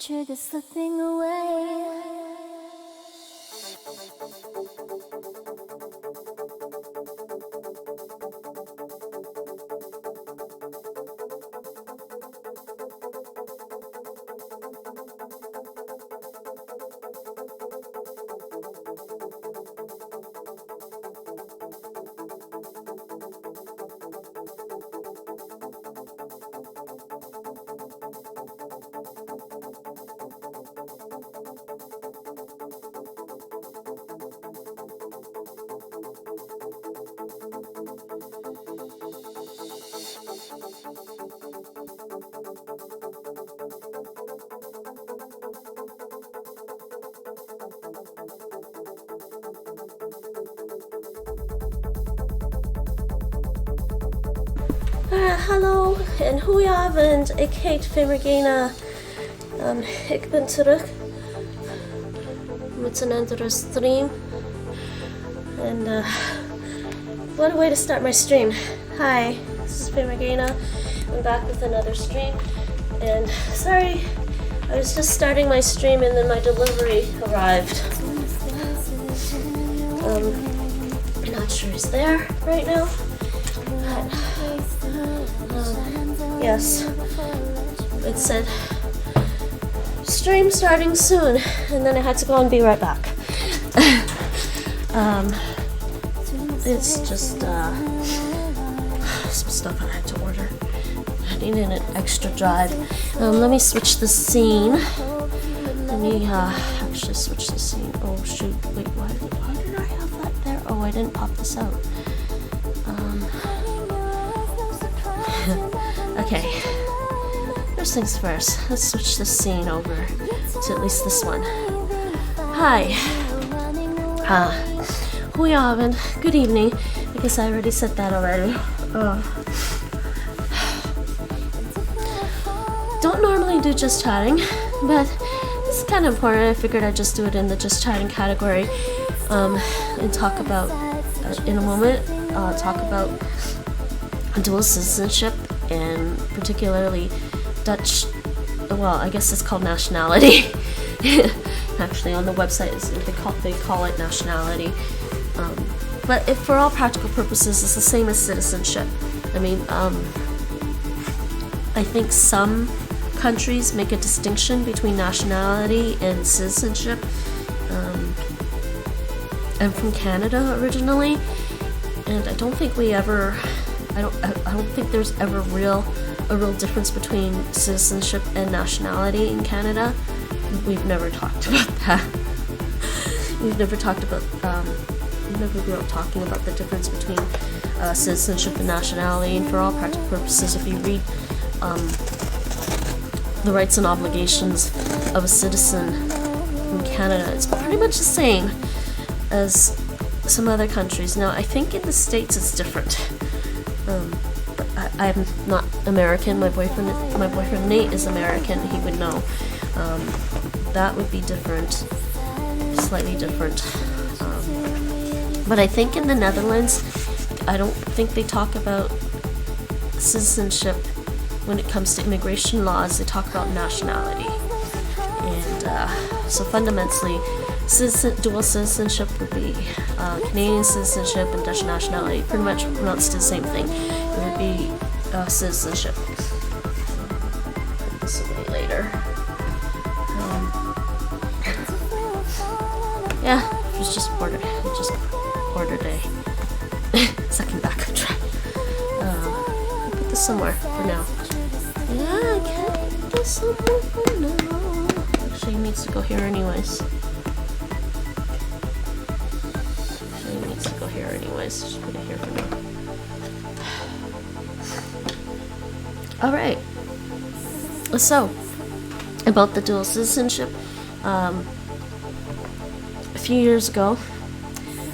sugar slipping away. Hallo en goedenavond. Ik heet Femmergena. Ik ben terug met een andere stream. And what a way to start my stream. Hi, this is Femmergena. I'm back with another stream. And sorry, I was just starting my stream and then my delivery arrived. I'm not sure he's there right now. Yes, it said stream starting soon, and then I had to go and be right back. It's just some stuff I had to order. I needed an extra drive. Let me switch the scene. Let me actually switch the scene. Oh shoot! Wait, why did I have that there? Oh, I didn't pop this out. Okay, first things first, let's switch the scene over to at least this one. Hi. Goedenavond, good evening. I guess I already said that already. Don't normally do just chatting, but it's kind of important. I figured I'd just do it in the just chatting category and talk about, in a moment, talk about dual citizenship and particularly Dutch, well, I guess it's called nationality. Actually, on the website, they call it nationality. But if for all practical purposes, it's the same as citizenship. I mean, I think some countries make a distinction between nationality and citizenship. I'm from Canada originally, and I don't think I don't think there's ever a real difference between citizenship and nationality in Canada. We've never talked about that. We've never grew up talking about the difference between citizenship and nationality. And for all practical purposes, if you read the rights and obligations of a citizen in Canada, it's pretty much the same as some other countries. Now, I think in the States it's different. I'm not American. My boyfriend Nate is American. He would know. That would be different, slightly different. But I think in the Netherlands, I don't think they talk about citizenship when it comes to immigration laws. They talk about nationality, and so fundamentally, dual citizenship would be Canadian citizenship and Dutch nationality. Pretty much amounts to the same thing. It would be citizenship. Put this away later. Yeah, it was just ordered a second backup track. I'll put this somewhere for now. Yeah, I can put this somewhere for now. Actually, it needs to go here anyways. Just put it here for now. Alright. So, about the dual citizenship. A few years ago,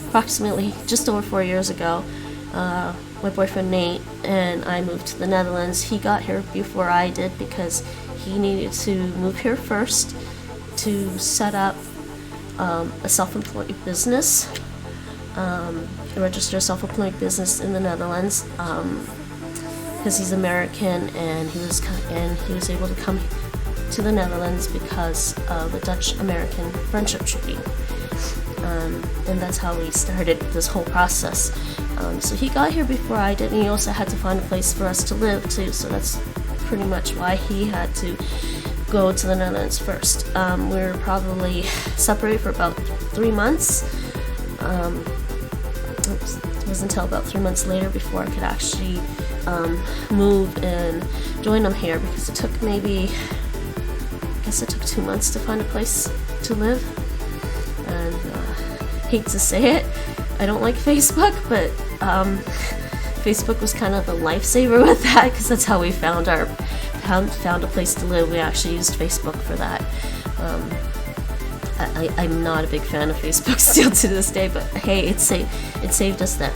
approximately just over 4 years ago, my boyfriend Nate and I moved to the Netherlands. He got here before I did because he needed to move here first to set up a self-employed business, register a self-employed business in the Netherlands, because he's American, and he was able to come to the Netherlands because of the Dutch-American Friendship Treaty. And that's how we started this whole process. So he got here before I did, and he also had to find a place for us to live too, so that's pretty much why he had to go to the Netherlands first. We were probably separated for about 3 months. It wasn't until about 3 months later before I could actually move and join him here, because it took maybe, I guess it took 2 months to find a place to live. And hate to say it, I don't like Facebook, but Facebook was kind of a lifesaver with that, because that's how we found a place to live. We actually used Facebook for that. I'm not a big fan of Facebook still to this day, but hey, it saved us there.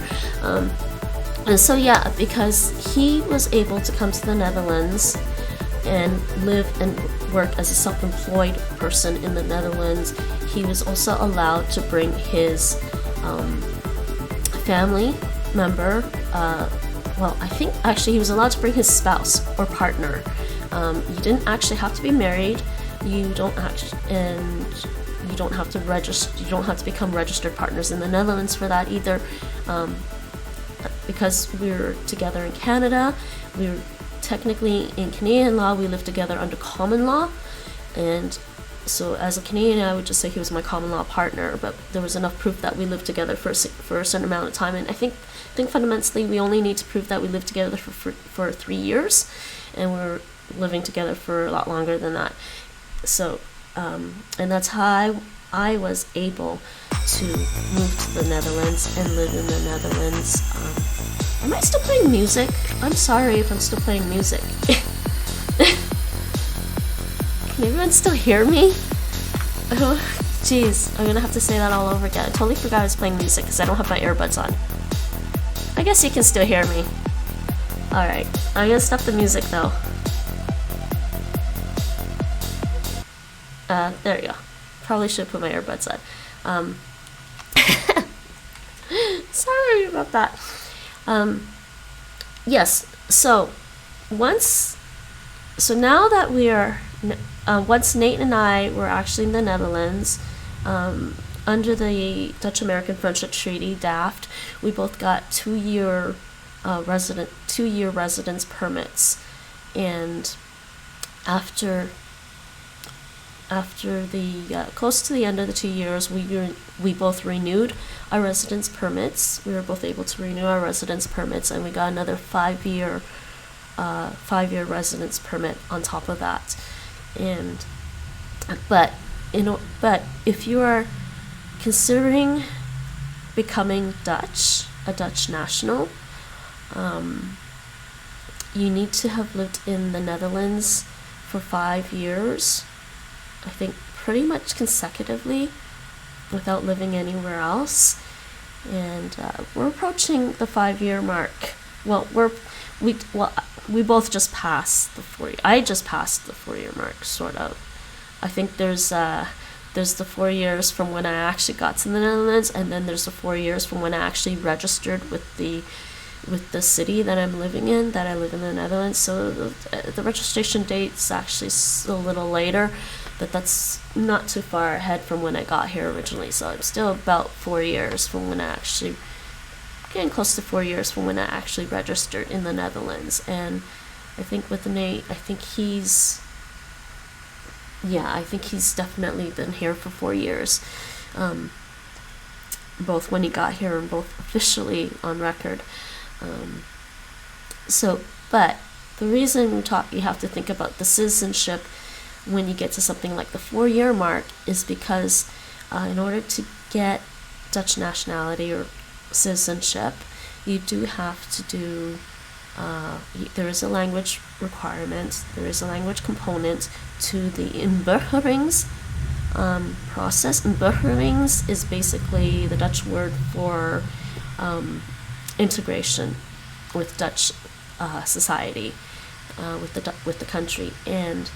And so yeah, because he was able to come to the Netherlands and live and work as a self-employed person in the Netherlands, he was also allowed to bring his family member, I think actually he was allowed to bring his spouse or partner. You didn't actually have to be married. You don't have to register. You don't have to become registered partners in the Netherlands for that either. Because we were together in Canada, we were technically in Canadian law. We lived together under common law, and so as a Canadian, I would just say he was my common law partner. But there was enough proof that we lived together for a certain amount of time, and I think fundamentally we only need to prove that we lived together for 3 years, and we were living together for a lot longer than that. So, and that's how I was able to move to the Netherlands and live in the Netherlands. Am I still playing music? I'm sorry if I'm still playing music. Can everyone still hear me? Oh, jeez, I'm gonna have to say that all over again. I totally forgot I was playing music because I don't have my earbuds on. I guess you can still hear me. Alright, I'm gonna stop the music though. There you go. Probably should put my earbuds on. Sorry about that. Yes, so now that we are, once Nate and I were actually in the Netherlands, under the Dutch-American Friendship Treaty, DAFT, we both got 2-year residence permits, and after the close to the end of the 2 years, we both renewed our residence permits. We were both able to renew our residence permits, and we got another 5-year residence permit on top of that. But if you are considering becoming a Dutch national, you need to have lived in the Netherlands for 5 years. I think pretty much consecutively, without living anywhere else, and we're approaching the 5-year mark. We both just passed the 4 year. I just passed the 4-year mark, sort of. I think there's the 4 years from when I actually got to the Netherlands, and then there's the 4 years from when I actually registered with the city that I'm living in, that I live in the Netherlands. So the registration date's actually a little later, but that's not too far ahead from when I got here originally. So I'm still about 4 years from when I actually, getting close to 4 years from when I actually registered in the Netherlands. And I think with Nate, I think he's definitely been here for 4 years, both when he got here and both officially on record. But the reason you have to think about the citizenship when you get to something like the 4-year mark is because in order to get Dutch nationality or citizenship, you do have to do, there is a language requirement, there is a language component to the inburgerings process. Inburgerings is basically the Dutch word for integration with Dutch society, with the country, and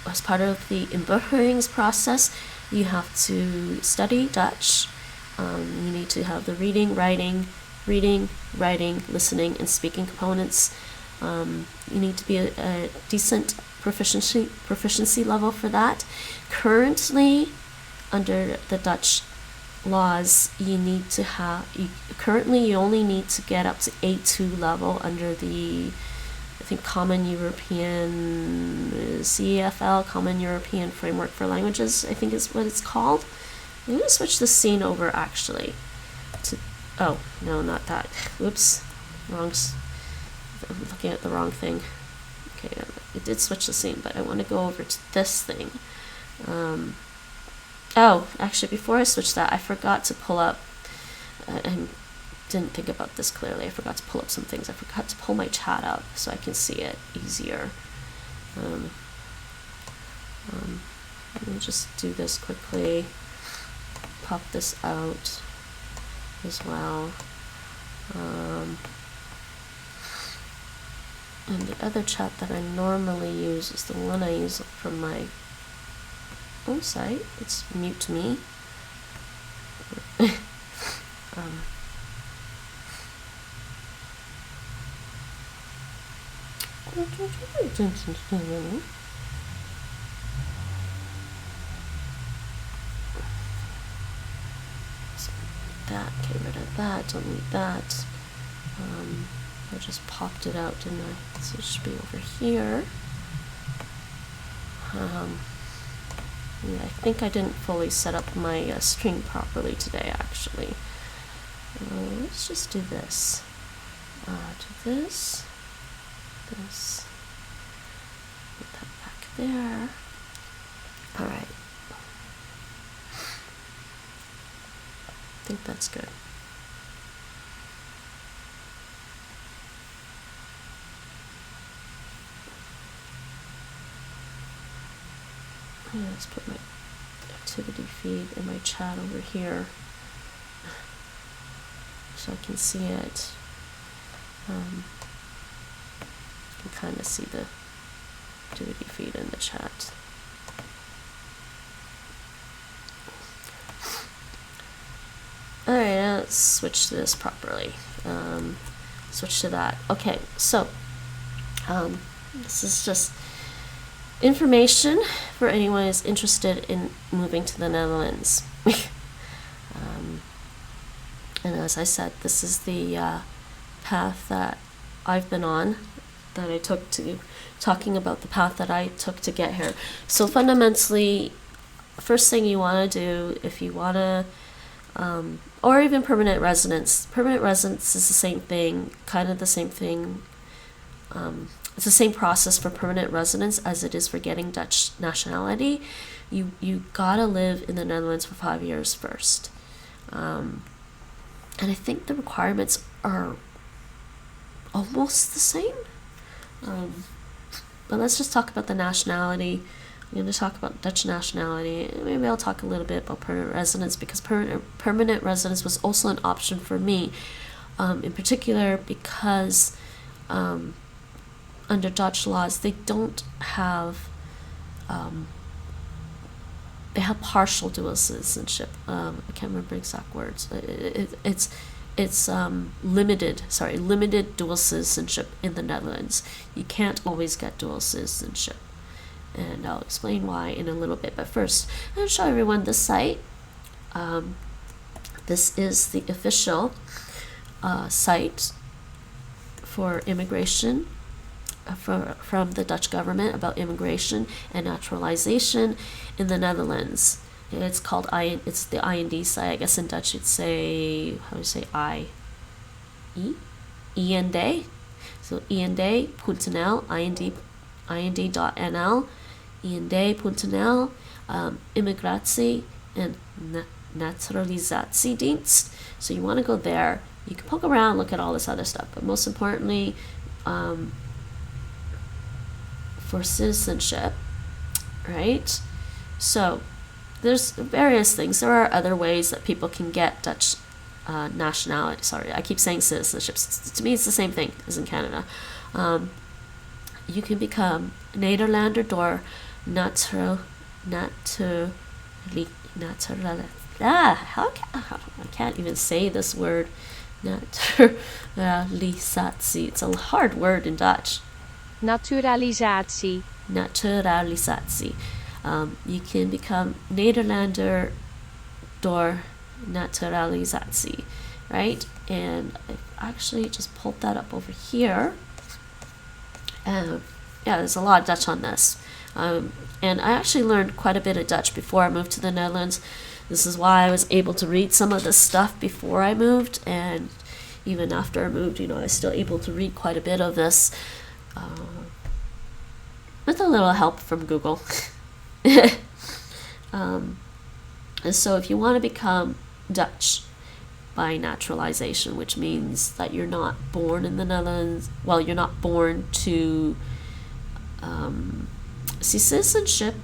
as part of the inburgerings process, you have to study Dutch. You need to have the reading, writing, listening, and speaking components. You need to be a decent proficiency level for that. Currently, under the Dutch laws, you only need to get up to A2 level under the, I think, Common European CEFL, Common European Framework for Languages, I think is what it's called. I'm going to switch the scene over actually to, oh, no, not that. Oops, I'm looking at the wrong thing. Okay, it did switch the scene, but I want to go over to this thing. Oh, actually, before I switch that, I forgot to pull up, and didn't think about this clearly. I forgot to pull up some things. I forgot to pull my chat up so I can see it easier. Let me just do this quickly. Pop this out as well. And the other chat that I normally use is the one I use from my own site. It's mute me. That, get rid of that, don't need that. I just popped it out, didn't I? So it should be over here. Yeah, I think I didn't fully set up my string properly today, actually. Let's just do this. Do this. This. Put that back there. Alright. I think that's good. Yeah, let's put my activity feed in my chat over here so I can see it. You can kind of see the activity feed in the chat. Alright, now let's switch to this properly. Switch to that. Okay, so this is just information for anyone who's interested in moving to the Netherlands. And as I said, this is the path that I've been on, that I took to, talking about the path that I took to get here. So fundamentally, first thing you want to do if you want to, or even permanent residence. Permanent residence is the same thing, kind of the same thing. It's the same process for permanent residence as it is for getting Dutch nationality. You gotta live in the Netherlands for 5 years first. And I think the requirements are almost the same. But let's just talk about the nationality. I'm going to talk about Dutch nationality. Maybe I'll talk a little bit about permanent residence, because permanent residence was also an option for me, in particular because under Dutch laws they don't have, they have partial dual citizenship. I can't remember exact words. It's limited dual citizenship in the Netherlands. You can't always get dual citizenship, and I'll explain why in a little bit. But first, I'm going to show everyone this site. This is the official site for immigration from the Dutch government about immigration and naturalization in the Netherlands. It's called it's the IND site. I guess in Dutch you'd say, how do you say IND? So IND.nl, IND.nl, IND.nl, immigratie en naturalisatiedienst. So you want to go there. You can poke around, look at all this other stuff, but most importantly, for citizenship, right? So there's various things. There are other ways that people can get Dutch nationality. Sorry, I keep saying citizenship. To me, it's the same thing as in Canada. You can become Nederlander door I can't even say this word. Naturalisatie. It's a hard word in Dutch. Naturalisatie. naturalisatie. You can become Nederlander door naturalisatie, right? And I've actually just pulled that up over here. Yeah, there's a lot of Dutch on this. And I actually learned quite a bit of Dutch before I moved to the Netherlands. This is why I was able to read some of this stuff before I moved, and even after I moved, I was still able to read quite a bit of this with a little help from Google. And so if you want to become Dutch by naturalization, which means that you're not born in the Netherlands, well, you're not born to citizenship,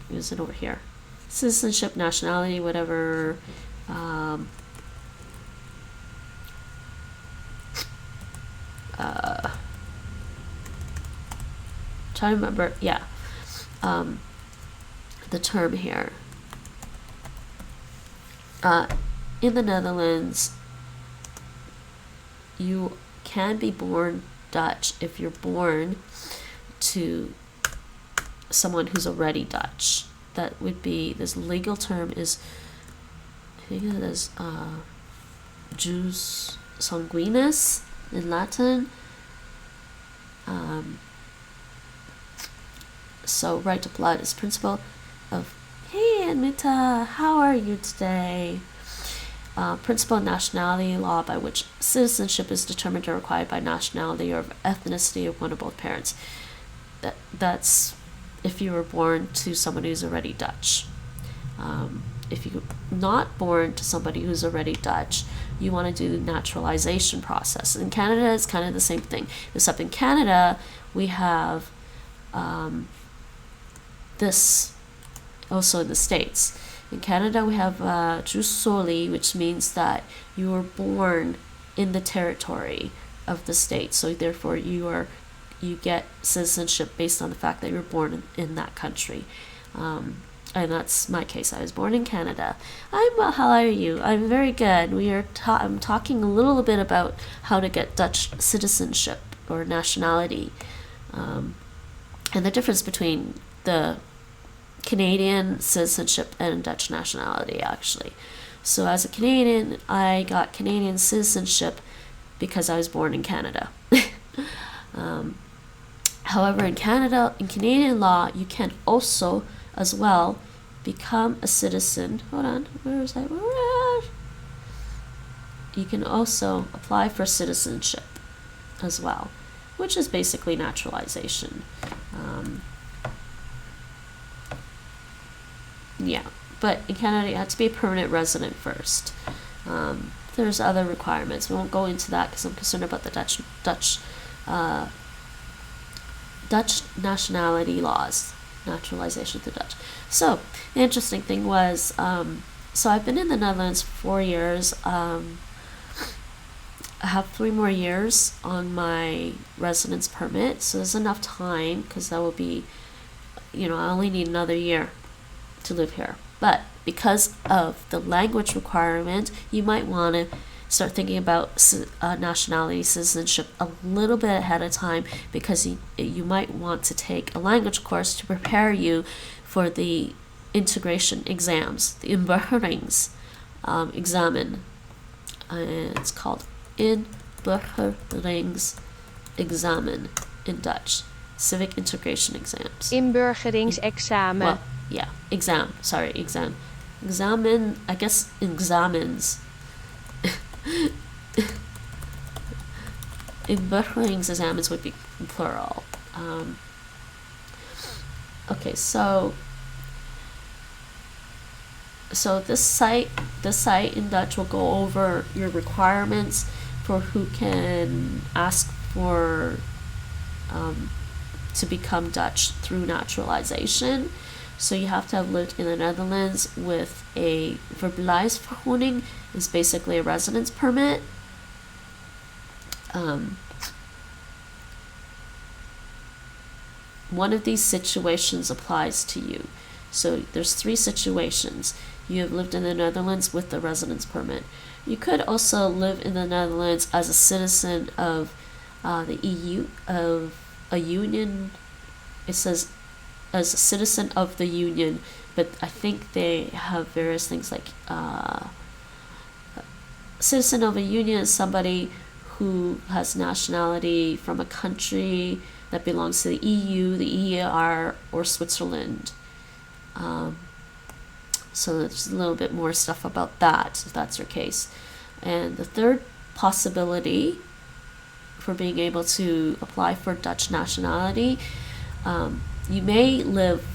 is it over here? Citizenship, nationality, whatever. Trying to remember, yeah. The term here. In the Netherlands, you can be born Dutch if you're born to someone who's already Dutch. That would be, this legal term is, I think it is jus sanguinis in Latin. So right to blood is principle of, hey Anita, how are you today? Principle of nationality law by which citizenship is determined or required by nationality or ethnicity of one or both parents. That's if you were born to someone who's already Dutch. If you're not born to somebody who's already Dutch, you want to do the naturalization process. In Canada, it's kind of the same thing. Except in Canada, we have this also in the States. In Canada, we have jus soli, which means that you were born in the territory of the state. So therefore, you get citizenship based on the fact that you were born in that country. And that's my case. I was born in Canada. I'm well. How are you? I'm very good. I'm talking a little bit about how to get Dutch citizenship or nationality, and the difference between the Canadian citizenship and Dutch nationality, actually. So as a Canadian, I got Canadian citizenship because I was born in Canada. However, in Canada, in Canadian law, you can also, as well, become a citizen. Hold on, where is that? You can also apply for citizenship as well, which is basically naturalization. Yeah, but in Canada, you have to be a permanent resident first. There's other requirements. We won't go into that because I'm concerned about the Dutch nationality laws, naturalization through Dutch. So the interesting thing was, so I've been in the Netherlands for 4 years. I have 3 more years on my residence permit, so there's enough time because that will be, I only need another year to live here. But because of the language requirement, you might want to start thinking about nationality, citizenship a little bit ahead of time, because you might want to take a language course to prepare you for the integration exams, the inburgeringsexamen. It's called inburgeringsexamen in Dutch, civic integration exams. Inburgeringsexamen. Well, yeah, exam. Examen, I guess examens. Inburgeringsexamens would be plural. Okay, so this site in Dutch will go over your requirements for who can ask for to become Dutch through naturalization. So you have to have lived in the Netherlands with a verblijfsvergunning, is basically a residence permit. One of these situations applies to you. So there's 3 situations. You have lived in the Netherlands with the residence permit. You could also live in the Netherlands as a citizen of the EU, of a union, it says as a citizen of the union, but I think they have various things like citizen of a union is somebody who has nationality from a country that belongs to the EU, the EAR, or Switzerland. So there's a little bit more stuff about that, if that's your case. And the third possibility for being able to apply for Dutch nationality, you may live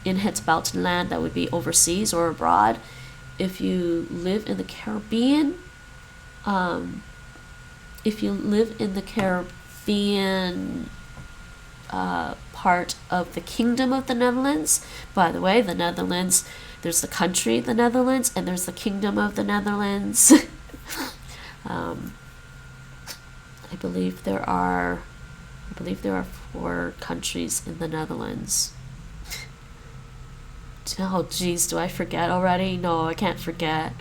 in het buitenland, that would be overseas or abroad. If you live in the Caribbean, part of the Kingdom of the Netherlands. By the way, the Netherlands, there's the country, the Netherlands, and there's the Kingdom of the Netherlands. I believe there are 4 countries in the Netherlands. Oh geez, do I forget already? No, I can't forget.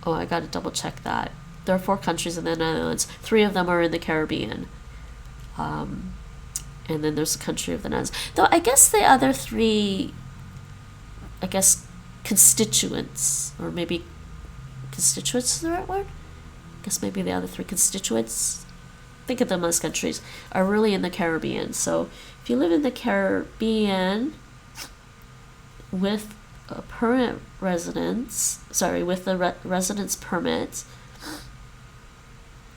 Oh, I gotta double check that. There are 4 countries in the Netherlands. 3 of them are in the Caribbean. And then there's the country of the Netherlands. Though I guess the other 3, constituents, or maybe constituents is the right word? I guess maybe the other 3 constituents, think of them as countries, are really in the Caribbean. So if you live in the Caribbean with a permanent residence, with the residence permit,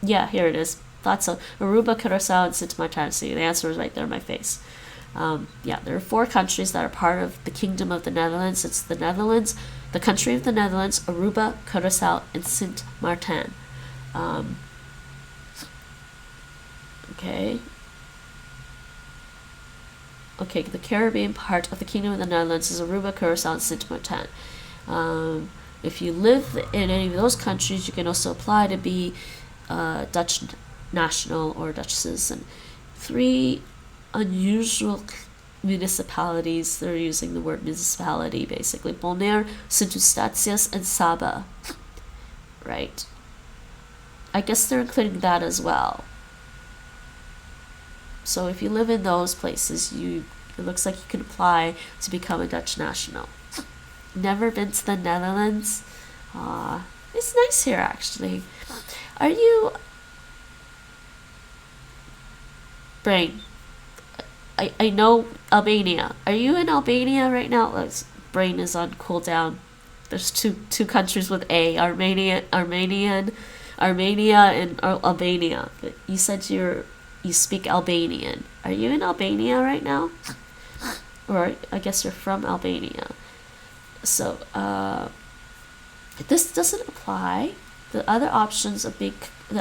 yeah, here it is. Thought so. Aruba, Curacao, and Sint Maarten. See, the answer is right there in my face. Yeah, there are 4 countries that are part of the Kingdom of the Netherlands. It's the Netherlands, the country of the Netherlands, Aruba, Curacao, and Sint Maarten. Okay. Okay, the Caribbean part of the Kingdom of the Netherlands is Aruba, Curacao, and Sint Maarten. If you live in any of those countries, you can also apply to be Dutch national or Dutch citizen. 3 unusual municipalities, they're using the word municipality basically: Bonaire, Sint-Eustatius, and Saba. Right. I guess they're including that as well. So if you live in those places, it looks like you can apply to become a Dutch national. Never been to the Netherlands? It's nice here actually. Are you... Brain. I know Albania. Are you in Albania right now? Brain is on cooldown. There's two countries with A, Armenia and Albania. But you said you speak Albanian. Are you in Albania right now? Or I guess you're from Albania. So this doesn't apply. The other options the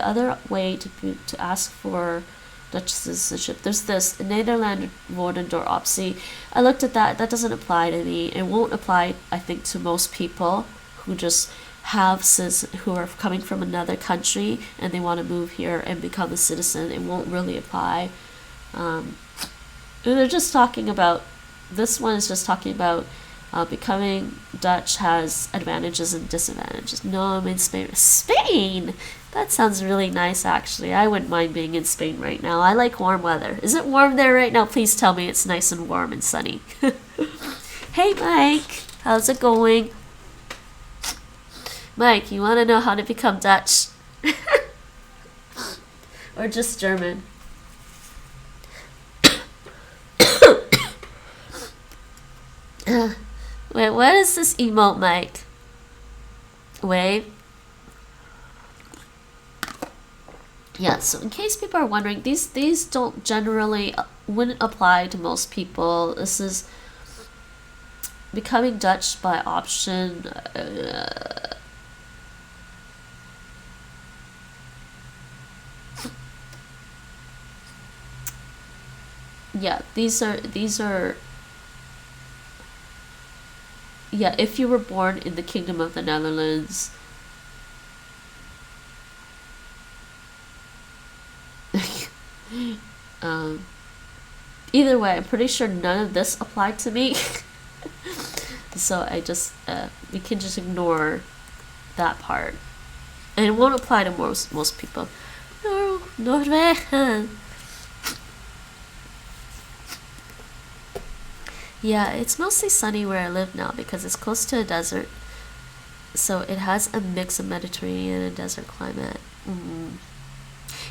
other way to ask for Dutch citizenship, there's this Nederland wonen door optie. I looked at that. That doesn't apply to me. It won't apply, I think, to most people who just who are coming from another country and they want to move here and become a citizen. It won't really apply. They're just talking about, this one is just talking about becoming Dutch has advantages and disadvantages. No, I'm in Spain. Spain! That sounds really nice, actually. I wouldn't mind being in Spain right now. I like warm weather. Is it warm there right now? Please tell me it's nice and warm and sunny. Hey, Mike. How's it going? Mike, you want to know how to become Dutch? Or just German? Wait, what is this emote, Mike? Wait. Yeah, so in case people are wondering, these don't generally, wouldn't apply to most people. This is becoming Dutch by option. Yeah, these are yeah, if you were born in the Kingdom of the Netherlands. Either way, I'm pretty sure none of this applied to me. So I just we can just ignore that part, and it won't apply to most people. No, Norwegen. Yeah, it's mostly sunny where I live now because it's close to a desert. So it has a mix of Mediterranean and desert climate.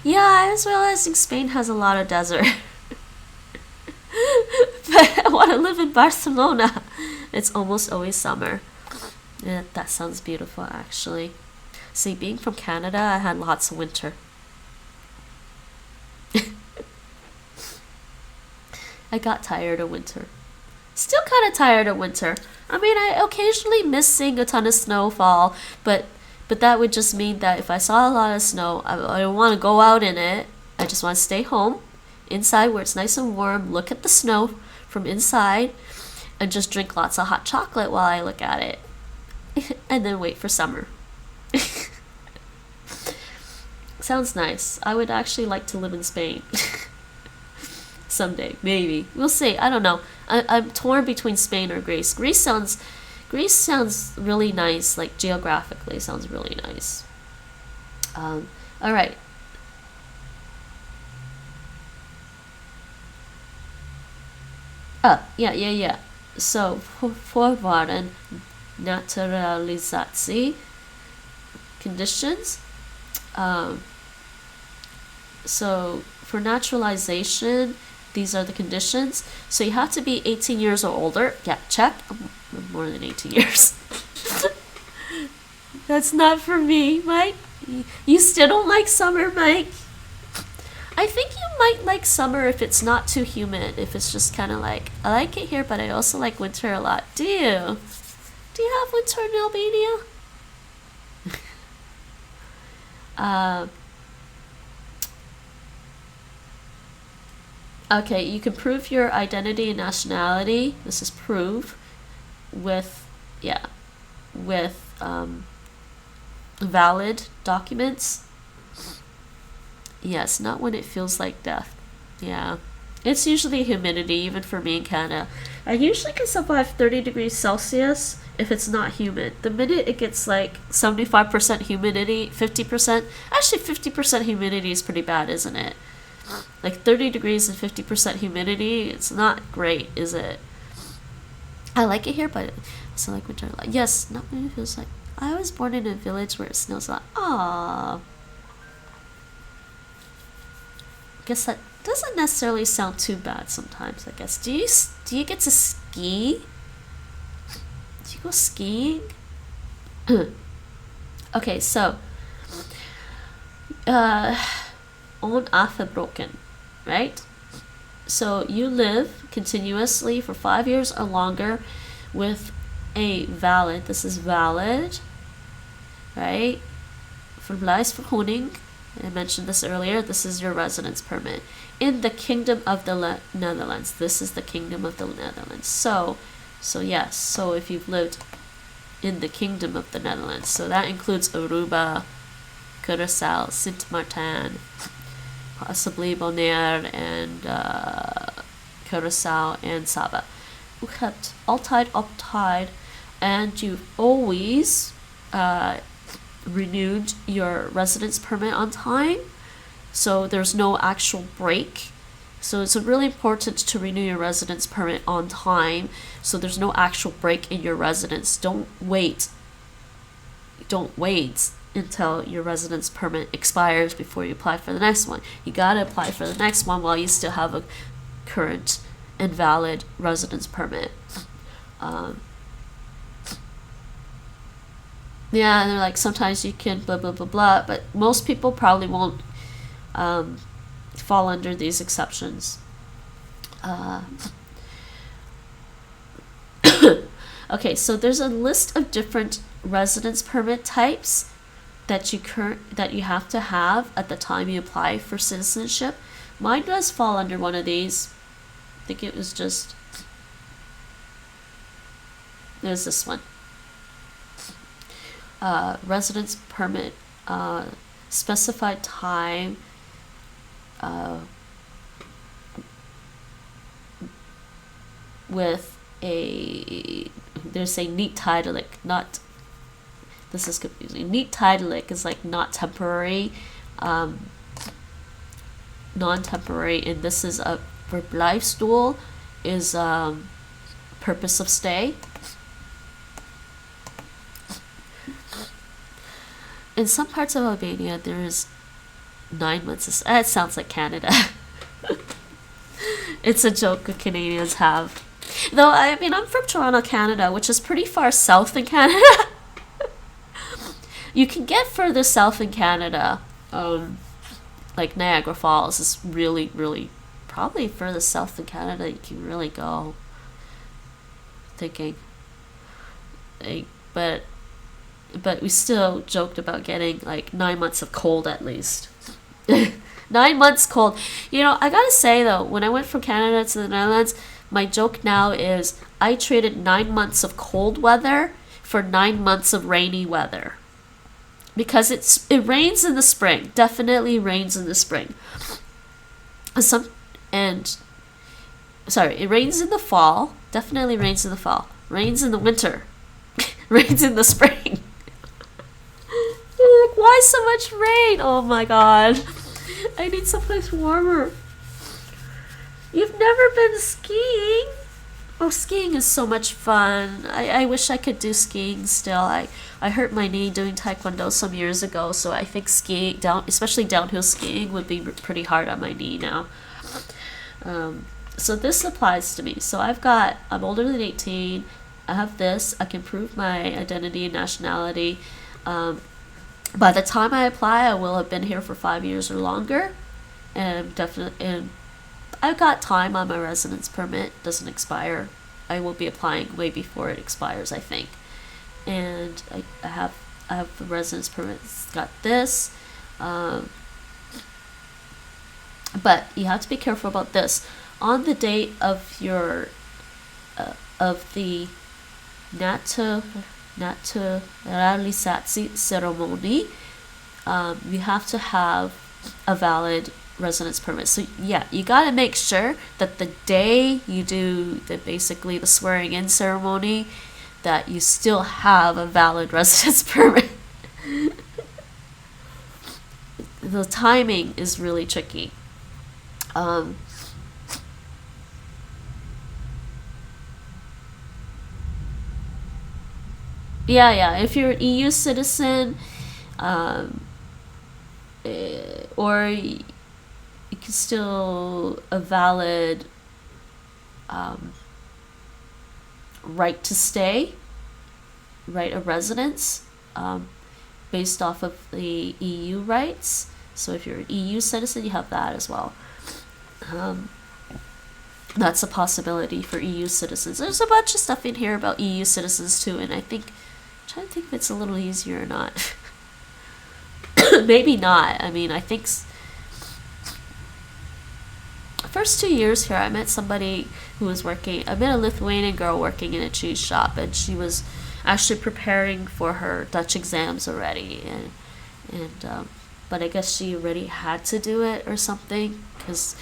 Yeah, I was realizing Spain has a lot of desert. But I want to live in Barcelona. It's almost always summer. Yeah, that sounds beautiful, actually. See, being from Canada, I had lots of winter. I got tired of winter. Still kind of tired of winter. I mean, I occasionally miss seeing a ton of snowfall, but that would just mean that if I saw a lot of snow, I don't want to go out in it. I just want to stay home, inside where it's nice and warm, look at the snow from inside, and just drink lots of hot chocolate while I look at it. And then wait for summer. Sounds nice. I would actually like to live in Spain. Someday, maybe. We'll see. I don't know. I'm torn between Spain or Greece. Greece sounds really nice, like geographically sounds really nice. All right. Yeah. So, voorwaarden, naturalisatie, conditions. So, for naturalization, these are the conditions. So you have to be 18 years or older. Yeah, check. I'm more than 18 years. That's not for me, Mike. You still don't like summer, Mike? I think you might like summer if it's not too humid. If it's just kind of like, I like it here, but I also like winter a lot. Do you? Do you have winter in Albania? Okay, you can prove your identity and nationality. This is prove with valid documents. Yes, not when it feels like death. Yeah. It's usually humidity, even for me in Canada. I usually can survive 30 degrees Celsius if it's not humid. The minute it gets like 75% humidity, 50%, actually 50% humidity is pretty bad, isn't it? Like 30 degrees and 50% humidity, it's not great, is it? I like it here, but it's not like winter. Yes, not when it feels like. I was born in a village where it snows a lot. Aww. I guess that doesn't necessarily sound too bad sometimes, I guess. Do you get to ski? Do you go skiing? Okay, so onafgebroken, right? So you live continuously for 5 years or longer with a valid, this is valid, right? Verblijfsvergunning, I mentioned this earlier, this is your residence permit. In the Kingdom of the Netherlands, this is the Kingdom of the Netherlands. So yes, so if you've lived in the Kingdom of the Netherlands, so that includes Aruba, Curaçao, Sint Maarten, possibly Bonaire and Curaçao and Saba. U hebt altijd, and you've always renewed your residence permit on time, so there's no actual break. So it's really important to renew your residence permit on time, so there's no actual break in your residence. Don't wait until your residence permit expires before you apply for the next one. You gotta apply for the next one while you still have a current and valid residence permit. Yeah, and they're like, sometimes you can blah blah blah blah, but most people probably won't fall under these exceptions. Okay, so there's a list of different residence permit types that you have to have at the time you apply for citizenship. Mine does fall under one of these. I think it was just, there's this one. Residence permit, specified time, with a, there's a niet tijdelijk, not, this is confusing. Niet tijdelijk is like not temporary. non-temporary, and this is a verblijfsdoel is purpose of stay. In some parts of Albania, there is 9 months. It sounds like Canada. It's a joke that Canadians have. Though, I mean, I'm from Toronto, Canada, which is pretty far south in Canada. You can get further south in Canada. Like Niagara Falls is really, really probably further south in Canada you can really go. Thinking. But we still joked about getting like 9 months of cold at least. 9 months cold. You know, I gotta say though, when I went from Canada to the Netherlands, my joke now is I traded 9 months of cold weather for 9 months of rainy weather. Because it rains in the spring. Definitely rains in the spring. It rains in the fall. Definitely rains in the fall. Rains in the winter. Rains in the spring. Like, why so much rain? Oh my god. I need someplace warmer. You've never been skiing? Oh, skiing is so much fun. I wish I could do skiing still. I hurt my knee doing taekwondo some years ago, so I think skiing, especially downhill skiing, would be pretty hard on my knee now. So this applies to me. So I'm older than 18. I have this. I can prove my identity and nationality. By the time I apply, I will have been here for 5 years or longer, and I've got time on my residence permit. It doesn't expire. I will be applying way before it expires, I think. And I have the residence permit. It's got this. But you have to be careful about this. On the date of your of the naturalisation ceremony, you have to have a valid residence permit. So yeah, you got to make sure that the day you do basically the swearing in ceremony, that you still have a valid residence permit. The timing is really tricky. Yeah, if you're an EU citizen, or you can still a valid right to stay, right of residence, based off of the EU rights. So if you're an EU citizen, you have that as well. That's a possibility for EU citizens. There's a bunch of stuff in here about EU citizens too, and I'm trying to think if it's a little easier or not. Maybe not. I mean, I think first 2 years here, I met somebody who was working. I met a Lithuanian girl working in a cheese shop, and she was actually preparing for her Dutch exams already, but I guess she already had to do it or something, because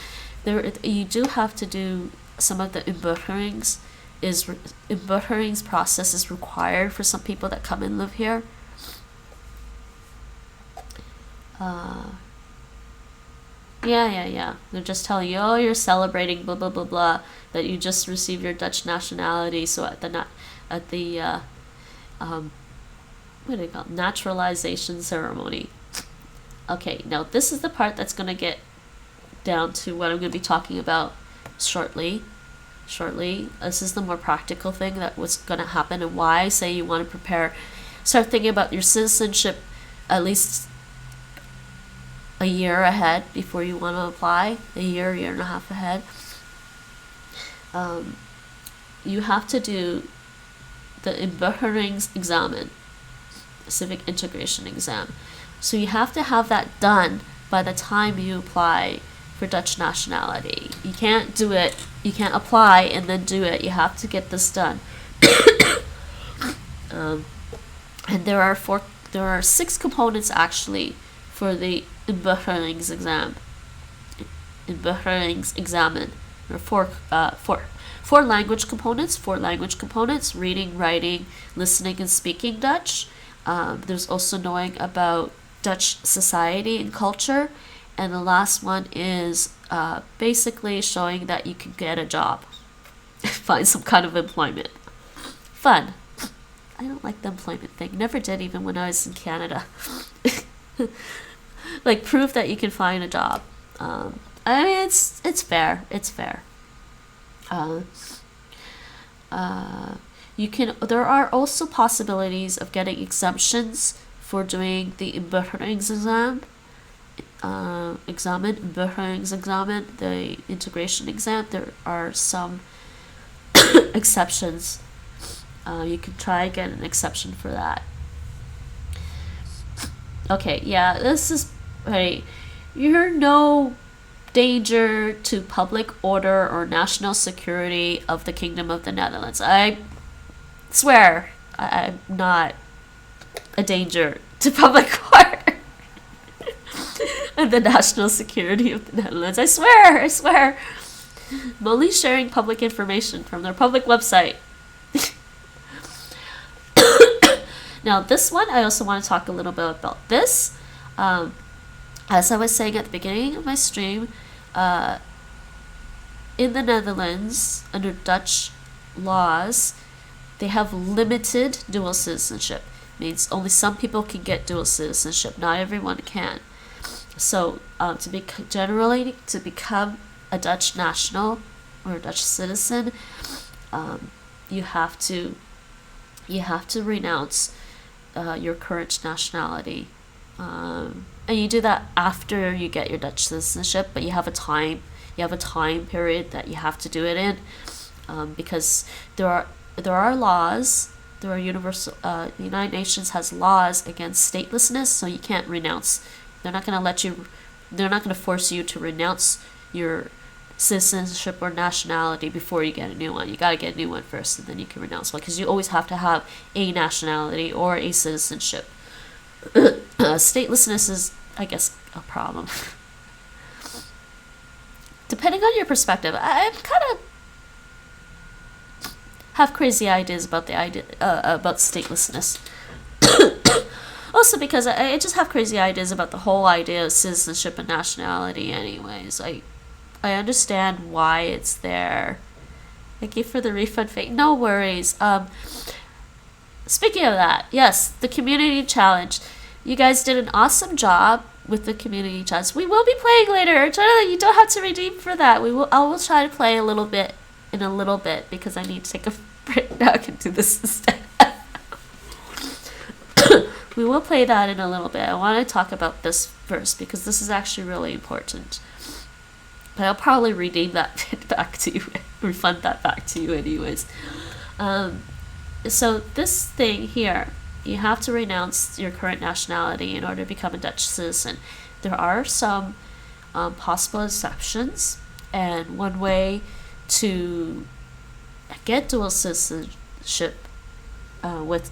you do have to do some of the inburgerings. Inburgerings process is required for some people that come and live here. Yeah. They're just telling you, oh, you're celebrating blah blah blah blah, that you just received your Dutch nationality. So at the what do you call it? Naturalization ceremony. Okay, now this is the part that's gonna get down to what I'm gonna be talking about shortly. This is the more practical thing that was gonna happen, and why I say you want to start thinking about your citizenship at least a year ahead before you want to apply, a year and a half ahead. You have to do the inburgeringsexamen, civic integration exam. So you have to have that done by the time you apply for Dutch nationality. You can't do it, you can't apply and then do it. You have to get this done. And there are 6 components actually for the inburgeringsexamen. There are four language components: reading, writing, listening, and speaking Dutch. There's also knowing about Dutch society and culture, And the last one is basically showing that you can get a job, find some kind of employment. Fun. I don't like the employment thing. Never did, even when I was in Canada. Like, prove that you can find a job. I mean, it's fair. It's fair. You can. There are also possibilities of getting exemptions for doing the inburgeringsexamen, the integration exam. There are some exceptions. You can try and get an exception for that. Okay, yeah, this is right. You're no danger to public order or national security of the Kingdom of the Netherlands. I swear I'm not a danger to public order and the national security of the Netherlands. I swear. I'm only sharing public information from their public website. Now, this one, I also want to talk a little bit about this. As I was saying at the beginning of my stream, in the Netherlands, under Dutch laws, they have limited dual citizenship. It means only some people can get dual citizenship. Not everyone can. So, to become a Dutch national or a Dutch citizen, you have to renounce your current nationality, and you do that after you get your Dutch citizenship. But you have a time period that you have to do it in, because there are laws. There are universal. The United Nations has laws against statelessness, so you can't renounce. They're not going to force you to renounce your citizenship or nationality before you get a new one. You gotta get a new one first, and then you can renounce one, because you always have to have a nationality or a citizenship. Statelessness is, I guess, a problem. Depending on your perspective, I kind of have crazy ideas about about statelessness. Also, because I just have crazy ideas about the whole idea of citizenship and nationality. Anyways, I understand why it's there. Thank you for the refund fee. No worries. Speaking of that, yes, the community challenge. You guys did an awesome job with the community challenge. We will be playing later. You don't have to redeem for that. I will try to play a little bit in a little bit, because I need to take a break now. I can do this instead. We will play that in a little bit. I want to talk about this first, because this is actually really important. But I'll probably redeem that back to you, refund that back to you anyways. So this thing here, you have to renounce your current nationality in order to become a Dutch citizen. There are some possible exceptions, and one way to get dual citizenship with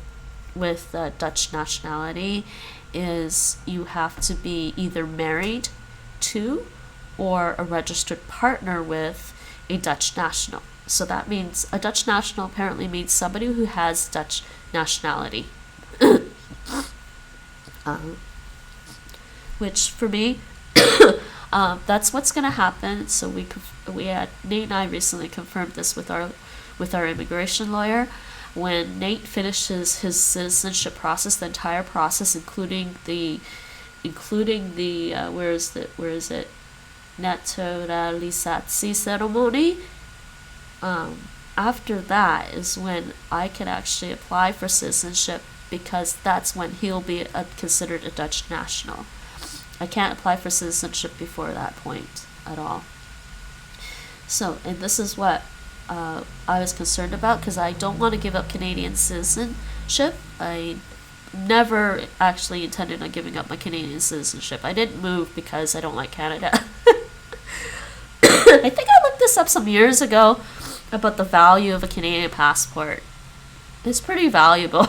Dutch nationality is you have to be either married to or a registered partner with a Dutch national. So that means a Dutch national apparently means somebody who has Dutch nationality. Which for me, that's what's gonna happen. So Nate and I recently confirmed this with our immigration lawyer. When Nate finishes his citizenship process, the entire process, including the where is it? Naturalisatie ceremony. After that is when I can actually apply for citizenship, because that's when he'll be considered a Dutch national. I can't apply for citizenship before that point at all. So, and this is what I was concerned about, because I don't want to give up Canadian citizenship. I never actually intended on giving up my Canadian citizenship. I didn't move because I don't like Canada. I think I looked this up some years ago about the value of a Canadian passport. It's pretty valuable.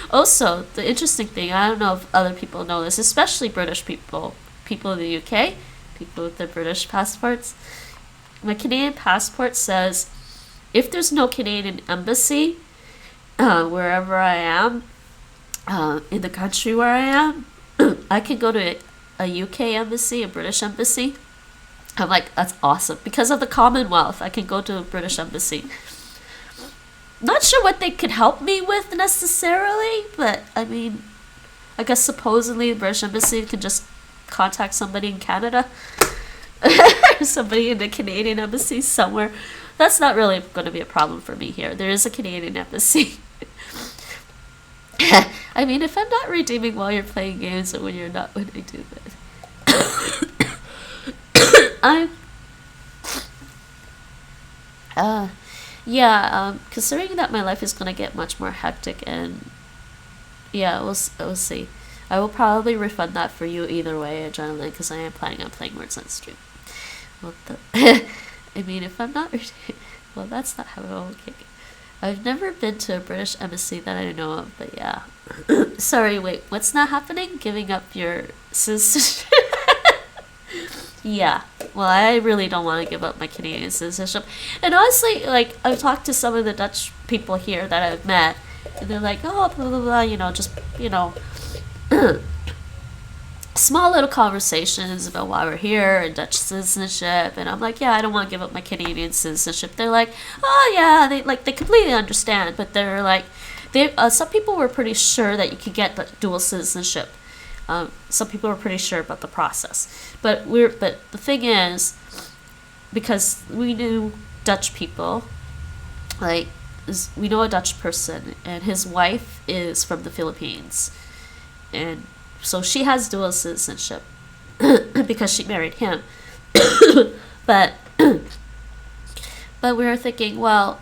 Also, the interesting thing, I don't know if other people know this, especially British people in the UK, people with their British passports. My Canadian passport says if there's no Canadian embassy wherever I am, in the country where I am, I can go to a UK embassy, a British embassy. I'm like, that's awesome. Because of the Commonwealth, I can go to a British embassy. Not sure what they could help me with necessarily, but I mean, I guess supposedly the British embassy can just contact somebody in Canada. Somebody in the Canadian embassy somewhere. That's not really going to be a problem for me here. There is a Canadian embassy. I mean, if I'm not redeeming while you're playing games or when you're not, when I do that. Considering that my life is going to get much more hectic, and yeah, we'll see. I will probably refund that for you either way, Adrenaline, because I am planning on playing Words on stream. What the? I mean, if I'm not, well, that's not how it will kick. I've never been to a British embassy that I know of, but yeah. Sorry, wait, what's not happening? Giving up your citizenship? Yeah, well, I really don't want to give up my Canadian citizenship. And honestly, like, I've talked to some of the Dutch people here that I've met, and they're like, oh, blah, blah, blah, you know, just, you know, small little conversations about why we're here and Dutch citizenship. And I'm like, yeah, I don't want to give up my Canadian citizenship. They're like, oh, yeah, they completely understand. But they're like, some people were pretty sure that you could get the dual citizenship. Some people were pretty sure about the process, but the thing is, because we knew Dutch people, like we know a Dutch person, and his wife is from the Philippines, and so she has dual citizenship because she married him. but we were thinking, well,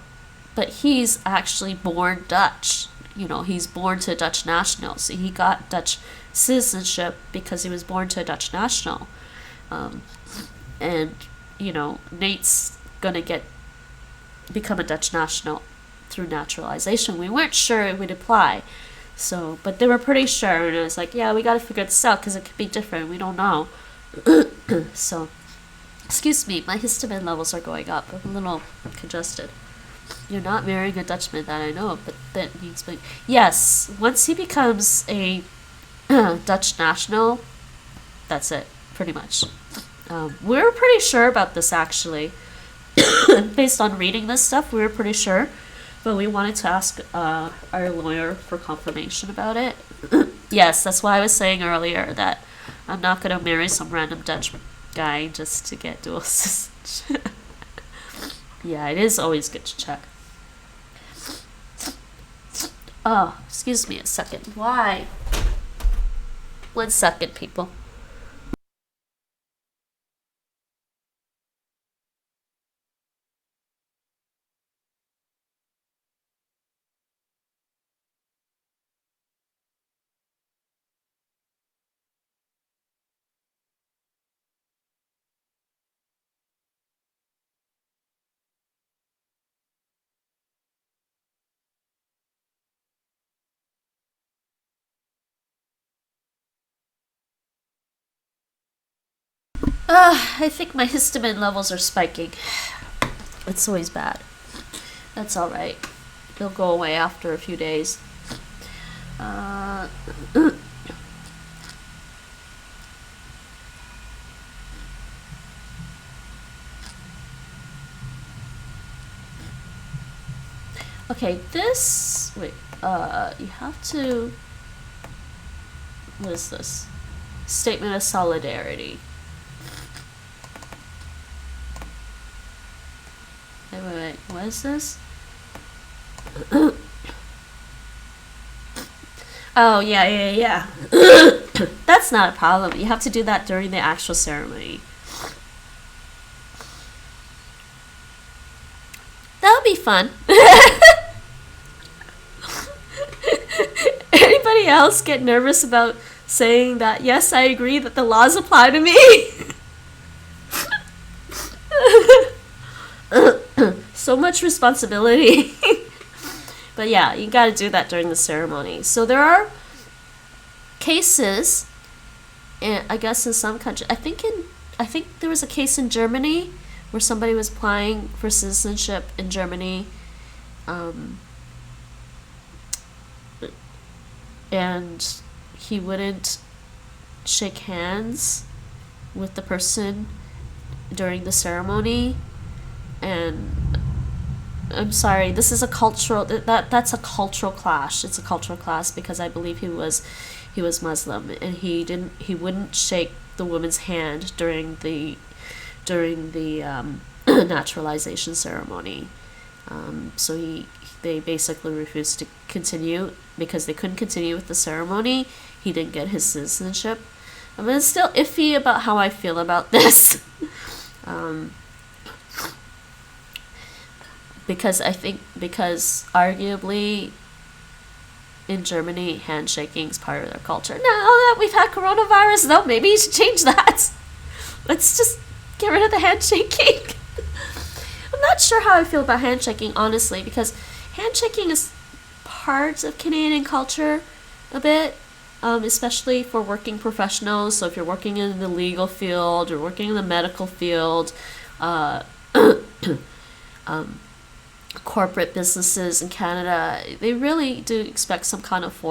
but he's actually born Dutch. You know, he's born to a Dutch national, so he got Dutch citizenship because he was born to a Dutch national. And, you know, Nate's gonna become a Dutch national through naturalization. We weren't sure it would apply, so, but they were pretty sure, and I was like, yeah, we gotta figure this out because it could be different. We don't know. So, excuse me, my histamine levels are going up. I'm a little congested. You're not marrying a Dutchman that I know of, but that means, yes, once he becomes a Dutch national, that's it, pretty much. We were pretty sure about this, actually. Based on reading this stuff, we were pretty sure, but we wanted to ask our lawyer for confirmation about it. Yes, that's why I was saying earlier that I'm not going to marry some random Dutch guy just to get dual citizenship. Yeah, it is always good to check. Oh, excuse me a second. Why? 1 second, people. I think my histamine levels are spiking. It's always bad. That's alright. It'll go away after a few days. Okay, this... Wait, you have to... What is this? Statement of solidarity. Wait, what is this? Oh, yeah. That's not a problem. You have to do that during the actual ceremony. That would be fun. Anybody else get nervous about saying that, yes, I agree that the laws apply to me? So much responsibility. But yeah, you gotta do that during the ceremony. So there are cases, and I guess in some countries, I think there was a case in Germany where somebody was applying for citizenship in Germany, and he wouldn't shake hands with the person during the ceremony. And I'm sorry, this is a cultural that's a cultural clash. It's a cultural clash because I believe he was Muslim, and he wouldn't shake the woman's hand during the naturalization ceremony. So they basically refused to continue because they couldn't continue with the ceremony. He didn't get his citizenship. I mean, it's still iffy about how I feel about this. Because arguably in Germany, handshaking is part of their culture. Now that we've had coronavirus, though, maybe you should change that. Let's just get rid of the handshaking. I'm not sure how I feel about handshaking, honestly, because handshaking is part of Canadian culture a bit, especially for working professionals. So if you're working in the legal field or working in the medical field, corporate businesses in Canada, they really do expect some kind of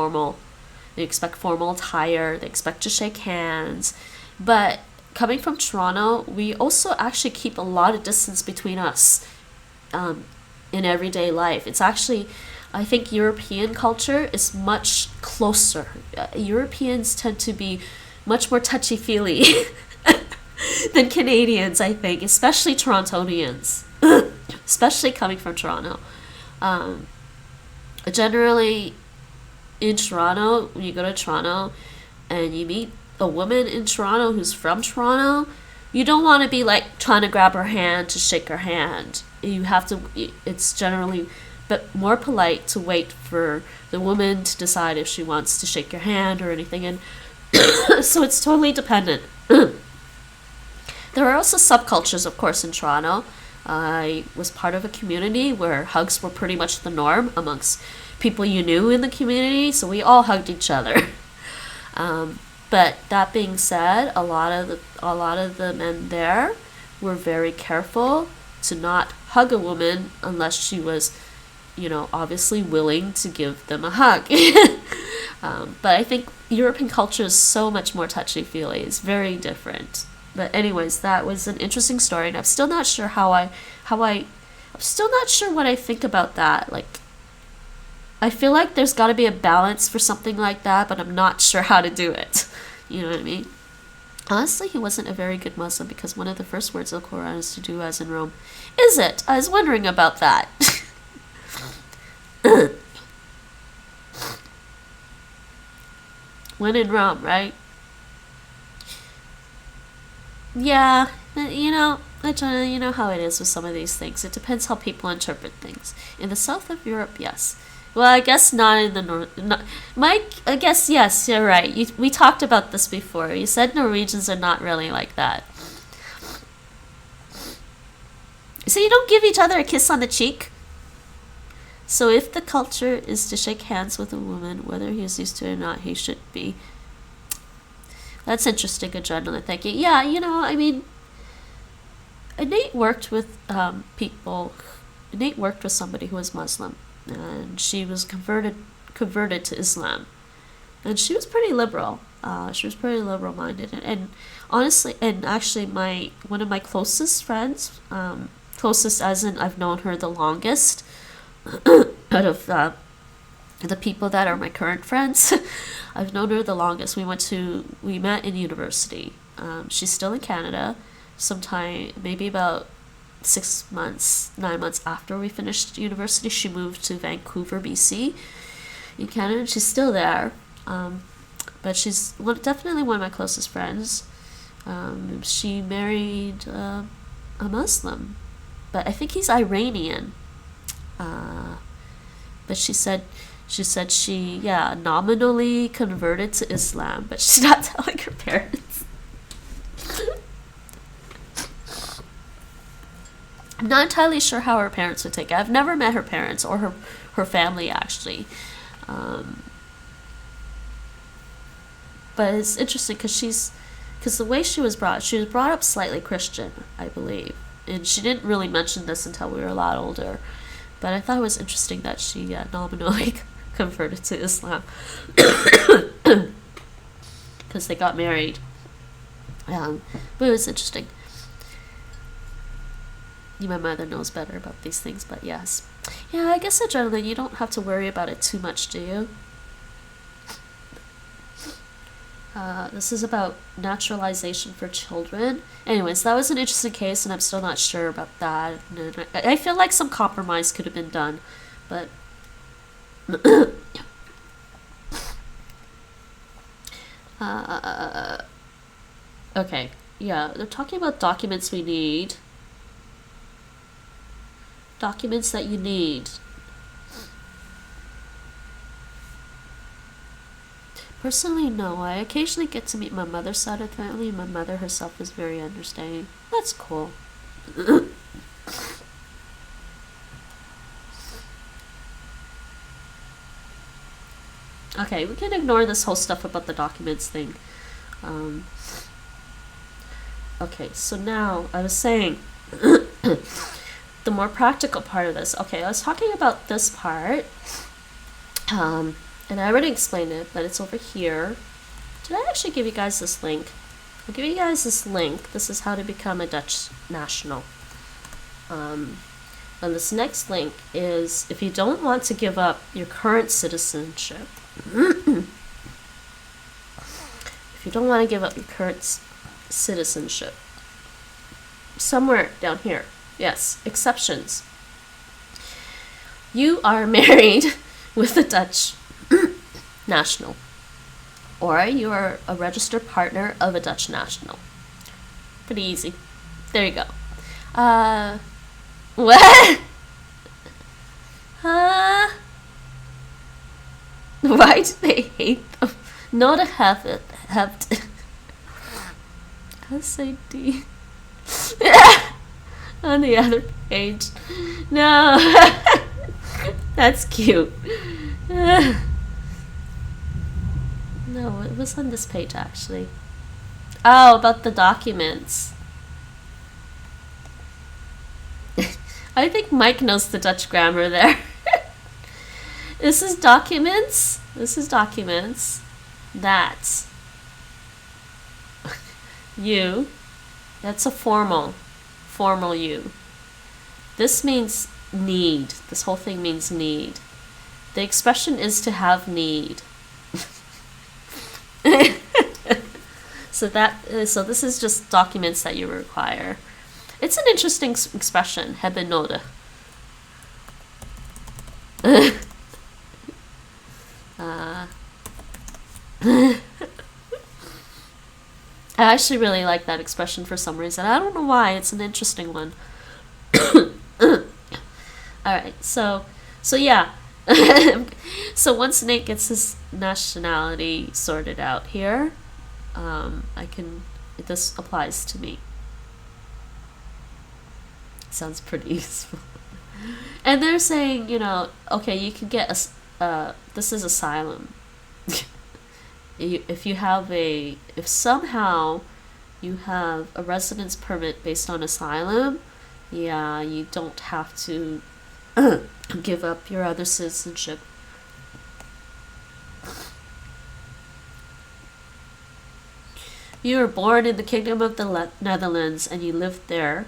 they expect formal attire, they expect to shake hands. But coming from Toronto, we also actually keep a lot of distance between us in everyday life. It's actually, I think European culture is much closer. Europeans tend to be much more touchy-feely than Canadians, I think, especially Torontonians. Especially coming from Toronto. Generally, in Toronto, when you go to Toronto and you meet a woman in Toronto who's from Toronto, you don't want to be like trying to grab her hand to shake her hand. You have to, it's generally but more polite to wait for the woman to decide if she wants to shake your hand or anything. And so it's totally dependent. There are also subcultures, of course, in Toronto. I was part of a community where hugs were pretty much the norm amongst people you knew in the community, so we all hugged each other. But that being said, a lot of the men there were very careful to not hug a woman unless she was, obviously willing to give them a hug. But I think European culture is so much more touchy-feely. It's very different. But anyways, that was an interesting story, and I'm still not sure I'm still not sure what I think about that. Like, I feel like there's got to be a balance for something like that, but I'm not sure how to do it. You know what I mean? Honestly, he wasn't a very good Muslim because one of the first words of the Quran is to do as in Rome. Is it? I was wondering about that. When in Rome, right? Yeah, you know how it is with some of these things. It depends how people interpret things. In the south of Europe, yes. Well, I guess not in the north. Mike, I guess yes, you're right. We talked about this before. You said Norwegians are not really like that. So you don't give each other a kiss on the cheek? So if the culture is to shake hands with a woman, whether he's used to it or not, he should be. That's interesting, adrenaline thinking. Yeah, I mean, Nate worked with Nate worked with somebody who was Muslim, and she was converted to Islam, and she was pretty liberal. She was pretty liberal-minded, and honestly, and actually, one of my closest friends, closest as in I've known her the longest, out of the people that are my current friends. I've known her the longest. We met in university. She's still in Canada. Sometime, maybe about 9 months after we finished university, she moved to Vancouver, BC, in Canada. And she's still there. But she's definitely one of my closest friends. She married a Muslim, but I think he's Iranian. But she said she nominally converted to Islam, but she's not telling her parents. I'm not entirely sure how her parents would take it. I've never met her parents or her family, actually. But it's interesting because the way she was brought up slightly Christian, I believe. And she didn't really mention this until we were a lot older. But I thought it was interesting that she nominally converted to Islam. because they got married. But it was interesting. My mother knows better about these things, but yes. Yeah, I guess in general you don't have to worry about it too much, do you? This is about naturalization for children. Anyways, that was an interesting case, and I'm still not sure about that. I feel like some compromise could have been done, but okay, yeah, they're talking about documents we need. Documents that you need. Personally, no. I occasionally get to meet my mother's side of the family, and my mother herself is very understanding. That's cool. Okay, we can ignore this whole stuff about the documents thing. Okay, so now I was saying the more practical part of this. Okay, I was talking about this part, and I already explained it, but it's over here. Did I actually give you guys this link? I'll give you guys this link. This is how to become a Dutch national. And this next link is if you don't want to give up your current citizenship, if you don't want to give up your current citizenship, somewhere down here, yes, exceptions. You are married with a Dutch national, or you are a registered partner of a Dutch national. Pretty easy. There you go. What? Why do they hate them? Not a have it. SAD. On the other page. No. That's cute. No, it was on this page actually. Oh, about the documents. I think Mike knows the Dutch grammar there. This is documents. This is documents that you. That's a formal you. This means need. This whole thing means need. The expression is to have need. So this is just documents that you require. It's an interesting expression, hebben nodig. I actually really like that expression for some reason. I don't know why. It's an interesting one. Alright, so yeah. So once Nate gets his nationality sorted out here, this applies to me. Sounds pretty useful. And they're saying, okay, you can get this is asylum. If somehow you have a residence permit based on asylum, yeah, you don't have to give up your other citizenship. You were born in the Kingdom of the Netherlands and you lived there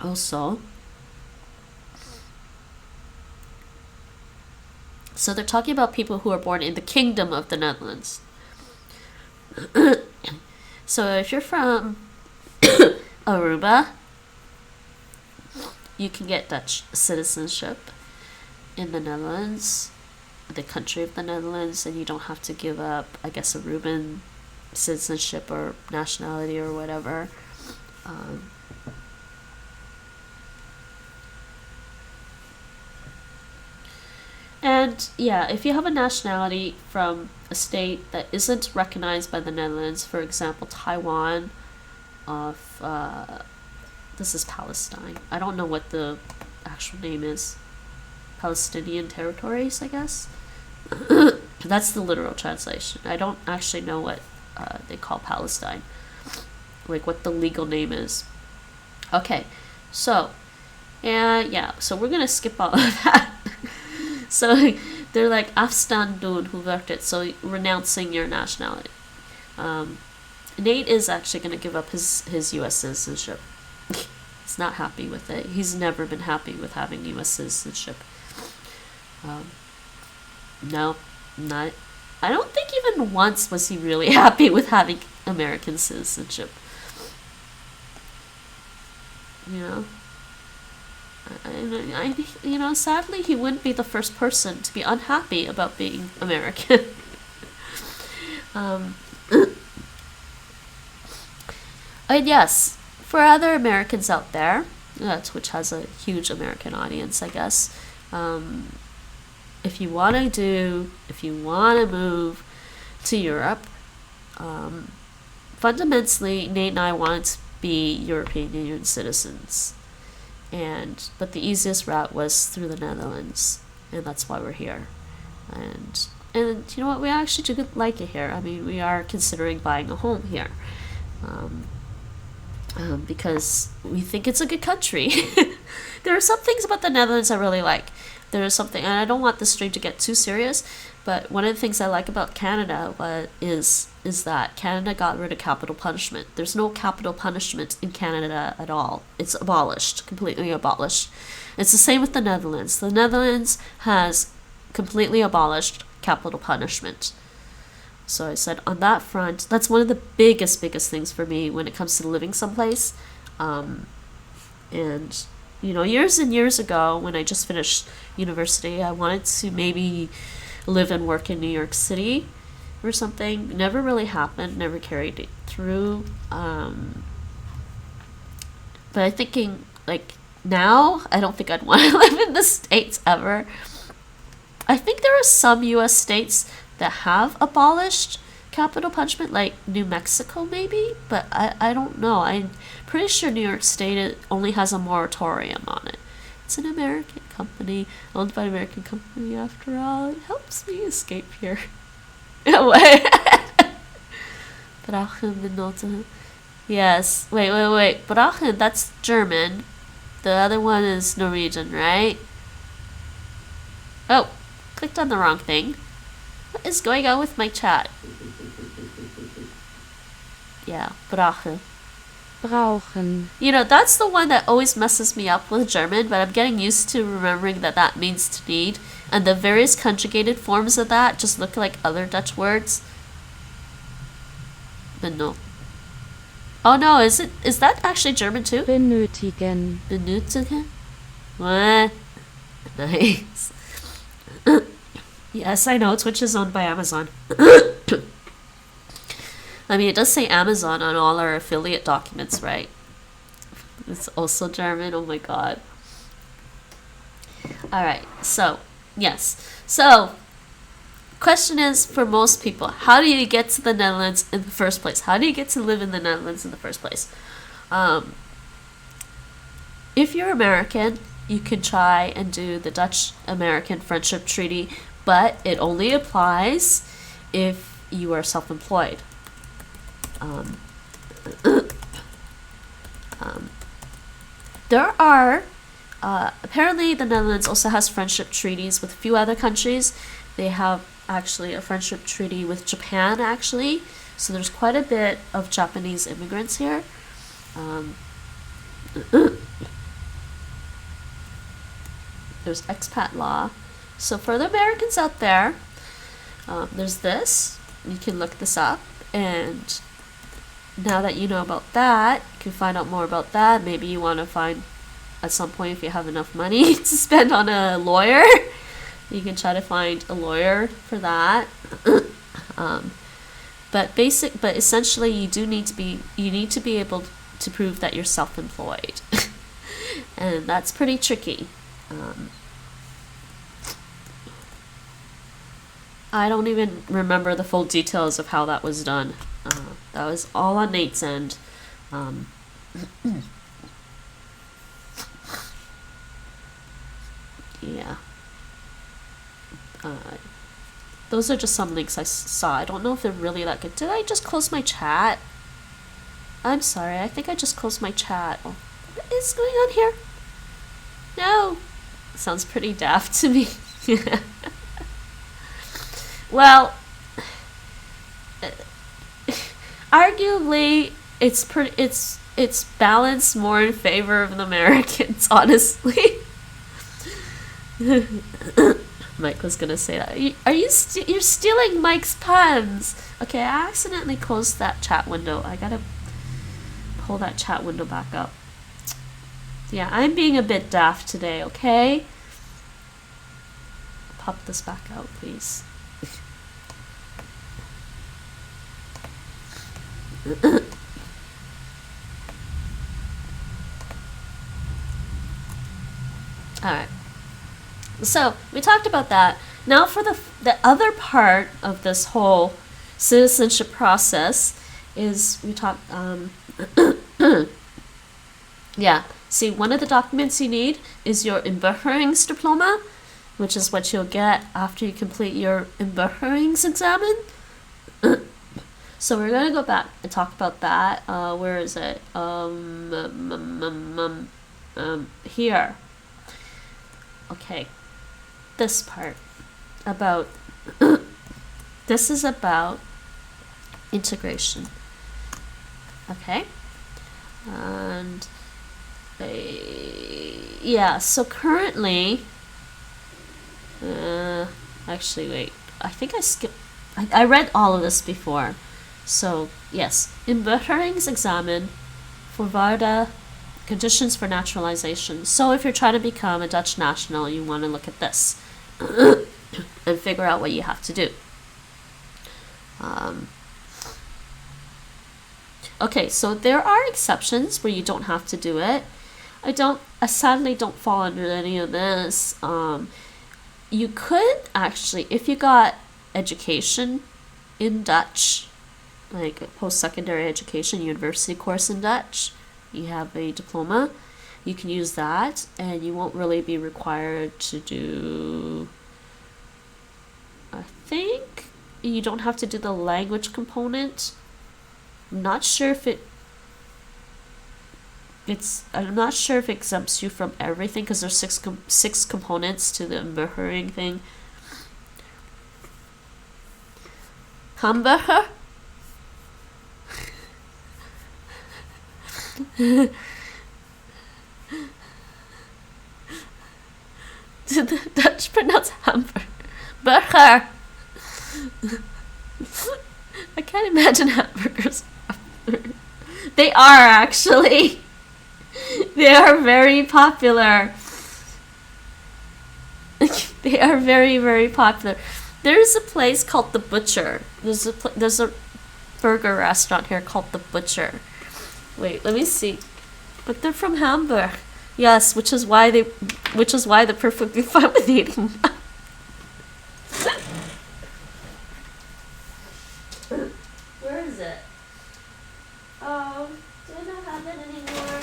also. So they're talking about people who are born in the Kingdom of the Netherlands. So if you're from Aruba, you can get Dutch citizenship in the Netherlands, the country of the Netherlands, and you don't have to give up, I guess, Aruban citizenship or nationality or whatever. And yeah, if you have a nationality from a state that isn't recognized by the Netherlands, for example, Taiwan, this is Palestine. I don't know what the actual name is. Palestinian territories, I guess. That's the literal translation. I don't actually know what they call Palestine. Like what the legal name is. Okay, so, yeah, so we're gonna skip all of that. So they're like afstand doen, hoe werkt it? So renouncing your nationality. Nate is actually going to give up his U.S. citizenship. He's not happy with it. He's never been happy with having U.S. citizenship. No, not. I don't think even once was he really happy with having American citizenship. You know? Sadly, he wouldn't be the first person to be unhappy about being American. And yes, for other Americans out there, Twitch has a huge American audience, I guess. If you want to move to Europe, fundamentally, Nate and I want to be European Union citizens. But the easiest route was through the Netherlands, and that's why we're here. And you know what, we actually do like it here. I mean, we are considering buying a home here, because we think it's a good country. There are some things about the Netherlands I really like. There is something, and I don't want this stream to get too serious, but one of the things I like about Canada is that Canada got rid of capital punishment. There's no capital punishment in Canada at all. It's abolished, completely abolished. It's the same with the Netherlands. The Netherlands has completely abolished capital punishment. So I said on that front, that's one of the biggest things for me when it comes to living someplace. And years and years ago, when I just finished university, I wanted to maybe live and work in New York City or something. Never really happened, never carried it through. But I'm thinking, like, now, I don't think I'd want to live in the States ever. I think there are some U.S. states that have abolished capital punishment, like New Mexico maybe, but I don't know. I'm pretty sure New York State only has a moratorium on it. It's an American company, owned by an American company after all. It helps me escape here. Brachen. Yes. Wait. Brachen, that's German. The other one is Norwegian, right? Oh, clicked on the wrong thing. What is going on with my chat? Yeah, Brachen. Brauchen. That's the one that always messes me up with German, but I'm getting used to remembering that means to need. And the various conjugated forms of that just look like other Dutch words. But no. Oh no, is that actually German too? Benötigen. Benötigen? What? Nice. Yes, I know, Twitch is owned by Amazon. I mean, it does say Amazon on all our affiliate documents, right? It's also German, oh my god. Alright, so, yes. So, question is, for most people, how do you get to the Netherlands in the first place? How do you get to live in the Netherlands in the first place? If you're American, you can try and do the Dutch-American Friendship Treaty, but it only applies if you are self-employed. There are apparently the Netherlands also has friendship treaties with a few other countries. They have actually a friendship treaty with Japan, actually, so there's quite a bit of Japanese immigrants here. There's expat law. So for the Americans out there, there's this. You can look this up, and now that you know about that, you can find out more about that. Maybe you want to find, at some point, if you have enough money to spend on a lawyer, you can try to find a lawyer for that. But essentially, you need to be able to prove that you're self-employed, and that's pretty tricky. I don't even remember the full details of how that was done. That was all on Nate's end. Yeah. Those are just some links I saw. I don't know if they're really that good. Did I just close my chat? I'm sorry. I think I just closed my chat. Oh, what is going on here? No. Sounds pretty daft to me. Well, arguably it's balanced more in favor of the Americans, honestly. Mike was gonna say that. You're stealing Mike's puns. Okay, I accidentally closed that chat window. I gotta pull that chat window back up. Yeah, I'm being a bit daft today, okay? Pop this back out, please. Alright. So, we talked about that. Now for the other part of this whole citizenship process is we talk, yeah. See, one of the documents you need is your inburgeringsdiploma, which is what you'll get after you complete your inburgeringsexamen. So we're going to go back and talk about that. Where is it? Here. Okay. This part. About... this is about integration. Okay? And... yeah, so currently... actually, wait. I think I skipped... I read all of this before. So, yes. Inburgeringsexamen voorwaarden conditions for naturalization. So if you're trying to become a Dutch national, you want to look at this. And figure out what you have to do. Okay, so there are exceptions where you don't have to do it. I sadly don't fall under any of this. You could actually, if you got education in Dutch, like post-secondary education, university course in Dutch, you have a diploma, you can use that, and you won't really be required to do, I think you don't have to do the language component. I'm not sure if it exempts you from everything, because there's six components to the inburgering thing. Hamburger? Did the Dutch pronounce hamburger? Burger! I can't imagine hamburgers. They are actually. They are very popular. They are very, very popular. There's a place called The Butcher. There's a burger restaurant here called The Butcher. Wait, let me see. But they're from Hamburg. Yes, which is why they're perfectly fine with eating. Where is it? Oh, do I not have it anymore?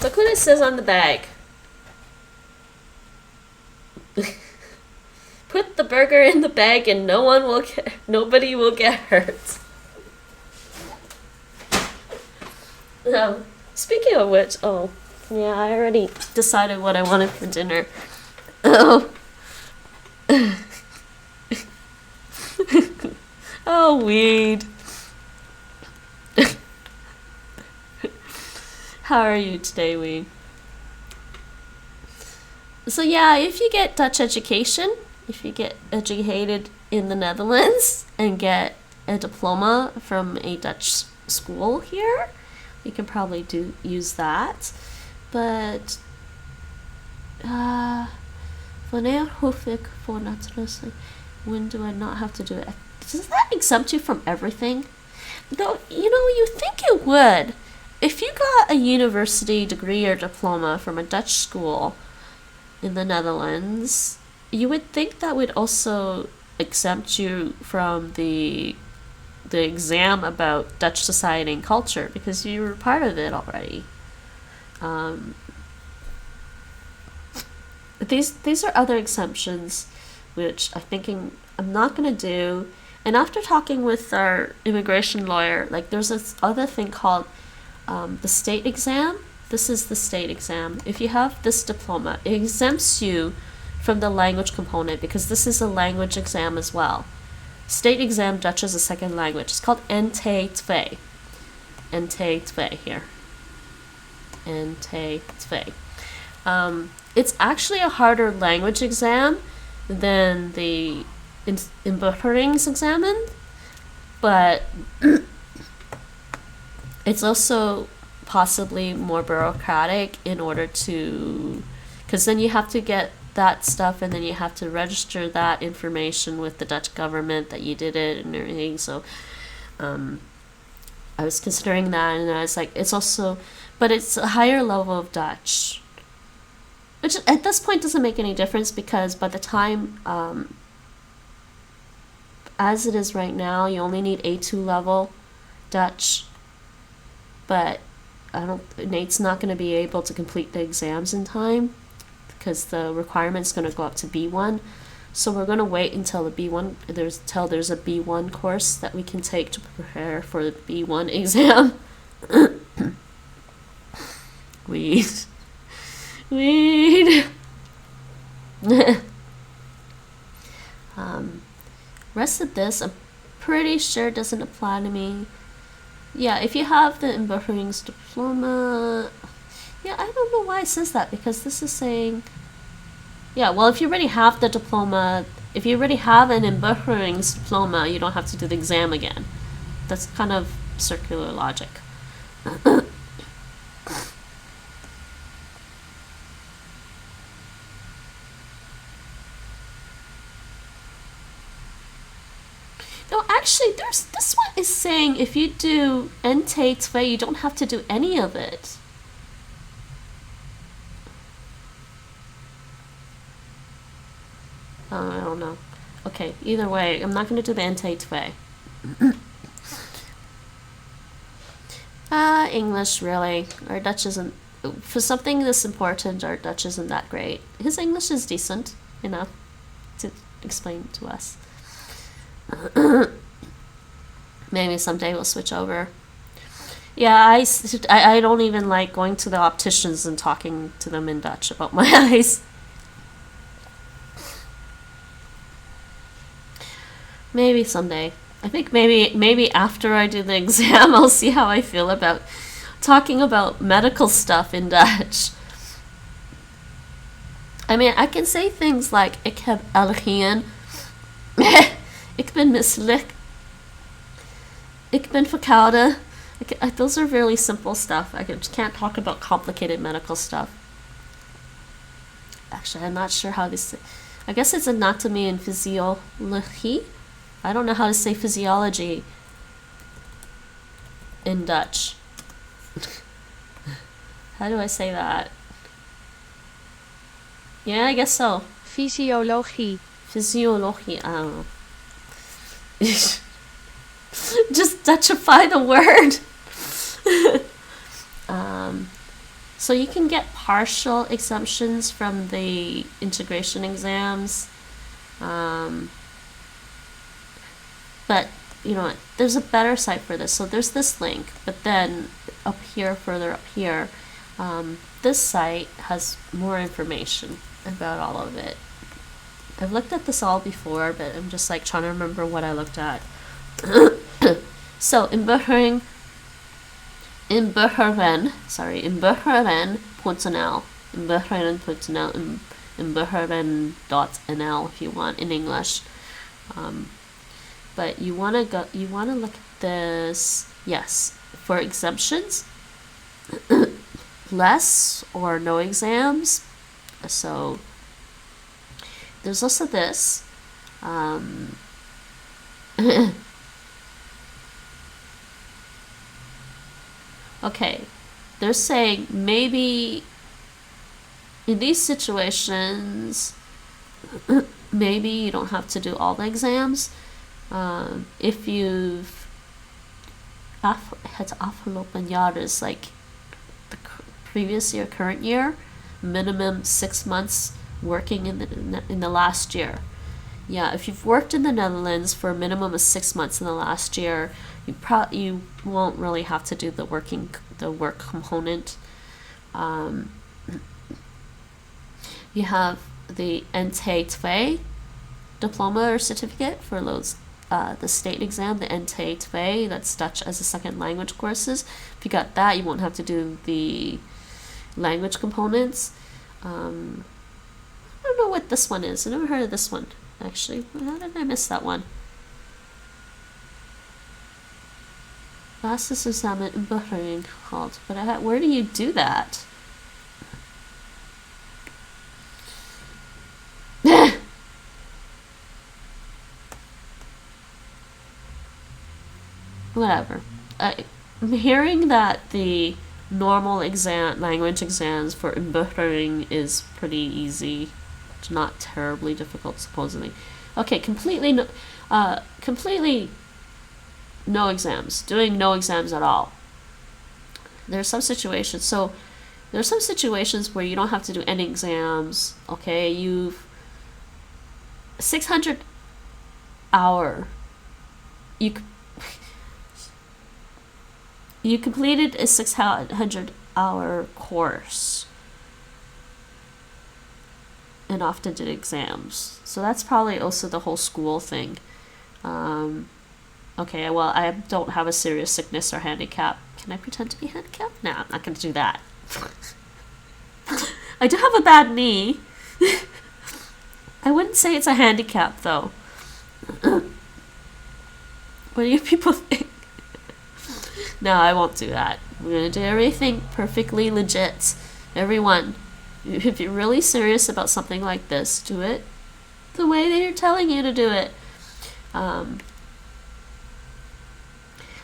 Look what it says on the bag. Put the burger in the bag and nobody will get hurt. No. Speaking of which, yeah, I already decided what I wanted for dinner. Oh, weed. How are you today, weed? So yeah, if you get Dutch education, if you get educated in the Netherlands and get a diploma from a Dutch school here, you can probably use that. But wanneer hoef ik voor naturalisme? When do I not have to do it? Does that exempt you from everything? Though, you think it would. If you got a university degree or diploma from a Dutch school in the Netherlands, you would think that would also exempt you from the exam about Dutch society and culture, because you were part of it already. These are other exemptions which I'm not going to do. And after talking with our immigration lawyer, there's this other thing called the state exam, This is the state exam. If you have this diploma, it exempts you from the language component because this is a language exam as well. State exam Dutch as a second language. It's called NT2. NT2 here. NT2. It's actually a harder language exam than the inburgeringsexamen, but it's also possibly more bureaucratic in order to, because then you have to get that stuff and then you have to register that information with the Dutch government that you did it and everything. So I was considering that, and I was like, it's also, but it's a higher level of Dutch, which at this point doesn't make any difference because by the time, as it is right now, you only need A2 level Dutch, but Nate's not going to be able to complete the exams in time because the requirement's going to go up to B1. So we're going to wait until the B1, there's a B1 course that we can take to prepare for the B1 exam. Weed. Rest of this, I'm pretty sure doesn't apply to me. Yeah, if you have the inburgerings diploma, yeah, I don't know why it says that because this is saying, yeah, well, if you already have the diploma, if you already have an inburgerings diploma, you don't have to do the exam again. That's kind of circular logic. No, actually, this one is saying if you do NT2, you don't have to do any of it. I don't know. Okay, either way, I'm not going to do the NT2. English, really. Our Dutch isn't, for something this important, our Dutch isn't that great. His English is decent enough to explain to us. Maybe someday we'll switch over. Yeah, I don't even like going to the opticians and talking to them in Dutch about my eyes. Maybe someday. I think maybe after I do the exam, I'll see how I feel about talking about medical stuff in Dutch. I mean, I can say things like, ik heb allergieën. Ik ben misselijk. Ik ben verkouden. Those are really simple stuff. I just can't talk about complicated medical stuff. Actually, I'm not sure how this. I guess it's anatomy and physiology. I don't know how to say physiology in Dutch. How do I say that? Yeah, I guess so. Fysiologie. Physiology, I don't know. Just Dutchify the word. So you can get partial exemptions from the integration exams. But, you know, there's a better site for this. So there's this link, but then up here, further up here, this site has more information about all of it. I've looked at this all before, but I'm just like trying to remember what I looked at. So, inburgeren.nl, inburgeren.nl if you want in English. But you want to look at this, yes, for exemptions, less or no exams. So there's also this. Okay, they're saying maybe in these situations, maybe you don't have to do all the exams. If you've het afgelopen jaar is like the previous year, current year, minimum 6 months working in the last year. Yeah, if you've worked in the Netherlands for a minimum of 6 months in the last year, you won't really have to do the work component. You have the NT2 diploma or certificate for those the state exam, the NT2, that's Dutch as a second language courses. If you got that, you won't have to do the language components. I don't know what this one is. I never heard of this one, actually. How did I miss that one? Basisexamen in Bahrain called. But where do you do that? Whatever. I'm hearing that the normal language exams for Bahrain is pretty easy. It's not terribly difficult, supposedly. Okay, completely no exams. Doing no exams at all. There's some situations. So there's some situations where you don't have to do any exams. Okay, you've 600 hour. You completed a 600-hour course and often did exams. So that's probably also the whole school thing. Okay, well, I don't have a serious sickness or handicap. Can I pretend to be handicapped? No, I'm not going to do that. I do have a bad knee. I wouldn't say it's a handicap, though. What do you people think? No, I won't do that. We're going to do everything perfectly legit. Everyone, if you're really serious about something like this, do it the way they're telling you to do it.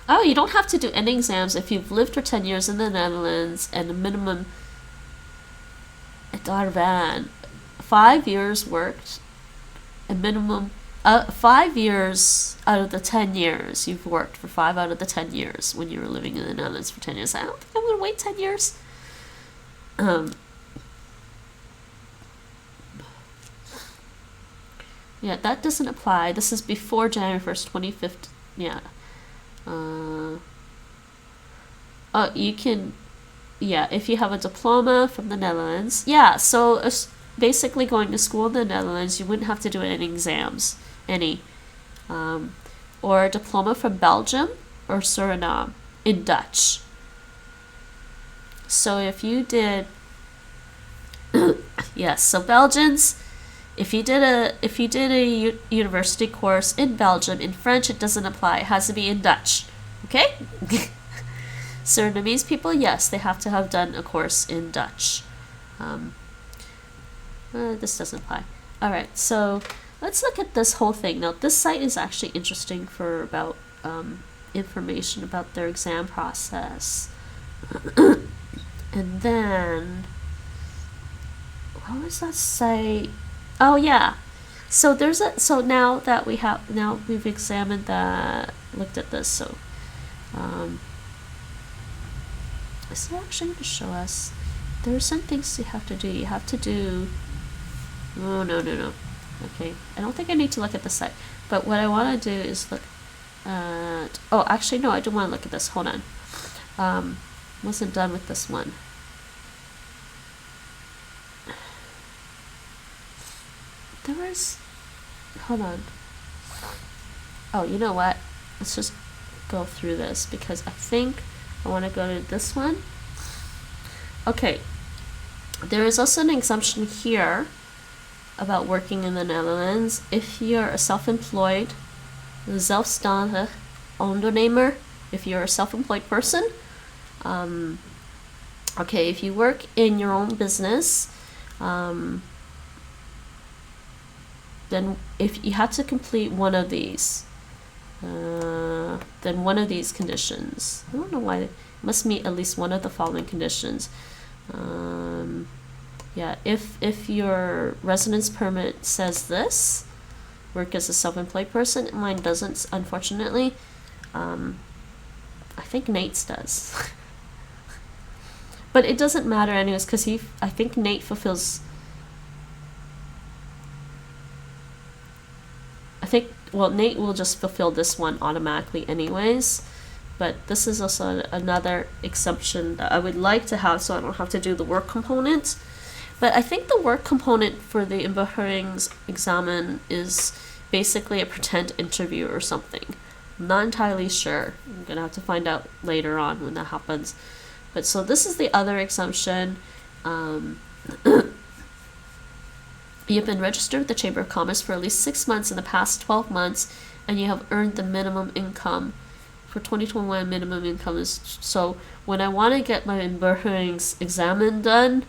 Oh, you don't have to do any exams if you've lived for 10 years in the Netherlands and a minimum at Darvan. 5 years worked, a minimum 5 years out of the 10 years. You've worked for 5 out of the 10 years when you were living in the Netherlands for 10 years. I don't think I'm going to wait 10 years. Yeah, that doesn't apply. This is before January 1st, 2015. Yeah. Oh, you can, yeah, if you have a diploma from the Netherlands. Yeah, so basically going to school in the Netherlands, you wouldn't have to do any exams. Or a diploma from Belgium or Suriname in Dutch. So if you did, yes, so Belgians, if you did a university course in Belgium in French, it doesn't apply. It has to be in Dutch. Okay? Surinamese people, yes, they have to have done a course in Dutch. This doesn't apply. All right, so let's look at this whole thing. Now, this site is actually interesting for about information about their exam process. And then, what was that site? Oh yeah. So now we've examined that, looked at this. So, is it actually going to show us? There are some things you have to do. You have to do. Oh no. Okay, I don't think I need to look at the site. But what I want to do is look at. Oh, actually no, I don't want to look at this. Hold on. Wasn't done with this one. There was. Hold on. Oh, you know what? Let's just go through this because I think I want to go to this one. Okay. There is also an exemption here about working in the Netherlands. If you're a self-employed, zelfstandig ondernemer, if you're a self-employed person, okay, if you work in your own business, then if you had to complete one of these, then one of these conditions, I don't know why, it must meet at least one of the following conditions. Yeah, if your residence permit says this, work as a self-employed person, mine doesn't, unfortunately. I think Nate's does. But it doesn't matter anyways, because I think Nate fulfills, Nate will just fulfill this one automatically anyways. but this is also another exemption that I would like to have, so I don't have to do the work component. But I think the work component for the Inbehöringsexamen is basically a pretend interview or something. I'm not entirely sure. I'm gonna have to find out later on when that happens. But so this is the other exemption. You've been registered with the Chamber of Commerce for at least 6 months in the past 12 months, and you have earned the minimum income. For 2021, minimum income is... So when I want to get my Inbehöringsexamen done,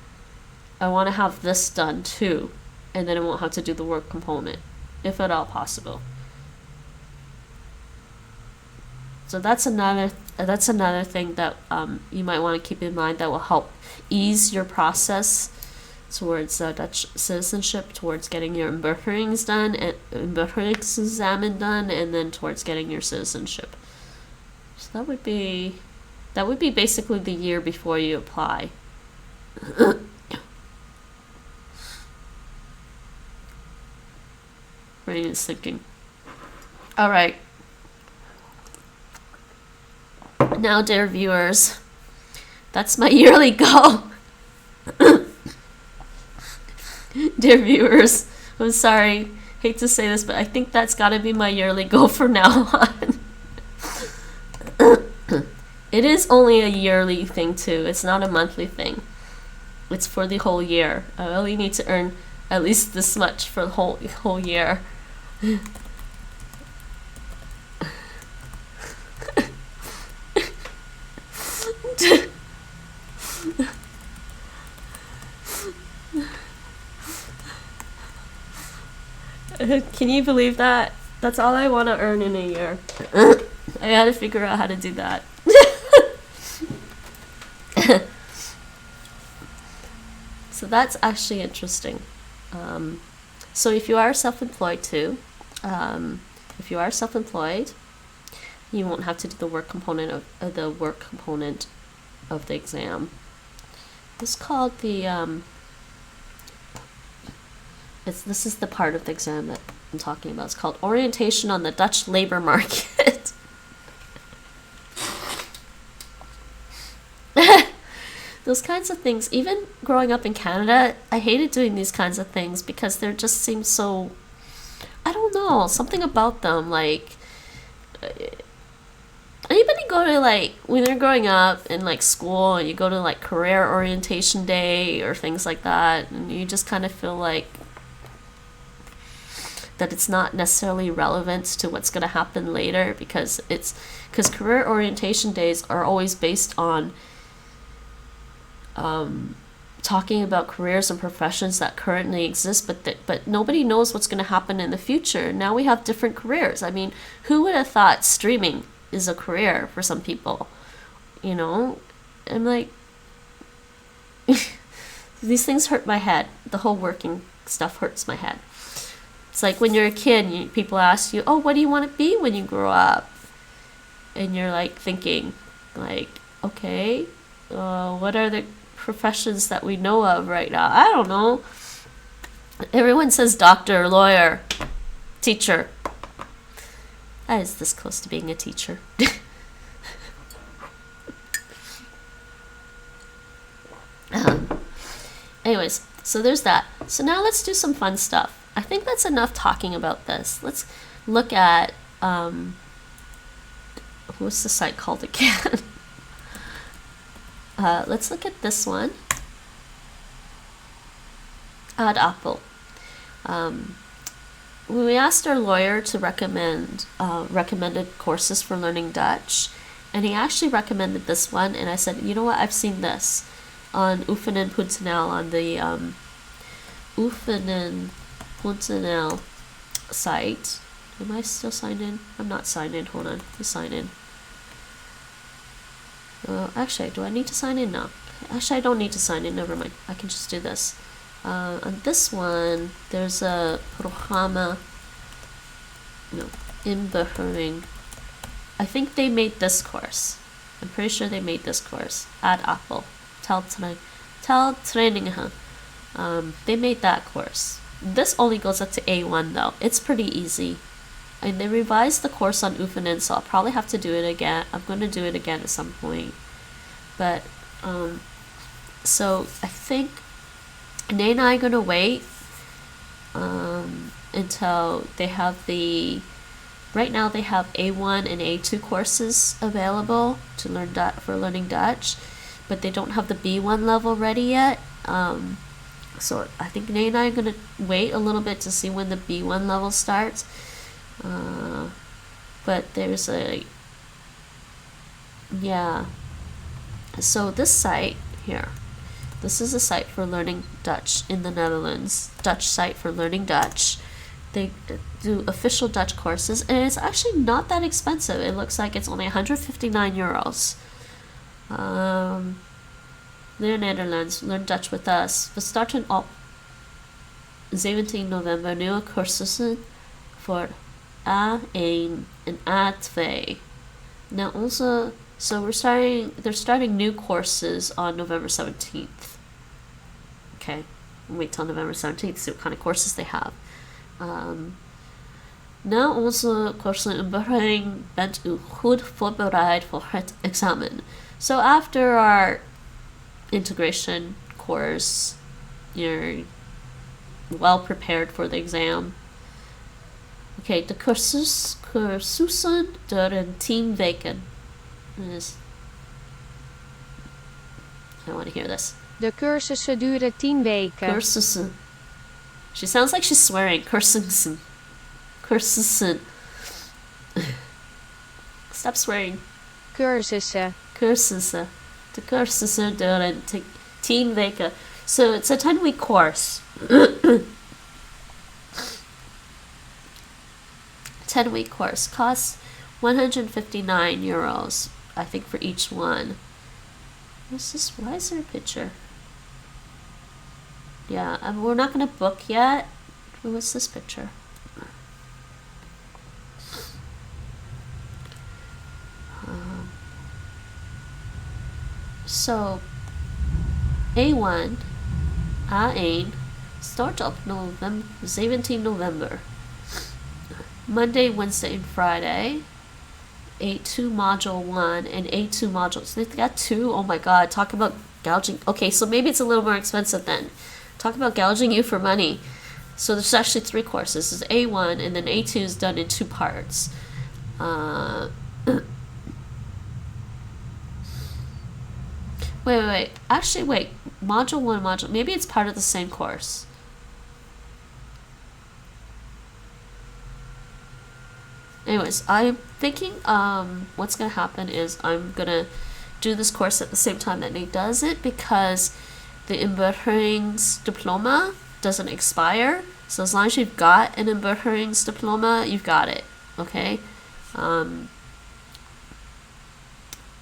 I want to have this done too, and then I won't have to do the work component, if at all possible. So that's another thing that you might want to keep in mind that will help ease your process towards Dutch citizenship, towards getting your Inbehöringsexamen done, and then towards getting your citizenship. So that would be basically the year before you apply. Brain is thinking. All right. Now, dear viewers, that's my yearly goal. Dear viewers, I'm sorry, hate to say this, but I think that's got to be my yearly goal from now on. It is only a yearly thing too. It's not a monthly thing. It's for the whole year. I only need to earn at least this much for the whole year. Can you believe that? That's all I want to earn in a year. I gotta figure out how to do that. So that's actually interesting. So if you are self-employed too, if you are self-employed, you won't have to do the work component of the exam. It's called the this is the part of the exam that I'm talking about. It's called Orientation on the Dutch Labor Market. Those kinds of things, even growing up in Canada, I hated doing these kinds of things because they just seem so, I don't know, something about them, like, anybody go to, like, when they're growing up in, like, school, and you go to, like, career orientation day or things like that, and you just kind of feel like that it's not necessarily relevant to what's going to happen later, because career orientation days are always based on talking about careers and professions that currently exist, but nobody knows what's going to happen in the future. Now we have different careers. I mean, who would have thought streaming is a career for some people? You know, I'm like, these things hurt my head. The whole working stuff hurts my head. It's like when you're a kid, people ask you, oh, what do you want to be when you grow up? And you're like thinking, like, okay, what are the professions that we know of right now? I don't know. Everyone says doctor, lawyer, teacher. That is this close to being a teacher. Anyways, so there's that. So now let's do some fun stuff. I think that's enough talking about this. Let's look at, what's the site called again? Let's look at this one. Ad Apple. When we asked our lawyer to recommend recommended courses for learning Dutch, and he actually recommended this one, and I said, you know what, I've seen this on oefenen.nl, on the oefenen.nl site. Am I still signed in? I'm not signed in. Hold on. Let's sign in. Actually, do I need to sign in? No. Actually, I don't need to sign in. Never mind. I can just do this. On this one, there's a programma. No, Inbehöring. I think they made this course. I'm pretty sure they made this course. Ad Apple. Taaltrainingen. They made that course. This only goes up to A1 though. It's pretty easy. and they revised the course on oefenen, so I'll probably have to do it again. I'm going to do it again at some point. But, so I think Nate and I are going to wait until they have right now they have A1 and A2 courses available to learn for learning Dutch, but they don't have the B1 level ready yet. So I think Nate and I are going to wait a little bit to see when the B1 level starts. But there's so this site here, this is a site for learning Dutch in the Netherlands, Dutch site for learning Dutch. They do official Dutch courses, and it's actually not that expensive. It looks like it's only 159 euros. Leer Nederlands, learn Dutch with us. We starten op 17 november nieuwe cursussen voor A1 and A2. Now also, so they're starting new courses on November 17th. Okay, wait till November 17th to see what kind of courses they have. Na onze cursussen in Bahrein bent u goed voorbereid voor het examen. So after our integration course, you're well prepared for the exam. Okay, de cursussen duren 10 weken. I want to hear this. De cursussen duren 10 weken. Cursussen. She sounds like she's swearing. Cursussen. Cursussen. Stop swearing. Cursussen. Cursussen. De cursussen duren 10 weken. So it's a 10-week course. 10-week course costs 159 euros, I think, for each one. What's this? Why is there a picture? Yeah, we're not going to book yet. What's this picture? So, A1, A1, start op 17 November. Monday, Wednesday, and Friday. A2 Module 1 and A2 Modules. They've got 2. Oh my god, talk about gouging. Okay, so maybe it's a little more expensive then. Talk about gouging you for money. So there's actually 3 courses. There's A1 and then A2 is done in 2 parts. Wait. Actually, wait. Module 1, maybe it's part of the same course. Anyways, I'm thinking what's going to happen is I'm going to do this course at the same time that Nate does it, because the inburgeringsdiploma doesn't expire. So as long as you've got an inburgeringsdiploma, you've got it. Okay?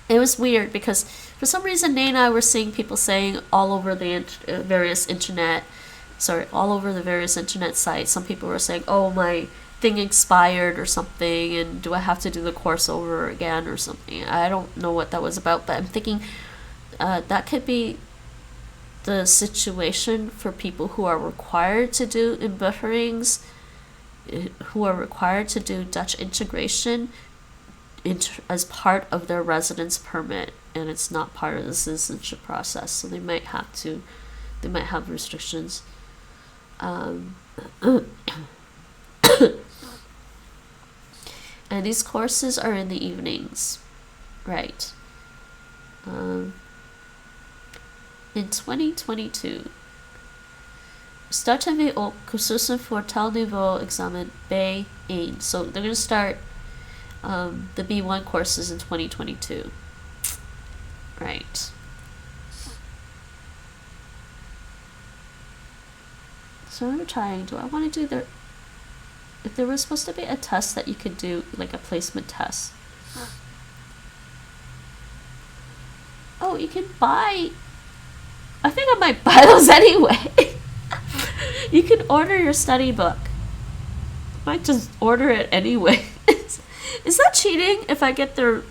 It was weird because for some reason Nate and I were seeing people saying all over the various internet sites, some people were saying, oh, my thing expired or something, and do I have to do the course over again or something? I don't know what that was about, but I'm thinking that could be the situation for people who are required to do inburgerings, who are required to do Dutch integration as part of their residence permit, and it's not part of the citizenship process, so they might have restrictions. And these courses are in the evenings, right? In 2022 starten we op cursussen voor taalniveau examen B1. So they're going to start the B1 courses in 2022, right? So I'm trying. Do I want to do if there was supposed to be a test that you could do, like a placement test. Oh, you can buy. I think I might buy those anyway. You can order your study book. I might just order it anyway. Is that cheating if I get their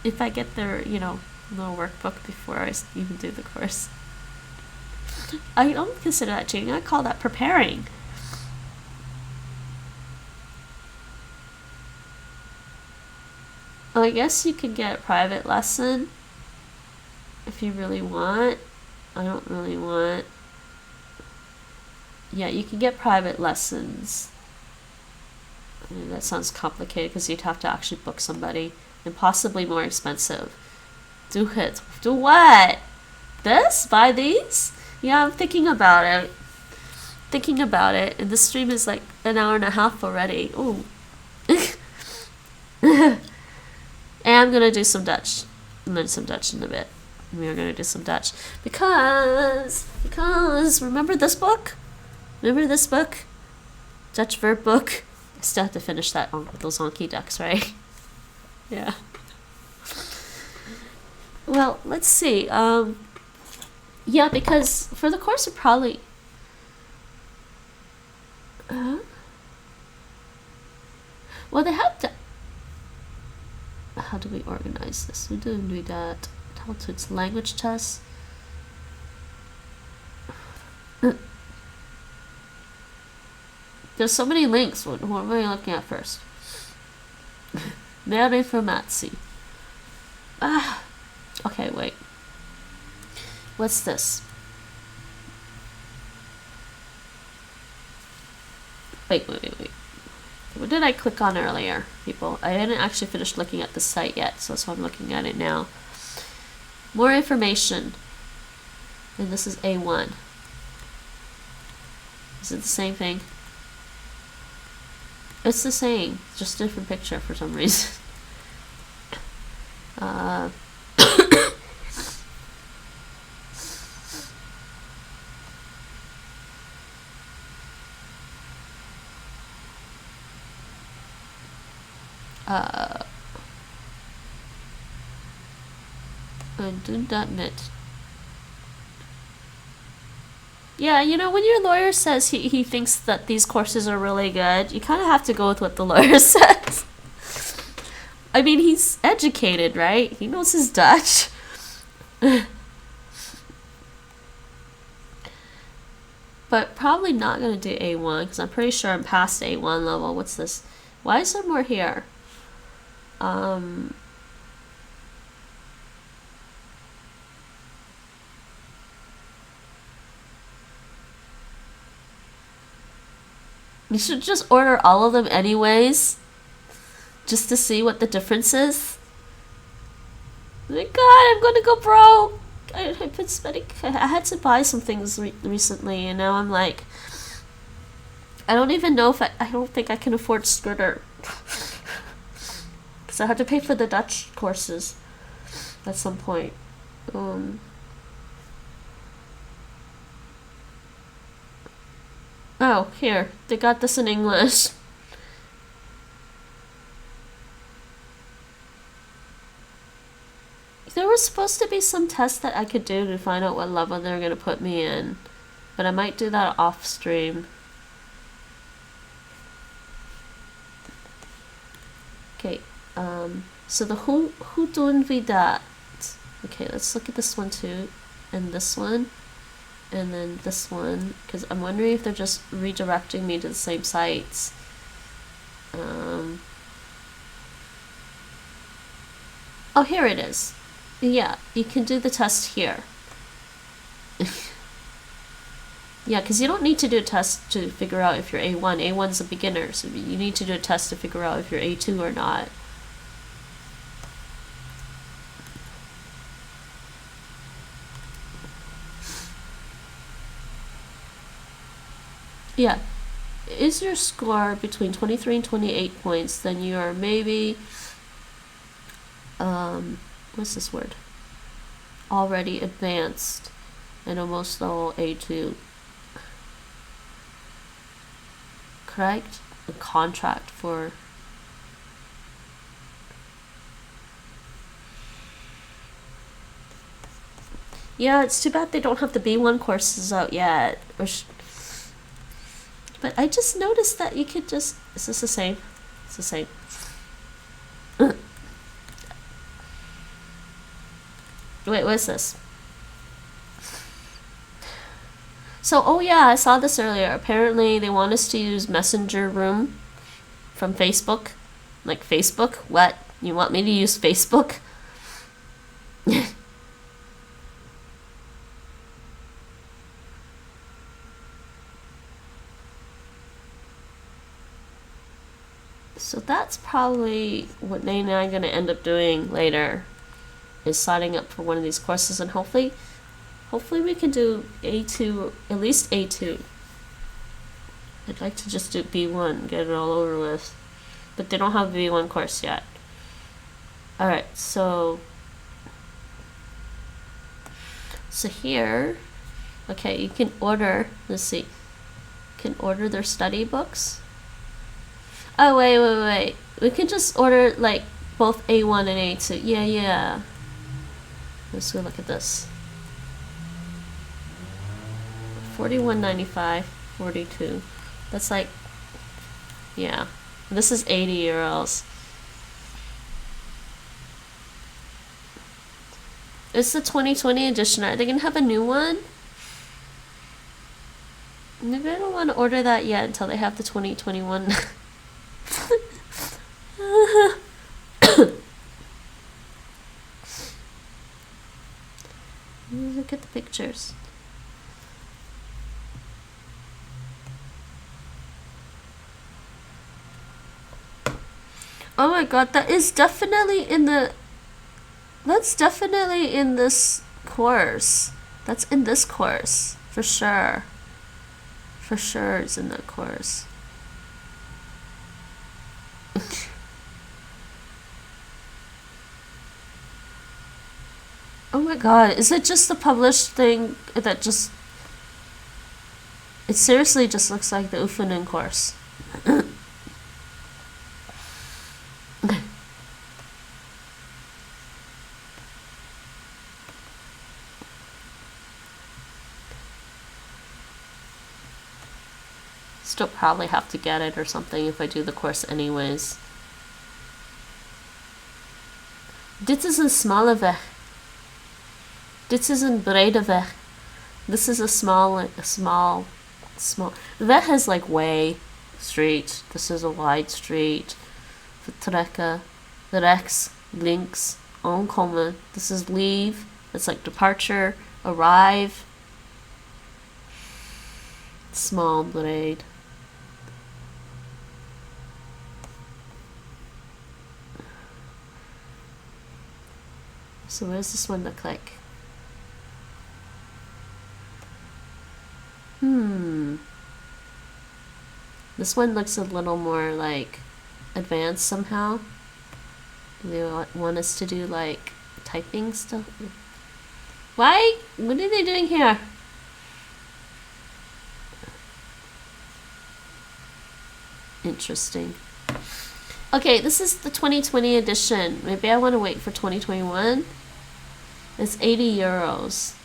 little workbook before I even do the course? I don't consider that cheating. I call that preparing. I guess you could get a private lesson if you really want. I don't really want. Yeah, you can get private lessons. I mean, that sounds complicated because you'd have to actually book somebody and possibly more expensive. Do it. Do what? This? Buy these? Yeah, I'm thinking about it. And this stream is like an hour and a half already. Ooh. And I'm gonna do some Dutch. Learn some Dutch in a bit. We are gonna do some Dutch because remember this book? Dutch verb book. I still have to finish that with those Anki ducks, right? Yeah. Well, let's see. Yeah, because for the course it probably. Well, they have to. How do we organize this? We do that. How to its language tests. There's so many links. What am I looking at first? Meer informatie. Okay, wait. What's this? Wait. What did I click on earlier, people? I didn't actually finish looking at the site yet, so that's why I'm looking at it now. More information. And this is A1. Is it the same thing? It's the same, just a different picture for some reason. Untitled. Yeah, you know, when your lawyer says he thinks that these courses are really good, you kind of have to go with what the lawyer says. I mean, he's educated, right? He knows his Dutch. But probably not going to do A1, because I'm pretty sure I'm past A1 level. What's this? Why is there more here? You should just order all of them anyways, just to see what the difference is. Oh my God, I'm gonna go broke. I've been spending. I had to buy some things recently, and now I'm like, I don't even know if I don't think I can afford Skirter, because I have to pay for the Dutch courses at some point. Oh, here. They got this in English. There was supposed to be some test that I could do to find out what level they're going to put me in. But I might do that off stream. Okay, so the who doen we dat? Okay, let's look at this one too. And this one. And then this one, because I'm wondering if they're just redirecting me to the same sites. Oh, here it is. Yeah, you can do the test here. Yeah, because you don't need to do a test to figure out if you're A1. A1's a beginner, so you need to do a test to figure out if you're A2 or not. Yeah, is your score between 23 and 28 points, then you are maybe, what's this word? Already advanced and almost level A2. Correct? A contract for. Yeah, it's too bad they don't have the B1 courses out yet. But I just noticed that you could just. Is this the same? It's the same. Wait, what is this? So, oh yeah, I saw this earlier. Apparently, they want us to use Messenger Room from Facebook. Like Facebook? What? You want me to use Facebook? So that's probably what Nate and I are going to end up doing later, is signing up for one of these courses, and hopefully we can do A2, at least A2. I'd like to just do B1, get it all over with. But they don't have a B1 course yet. Alright, so here, okay, you can order, let's see, you can order their study books. Oh, wait. We can just order, like, both A1 and A2. Yeah. Let's go look at this. $41.95, 42. That's like, yeah. This is 80 euros. It's the 2020 edition. Are they gonna have a new one? Maybe I don't want to order that yet until they have the 2021. Look at the pictures. Oh my god, that's definitely in this course. That's in this course, for sure. For sure it's in that course. Oh my god, is it just the published thing that just... It seriously just looks like the oefenen course. Still probably have to get it or something if I do the course anyways. Dit is een smalle weg. Dit is een brede weg. This is a small. The weg is like way, street. This is a wide street. Vertrekken, rechts, links, aankomen. This is leave. It's like departure, arrive. Small, breed. So where's this one look like? This one looks a little more like advanced somehow. They want us to do like typing stuff. Why? What are they doing here? Interesting. Okay, this is the 2020 edition. Maybe I want to wait for 2021. It's 80 euros.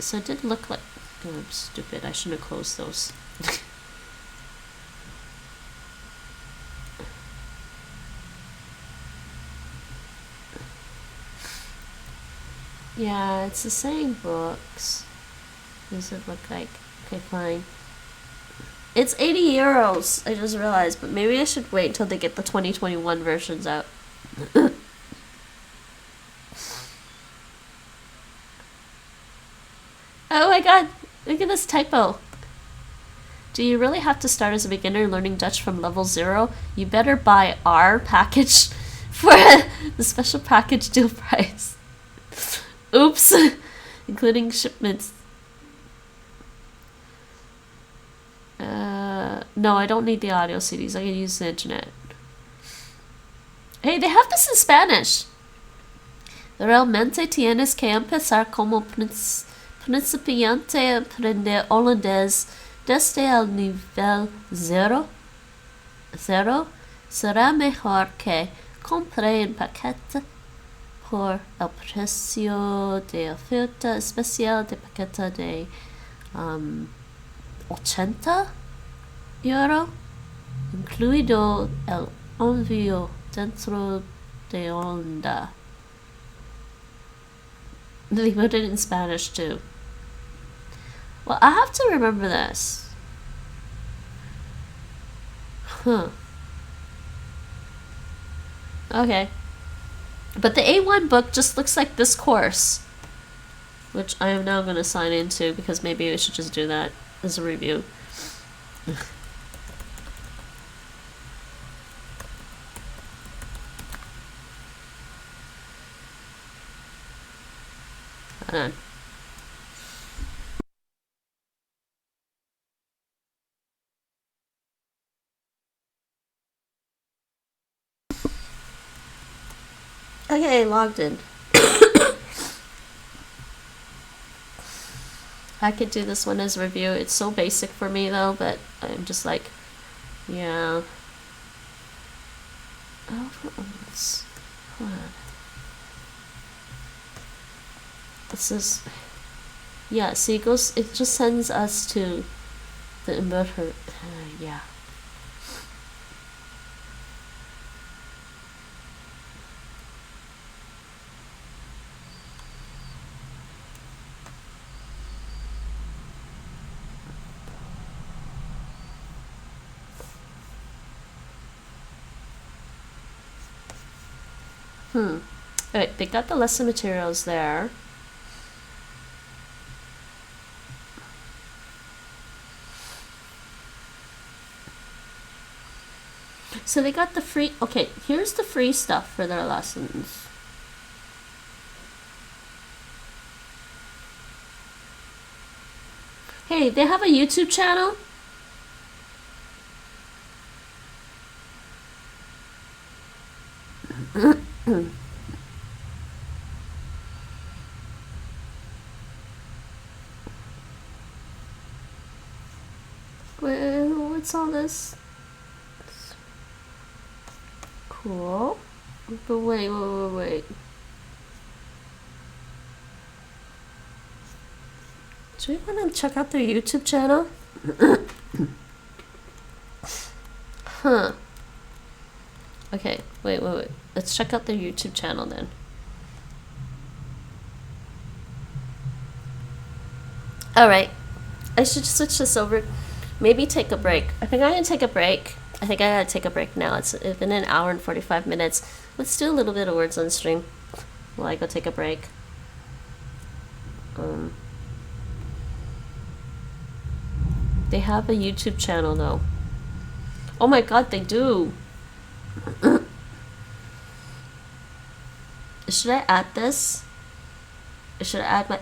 So it did look like... Oh, I'm stupid. I shouldn't have closed those. Yeah, it's the same books. What does it look like? Okay, fine. It's 80 euros, I just realized, but maybe I should wait until they get the 2021 versions out. Oh my god, look at this typo. Do you really have to start as a beginner learning Dutch from level 0? You better buy our package for the special package deal price. Oops, including shipments. No, I don't need the audio CDs. I can use the internet. Hey, they have this in Spanish. Realmente tienes que empezar como principiante a aprender holandés desde el nivel 0. Será mejor que compre un paquete por el precio de oferta especial de paquete de 80 euro, incluido el envío dentro de Holanda. They put it in Spanish too. Well, I have to remember this. Huh. Okay. But the A1 book just looks like this course, which I am now going to sign into because maybe I should just do that as a review. Hold on. Okay, logged in. I could do this one as a review. It's so basic for me though, but I'm just like, yeah. Oh, hold on. This is, yeah, see, it just sends us to the inverter. Yeah. Alright, they got the lesson materials there. So they got the free, okay, here's the free stuff for their lessons. Hey, they have a YouTube channel? Well, what's all this? Cool. But wait. Do we want to check out their YouTube channel? Huh. Okay, wait. Let's check out their YouTube channel then. Alright. I should switch this over. Maybe take a break. I think I gotta take a break. I think I gotta take a break now. It's been an hour and 45 minutes. Let's do a little bit of words on stream while I go take a break. They have a YouTube channel though. Oh my god, they do. Should I add this? Should I add my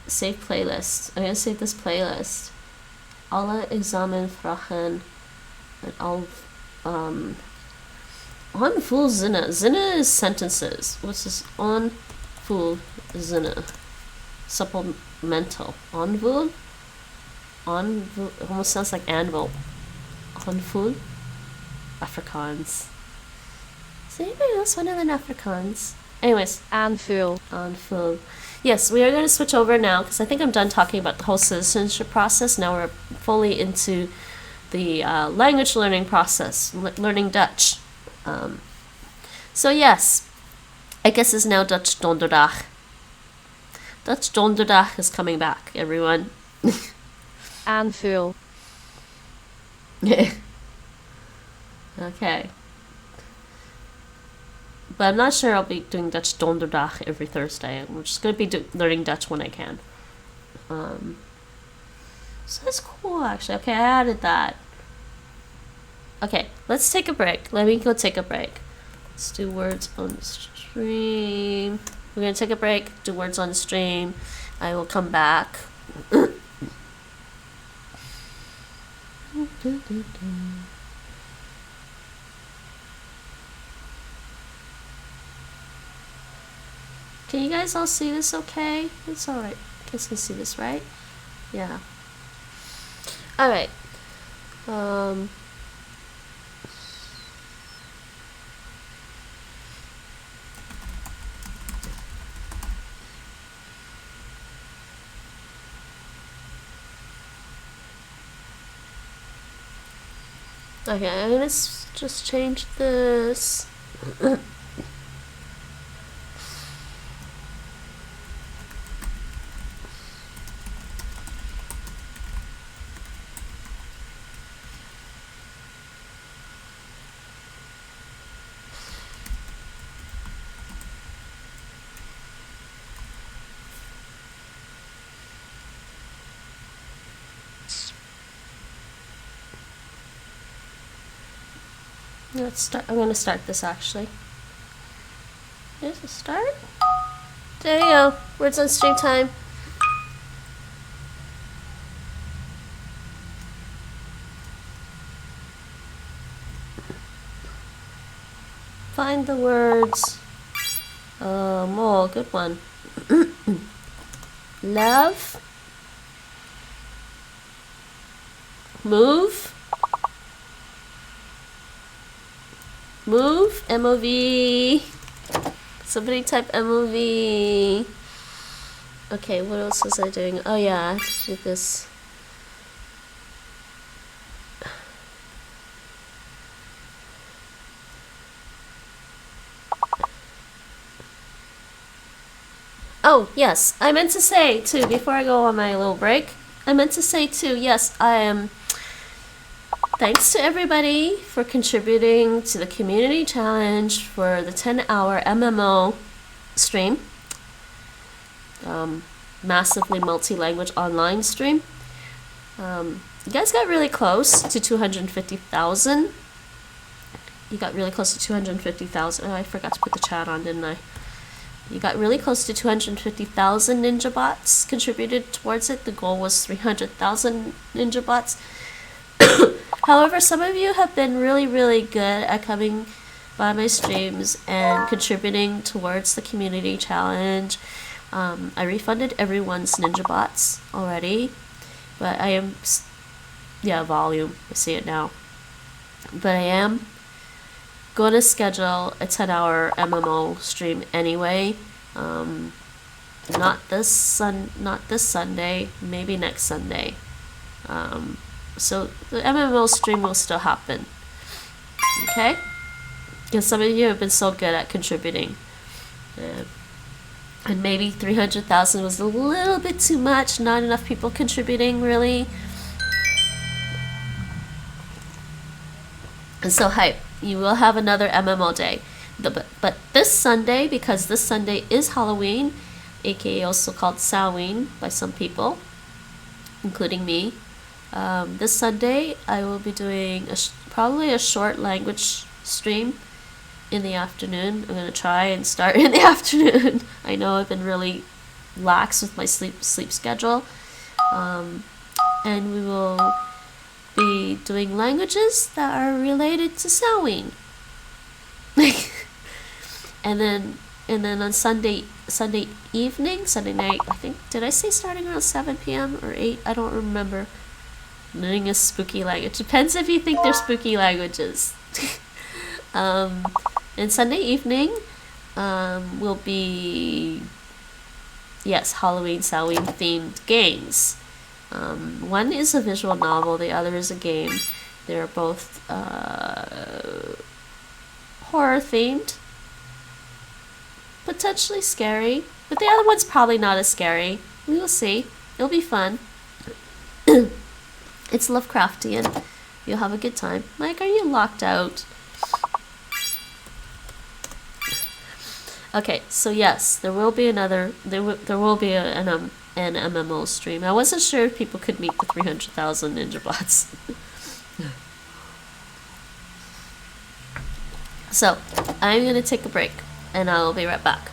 save playlist? I'm gonna save this playlist. Alle examenvragen en al onvul zinnen. Zinnen is sentences. What's this? Onvul zinnen. Supplemental. Onvul? Onvul almost sounds like anvil. Onvul? Afrikaans. Does anybody else want to learn Afrikaans? Anyways. Aanvul. Aanvul. Yes, we are going to switch over now because I think I'm done talking about the whole citizenship process. Now we're fully into the language learning process, learning Dutch. So yes, I guess it's now Dutch donderdag. Dutch donderdag is coming back, everyone. Aanvul. Okay. But I'm not sure I'll be doing Dutch donderdag every Thursday. I'm just going to be learning Dutch when I can. So that's cool, actually. Okay, I added that. Okay, let's take a break. Let me go take a break. Let's do words on stream. We're going to take a break, do words on stream. I will come back. Can you guys all see this okay? It's alright. You guys can see this, right? Yeah. Alright. Okay, I'm gonna just change this. Let's start. I'm gonna start this actually. There's a start. There you go. Words on stream time. Find the words. Oh, good one. Love. Move. Move. M-O-V. Somebody type M-O-V. Okay, what else was I doing? Oh yeah, I have to do this. Oh, yes, I meant to say, too, before I go on my little break, I meant to say, too, yes, I am... Thanks to everybody for contributing to the community challenge for the 10-hour MMO stream. Massively multi-language online stream. You guys got really close to 250,000. You got really close to 250,000. Oh, I forgot to put the chat on, didn't I? You got really close to 250,000 ninja bots contributed towards it. The goal was 300,000 ninja bots. However, some of you have been really, really good at coming by my streams and contributing towards the community challenge. I refunded everyone's ninja bots already, but I am, yeah, volume, I see it now. But I am going to schedule a 10-hour MMO stream anyway. Not this Sunday, maybe next Sunday. So the MMO stream will still happen. Okay? Because some of you have been so good at contributing. And maybe 300,000 was a little bit too much, not enough people contributing, really. And so, hey, you will have another MMO day. But this Sunday, because this Sunday is Halloween, aka also called Samhain by some people, including me, this Sunday I will be doing probably a short language stream in the afternoon. I'm going to try and start in the afternoon. I know I've been really lax with my sleep schedule. And we will be doing languages that are related to Samhain. and then on Sunday evening, Sunday night, I think, did I say starting around 7 p.m. or 8? I don't remember. Learning a spooky language. Depends if you think they're spooky languages. And Sunday evening will be, yes, Halloween, Samhain themed games. One is a visual novel, the other is a game. They're both horror themed, potentially scary, but the other one's probably not as scary. We will see. It'll be fun. It's Lovecraftian. You'll have a good time. Mike, are you locked out? Okay, so yes, there will be another. There will be an MMO stream. I wasn't sure if people could meet the 300,000 ninja bots. So I'm gonna take a break, and I'll be right back.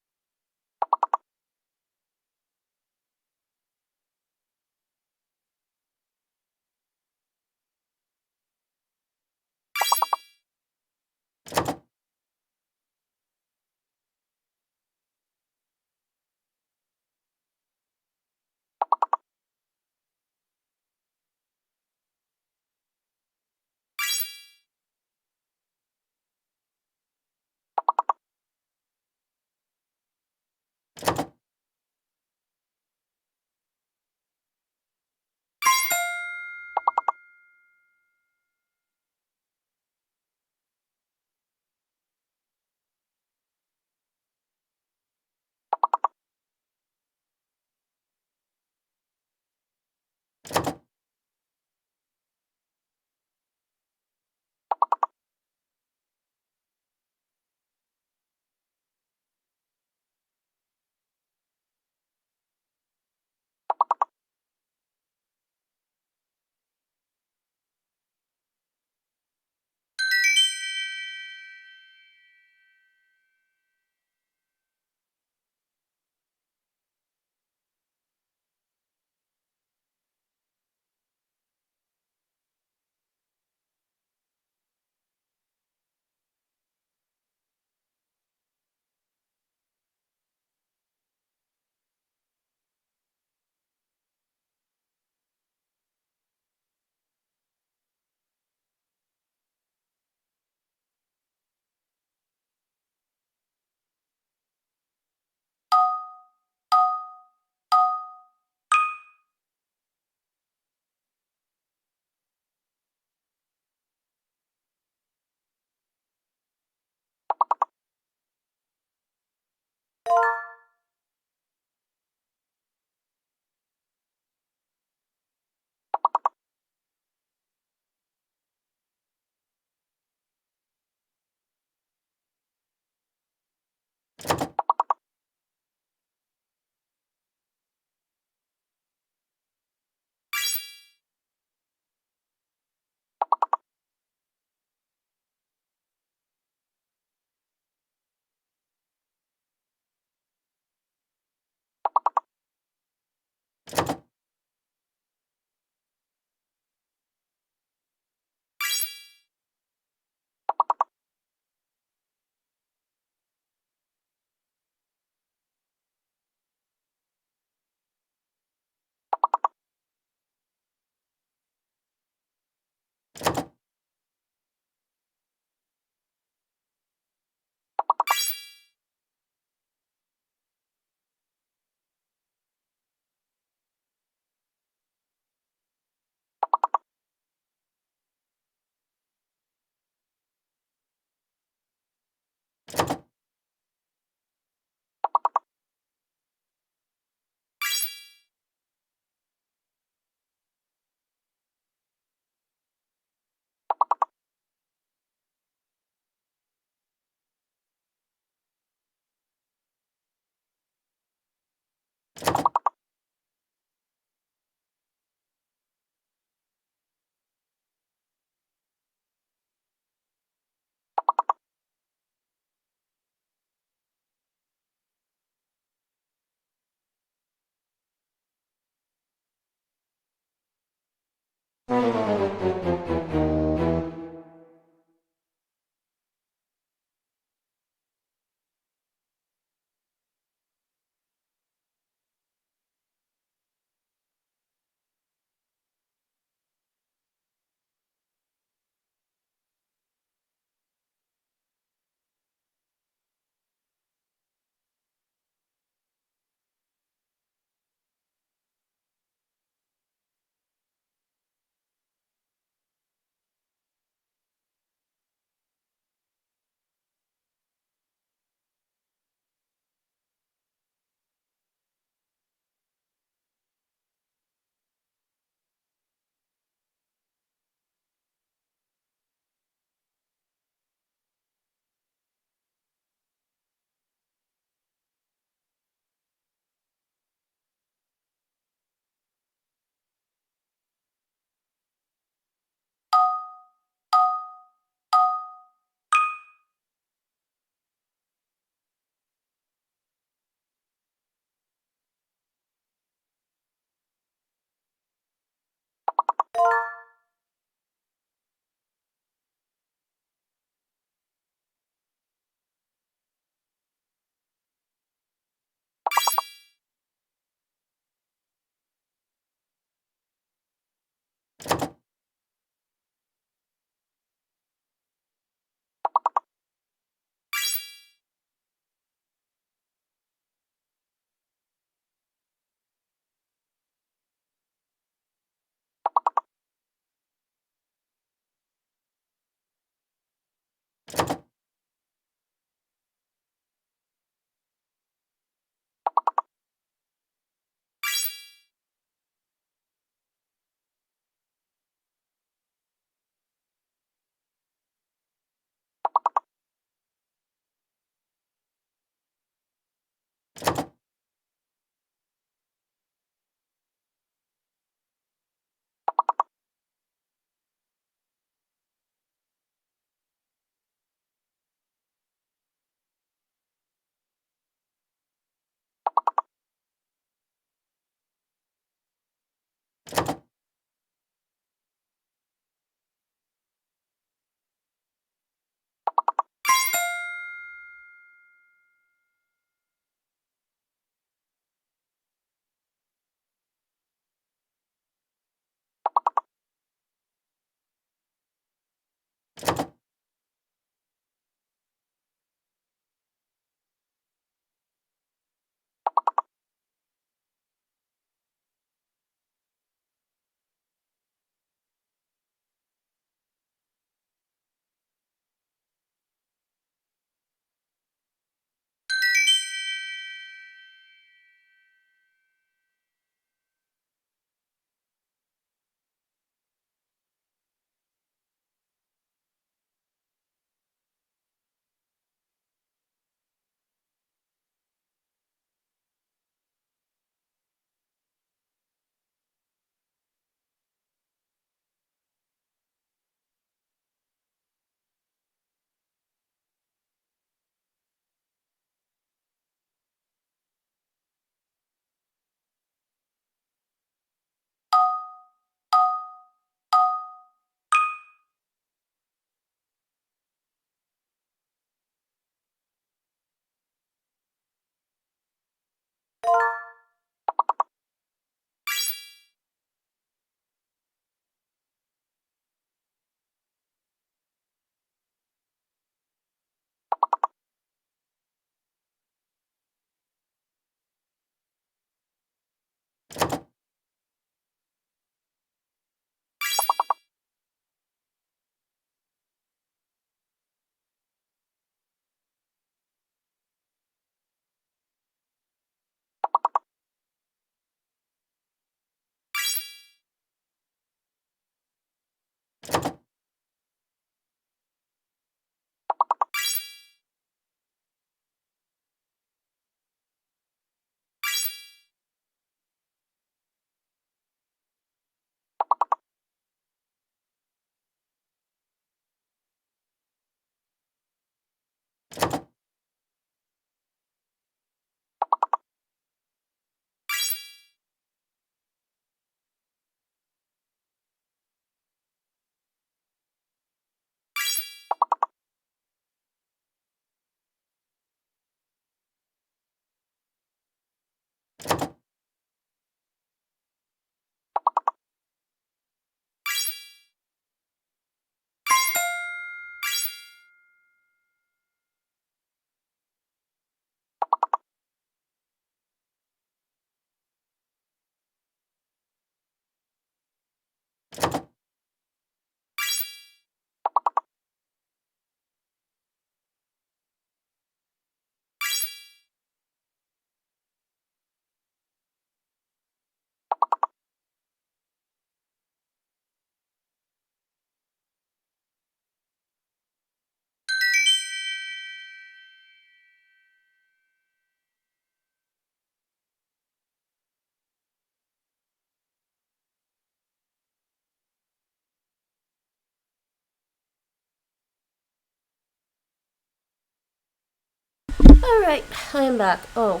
Alright, I am back. Oh.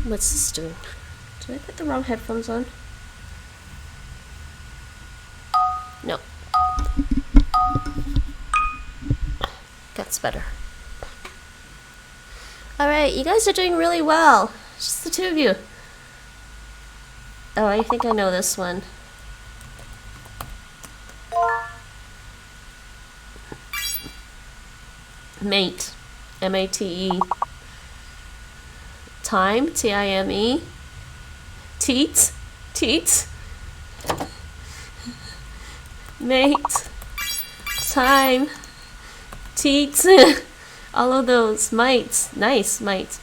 What's this doing? Did I put the wrong headphones on? No. That's better. Alright, you guys are doing really well. Just the two of you. Oh, I think I know this one. Mate. M-A-T-E. Time. T-I-M-E. Teat. Teat. Mate. Time. Teat. All of those. Might. Nice. Might.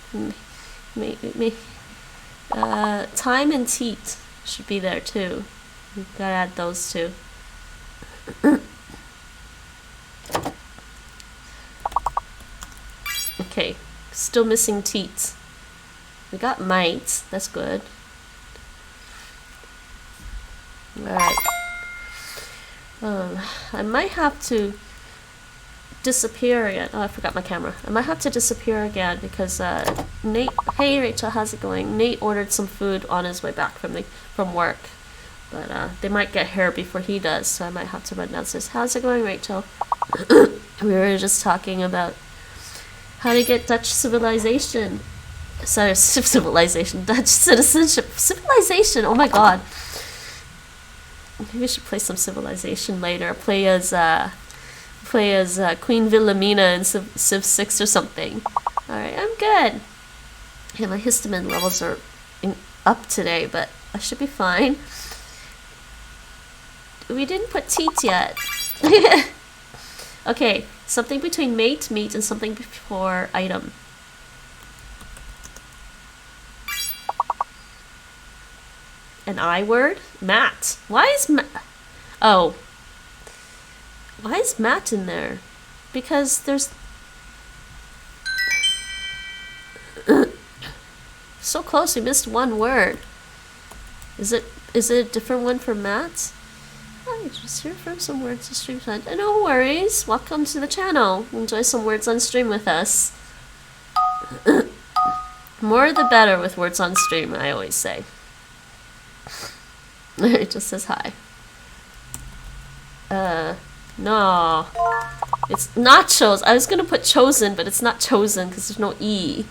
Time and teat should be there too. We've got to add those two. Okay, still missing teats. We got might, that's good. Alright. I might have to disappear again. Oh, I forgot my camera. I might have to disappear again because Nate, hey Rachel, how's it going? Nate ordered some food on his way back from work. But they might get here before he does, so I might have to run downstairs. How's it going, Rachel? We were just talking about how to get Dutch civilization. Sorry, civilization. Dutch citizenship. Civilization! Oh my god. Maybe we should play some civilization later. Play as Queen Wilhelmina in Civ 6 or something. Alright, I'm good. Yeah, my histamine levels are up today, but I should be fine. We didn't put teat yet. Okay, something between mate, meat, and something before item. An I word? Mat. Why is oh. Why is mat in there? Because there's... So close, we missed one word. Is it a different one for mat? I just hear from some words on stream time. No worries. Welcome to the channel. Enjoy some words on stream with us. More the better with words on stream, I always say. It just says hi. No. It's nachos. I was gonna put chosen, but it's not chosen because there's no E.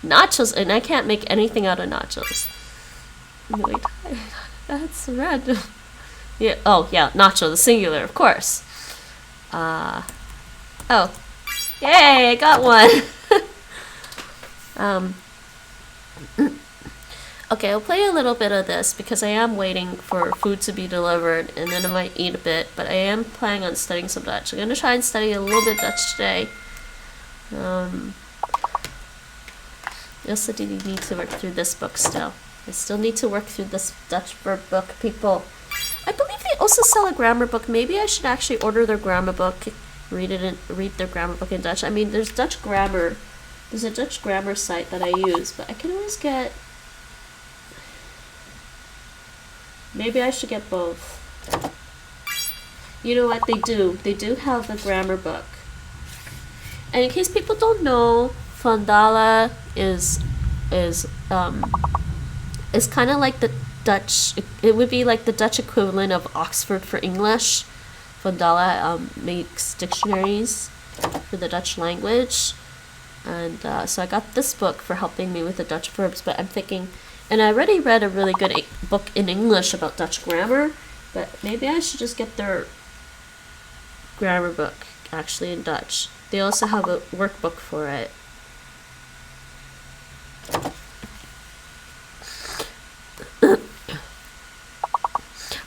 Nachos, and I can't make anything out of nachos. Wait, that's random. Yeah. Oh, yeah. Nacho, the singular, of course. Oh, yay! I got one. Okay, I'll play a little bit of this because I am waiting for food to be delivered, and then I might eat a bit. But I am planning on studying some Dutch. I'm gonna try and study a little bit Dutch today. I also do need to work through this book still. I still need to work through this Dutch verb book, people. I believe they also sell a grammar book. Maybe I should actually order their grammar book, read their grammar book in Dutch. I mean, there's Dutch grammar. There's a Dutch grammar site that I use, but I can always get. Maybe I should get both. You know what they do? They do have a grammar book. And in case people don't know, Vandala is kind of like the Dutch. It would be like the Dutch equivalent of Oxford for English. Vandala makes dictionaries for the Dutch language, and so I got this book for helping me with the Dutch verbs. But I'm thinking, and I already read a really good book in English about Dutch grammar, but maybe I should just get their grammar book actually in Dutch. They also have a workbook for it.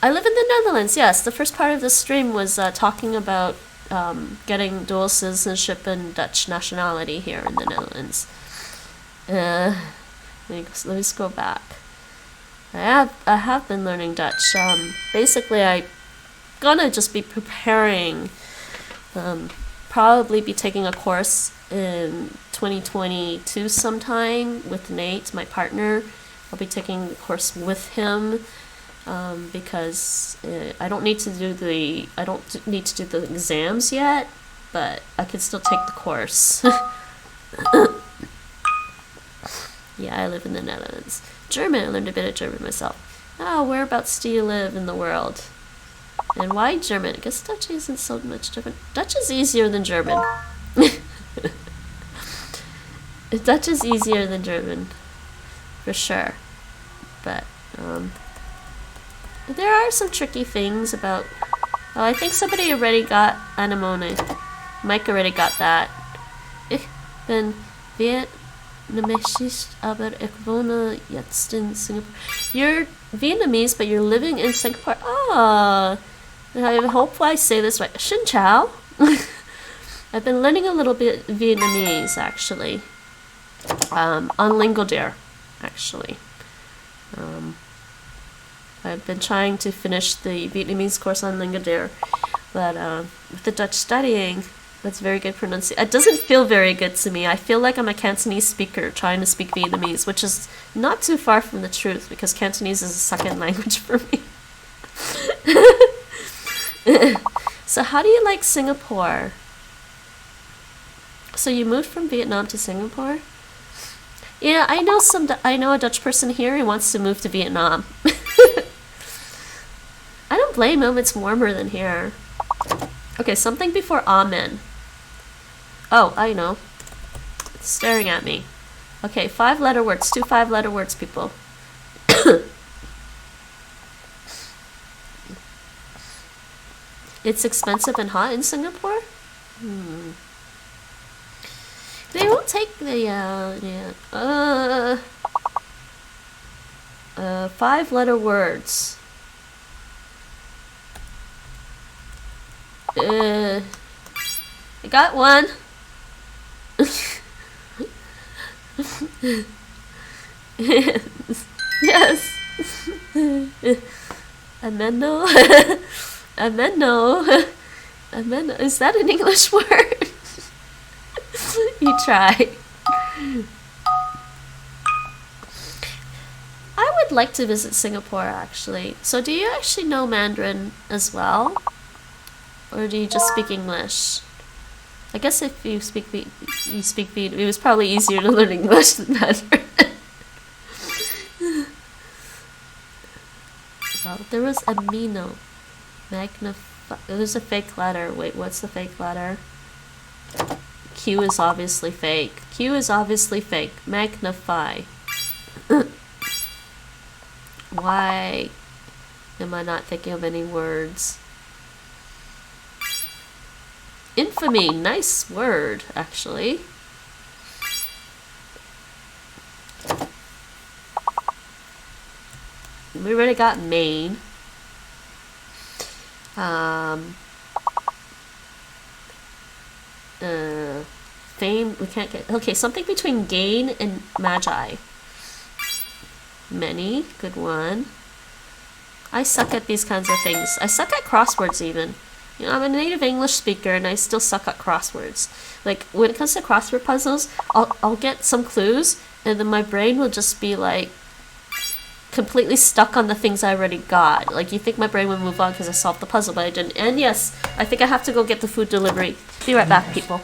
I live in the Netherlands, yes. The first part of this stream was talking about getting dual citizenship and Dutch nationality here in the Netherlands. Let me scroll back. I have been learning Dutch. Basically, I'm gonna just be preparing. Probably be taking a course in 2022 sometime with Nate, my partner. I'll be taking a course with him because I don't need to do the exams yet, but I can still take the course. Yeah, I live in the Netherlands. German, I learned a bit of German myself. Oh, whereabouts do you live in the world? And why German? I guess Dutch isn't so much different. Dutch is easier than German. Dutch is easier than German, for sure. But there are some tricky things about. Oh, I think somebody already got anemone. Mike already got that. Ich ben Vietnamese, aber ich wohne jetzt in Singapore. You're Vietnamese, but you're living in Singapore. Ah. I hope I say this right. Xin chào. I've been learning a little bit Vietnamese, actually. On Lingodeer, actually. I've been trying to finish the Vietnamese course on Lingodeer, but with the Dutch studying, that's very good pronunciation. It doesn't feel very good to me. I feel like I'm a Cantonese speaker trying to speak Vietnamese, which is not too far from the truth, because Cantonese is a second language for me. So how do you like Singapore? So you moved from Vietnam to Singapore? Yeah, I know a Dutch person here who wants to move to Vietnam. I don't blame him, it's warmer than here. Okay, something before amen. Oh, I know. It's staring at me. Okay, 5-letter words. 2 5-letter words, people. It's expensive and hot in Singapore? They won't take the, 5-letter words. I got one. Yes. Ameno. Ameno. Ameno. Is that an English word? You try. I would like to visit Singapore, actually. So do you actually know Mandarin as well? Or do you just speak English? I guess if you speak Vietnamese, it was probably easier to learn English than Mandarin. Well, there was amino. There's a fake letter. Wait, what's the fake letter? Q is obviously fake. Q is obviously fake. Magnify. Why am I not thinking of any words? Infamy. Nice word, actually. We already got main. Fame, we can't get... Okay, something between gain and magi. Many, good one. I suck at these kinds of things. I suck at crosswords even. You know, I'm a native English speaker and I still suck at crosswords. Like, when it comes to crossword puzzles, I'll get some clues and then my brain will just be like completely stuck on the things I already got. Like, you think my brain would move on because I solved the puzzle, but I didn't. And yes, I think I have to go get the food delivery. Be right back, people.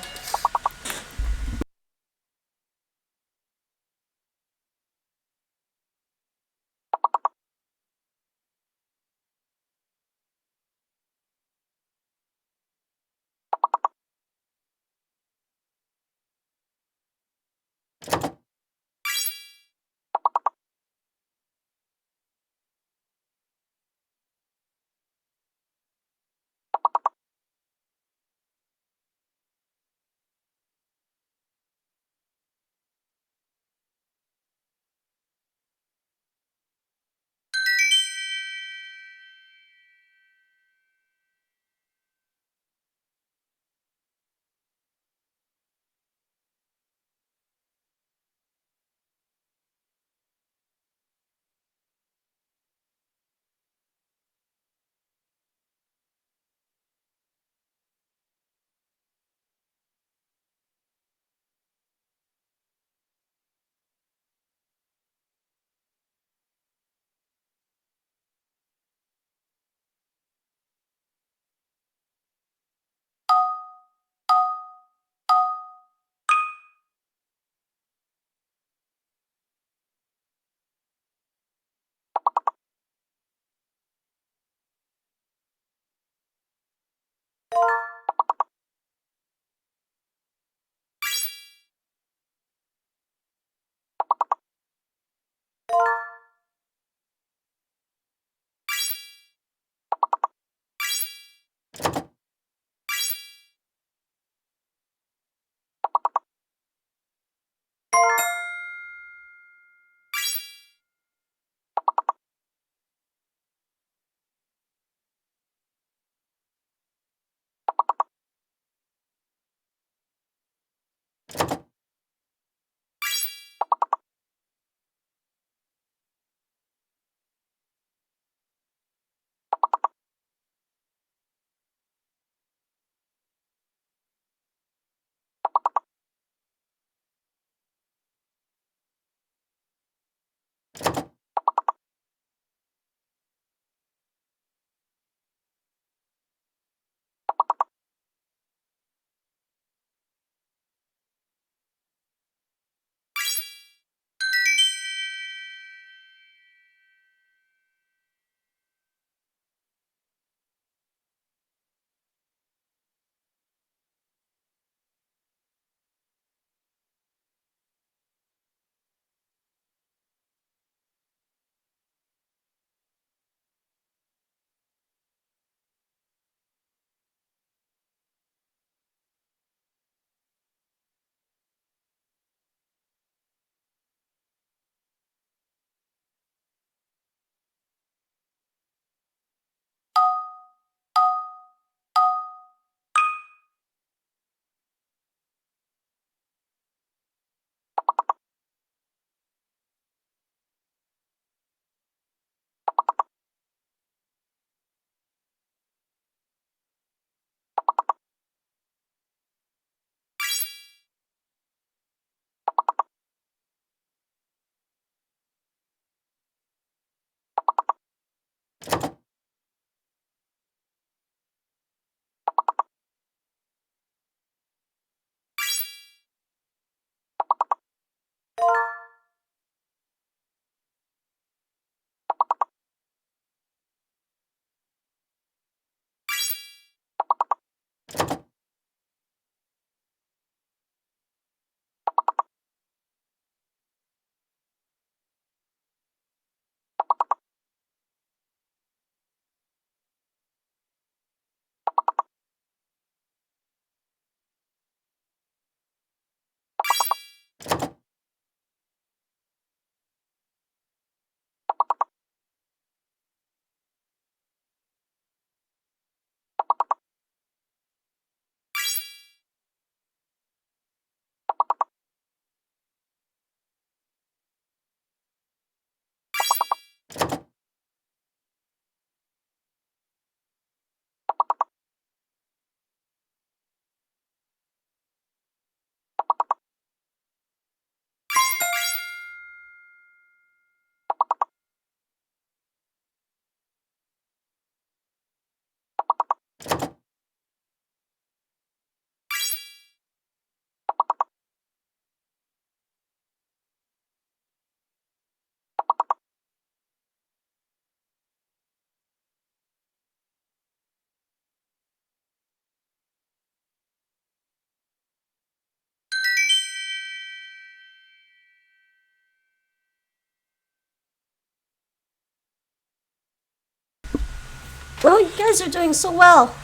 Oh, you guys are doing so well.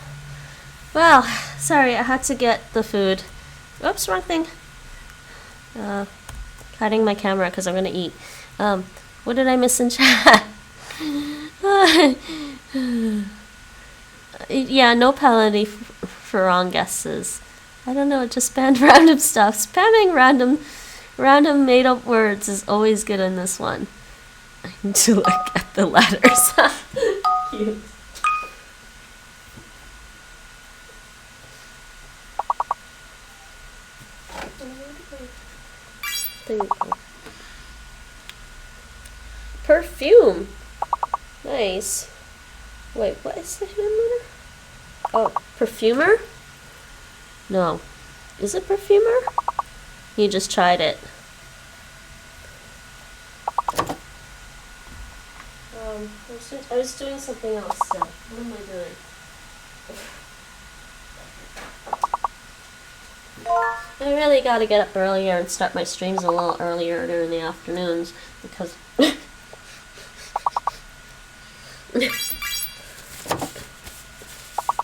Wow, sorry, I had to get the food. Oops, wrong thing. Hiding my camera because I'm gonna eat. What did I miss in chat? Yeah, no penalty for wrong guesses. I don't know, just spam random stuff. Spamming random made up words is always good in this one. I need to look at the letters. Cute. There you go. Perfume. Nice. Wait, what is the hidden letter? Oh, perfumer? No. Is it perfumer? You just tried it. I was doing something else still. What am I doing? I really gotta get up earlier and start my streams a little earlier during the afternoons because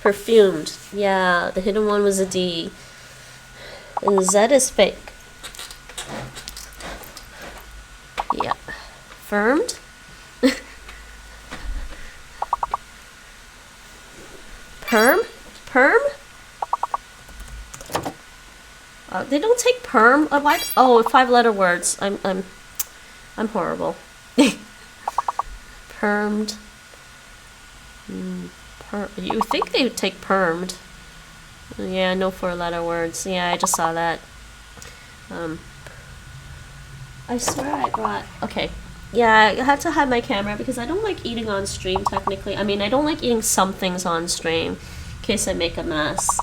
perfumed. Yeah, the hidden one was a D. And the Z is fake. Yeah. Firmed? Perm? Perm? They don't take perm. What? Oh, 5-letter words. I'm horrible. Permed. You think they would take permed? Yeah, no 4-letter words. Yeah, I just saw that. I swear I brought. Okay. Yeah, I had to hide my camera because I don't like eating on stream. Technically, I mean, I don't like eating some things on stream in case I make a mess.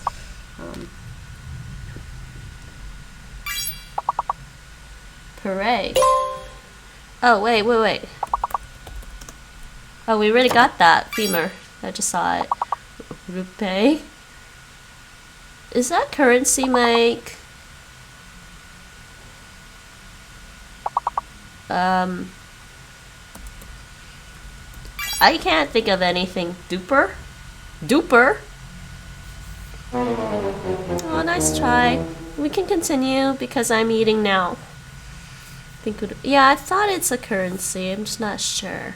Hooray. Oh, wait. Oh, we already got that. Femur. I just saw it. Rupee. Is that currency, Mike? I can't think of anything. Duper? Duper? Oh, nice try. We can continue because I'm eating now. Yeah, I thought it's a currency. I'm just not sure.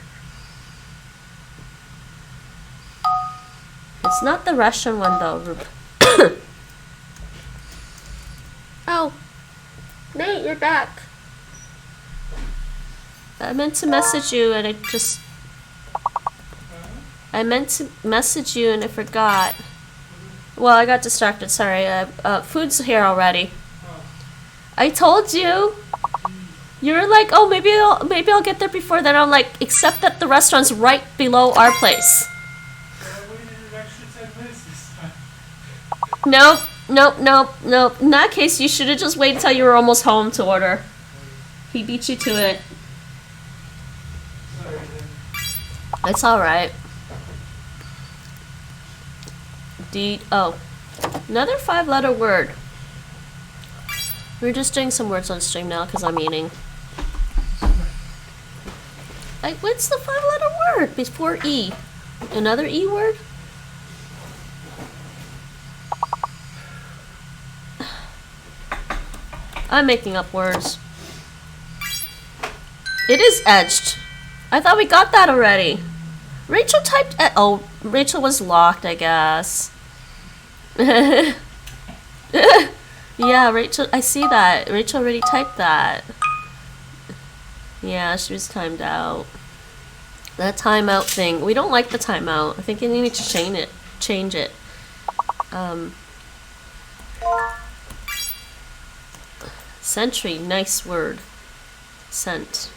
It's not the Russian one though. Oh, Nate, you're back. I meant to message you and I meant to message you and I forgot. Well, I got distracted. Sorry. Food's here already. I told you. You were like, oh, maybe I'll get there before then. I'm like, except that the restaurant's right below our place. Nope. In that case, you should have just waited until you were almost home to order. He beat you to it. It's alright. Oh. Another 5-letter word. We're just doing some words on stream now because I'm eating. Like, what's the 5-letter word before E? Another E word? I'm making up words. It is edged. I thought we got that already. Rachel typed oh, Rachel was locked, I guess. Yeah, Rachel, I see that. Rachel already typed that. Yeah, she was timed out. That timeout thing. We don't like the timeout. I think you need to change it. Sentry, nice word. Scent.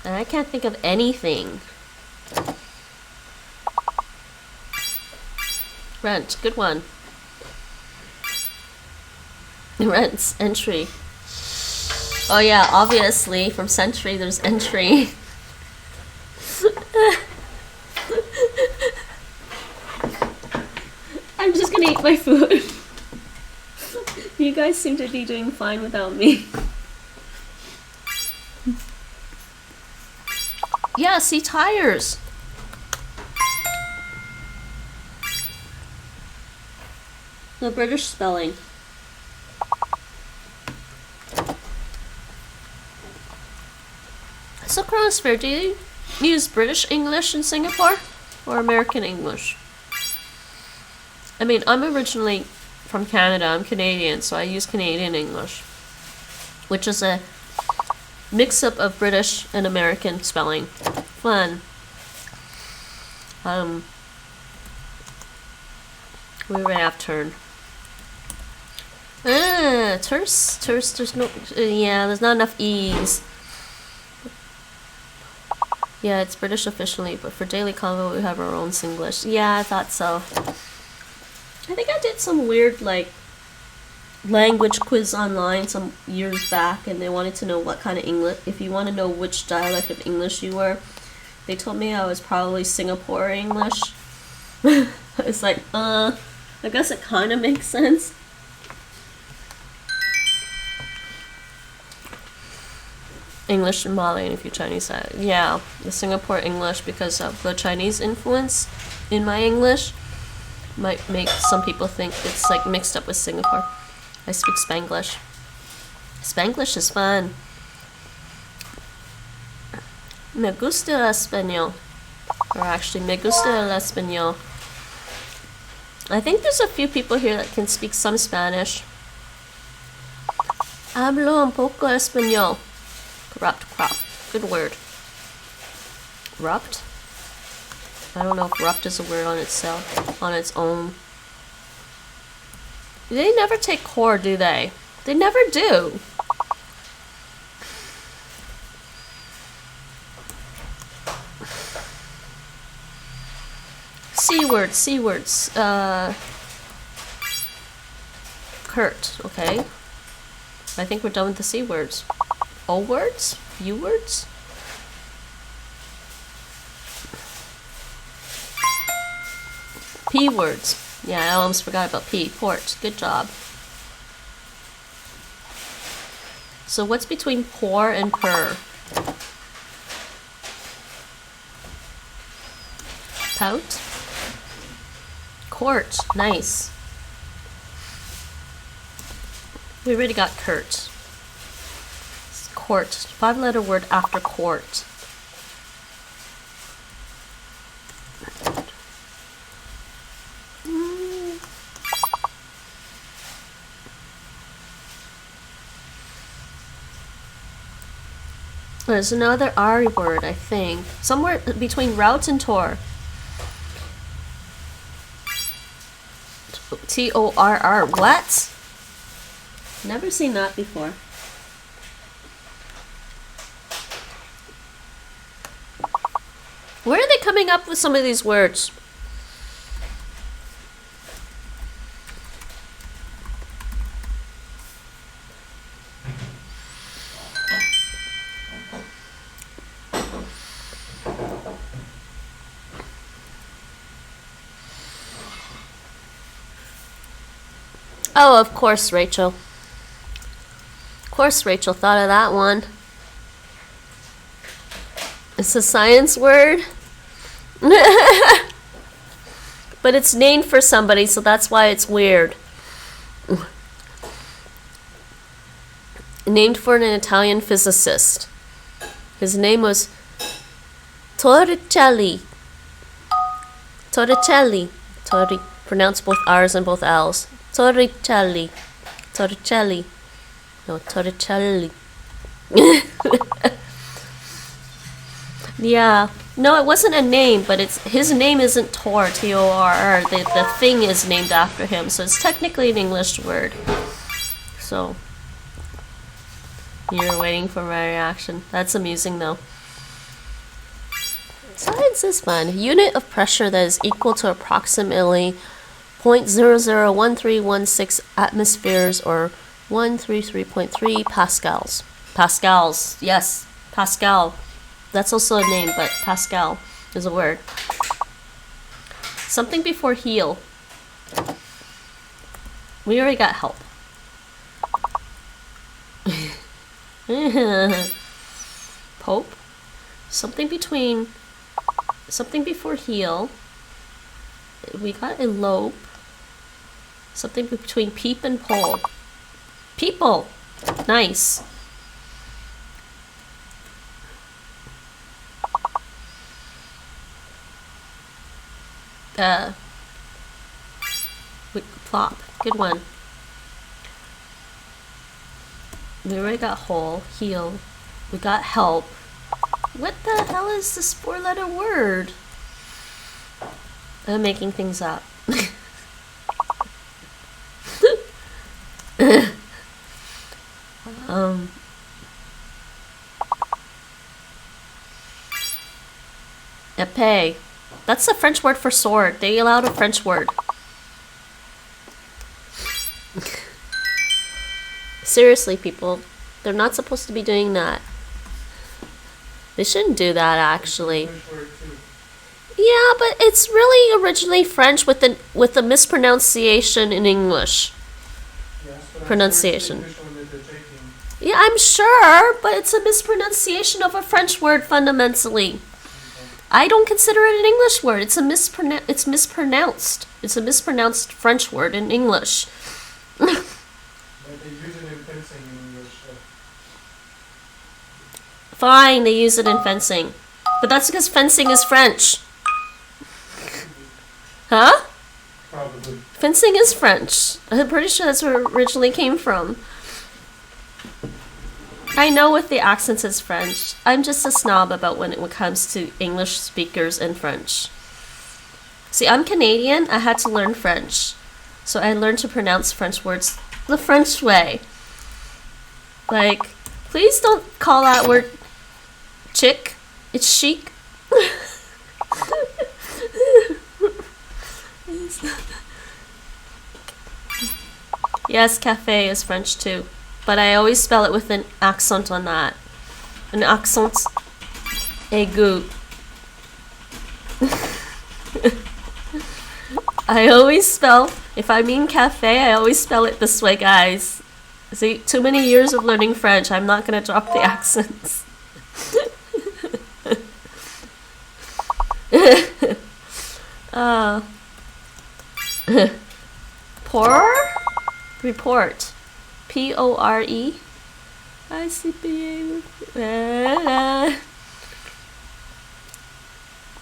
And I can't think of anything. Rent, good one. Rents, entry. Oh yeah, obviously from Century there's entry. I'm just gonna eat my food. You guys seem to be doing fine without me. Yeah, see, tires. The British spelling. So, Crossfair, do you use British English in Singapore or American English? I mean, I'm originally from Canada. I'm Canadian, so I use Canadian English, which is a mix-up of British and American spelling. Fun. We already have turn. Terse, there's no, yeah, there's not enough E's. Yeah, it's British officially, but for daily convo we have our own Singlish. Yeah, I thought so. I think I did some weird, like, language quiz online some years back, and they wanted to know what kind of English, if you want to know which dialect of English you were. They told me I was probably Singapore English. It's like, I guess it kind of makes sense. English and Malay and a few Chinese. Yeah, the Singapore English, because of the Chinese influence in my English, might make some people think it's like mixed up with Singapore. I speak Spanglish. Spanglish is fun. Me gusta el español. Or actually, me gusta el español. I think there's a few people here that can speak some Spanish. Hablo un poco español. Corrupt crop. Good word. Rupt? I don't know if rupt is a word on itself, on its own. They never take core, do they? They never do. C words, C words. Kurt, okay. I think we're done with the C words. O words? U words? P words. Yeah, I almost forgot about P. Port. Good job. So what's between pour and purr? Pout? Court. Nice. We already got Kurt. Court. 5-letter word after court. There's another R word, I think. Somewhere between route and tour. T-O-R-R. What? Never seen that before. Where are they coming up with some of these words? Oh, of course, Rachel. Of course, Rachel thought of that one. It's a science word. But it's named for somebody, so that's why it's weird. Named for an Italian physicist. His name was Torricelli. Torricelli. Pronounce both R's and both L's. Torricelli. Torricelli. No, Torricelli. Yeah. No, it wasn't a name, but it's his name isn't Tor, T-O-R-R. The thing is named after him, so it's technically an English word. So you're waiting for my reaction. That's amusing, though. Science is fun. Unit of pressure that is equal to approximately 0.001316 atmospheres or 133.3 pascals. Pascals, yes, Pascal. That's also a name, but Pascal is a word. Something before heel. We already got help. Pope? Something before heel. We got elope. Something between peep and pole. People. Nice. Plop. Good one. We already got hole, heel. We got help. What the hell is this 4-letter word? I'm making things up. Épée. That's the French word for sword. They allowed a French word. Seriously, people. They're not supposed to be doing that. They shouldn't do that, actually. Yeah, but it's really originally French with a mispronunciation in English. Yes, but Pronunciation. English one that they're taking. Yeah, I'm sure, but it's a mispronunciation of a French word fundamentally. I don't consider it an English word. It's mispronounced. It's a mispronounced French word in English. But they use it in fencing in English. Fine, they use it in fencing. But that's because fencing is French. Huh? Probably. Fencing is French. I'm pretty sure that's where it originally came from. I know with the accents it's French. I'm just a snob about when it comes to English speakers and French. See, I'm Canadian. I had to learn French. So I learned to pronounce French words the French way. Like, please don't call that word chic. It's chic. Yes, cafe is French too. But I always spell it with an accent on that. An accent aigu. I always spell, if I mean cafe, I always spell it this way, guys. See, too many years of learning French, I'm not gonna drop the accents. Pour? Report. P-O-R-E. I-C-P-A.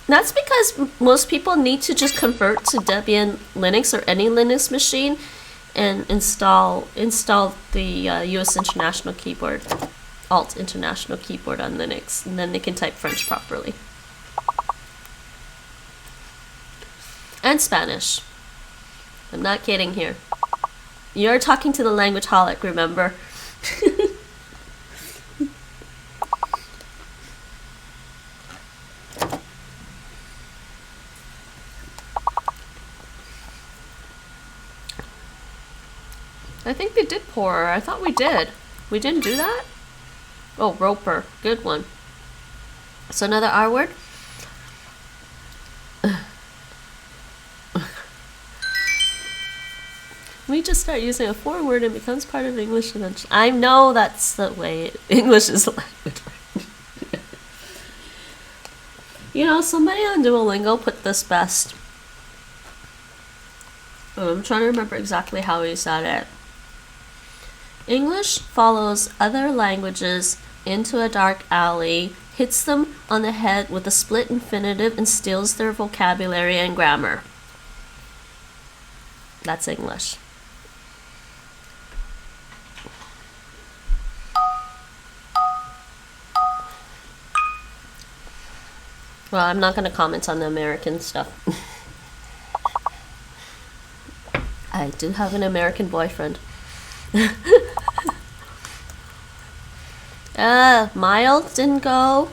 That's because most people need to just convert to Debian Linux or any Linux machine and install the US International Keyboard, Alt International Keyboard on Linux, and then they can type French properly. And Spanish. I'm not kidding here. You're talking to the language holic, remember? I think they did pour. I thought we did. We didn't do that? Oh, roper. Good one. So another R word? We just start using a foreign word and it becomes part of English eventually. I know that's the way English is a language. You know, somebody on Duolingo put this best. I'm trying to remember exactly how he said it. English follows other languages into a dark alley, hits them on the head with a split infinitive, and steals their vocabulary and grammar. That's English. Well, I'm not going to comment on the American stuff. I do have an American boyfriend. Mild didn't go.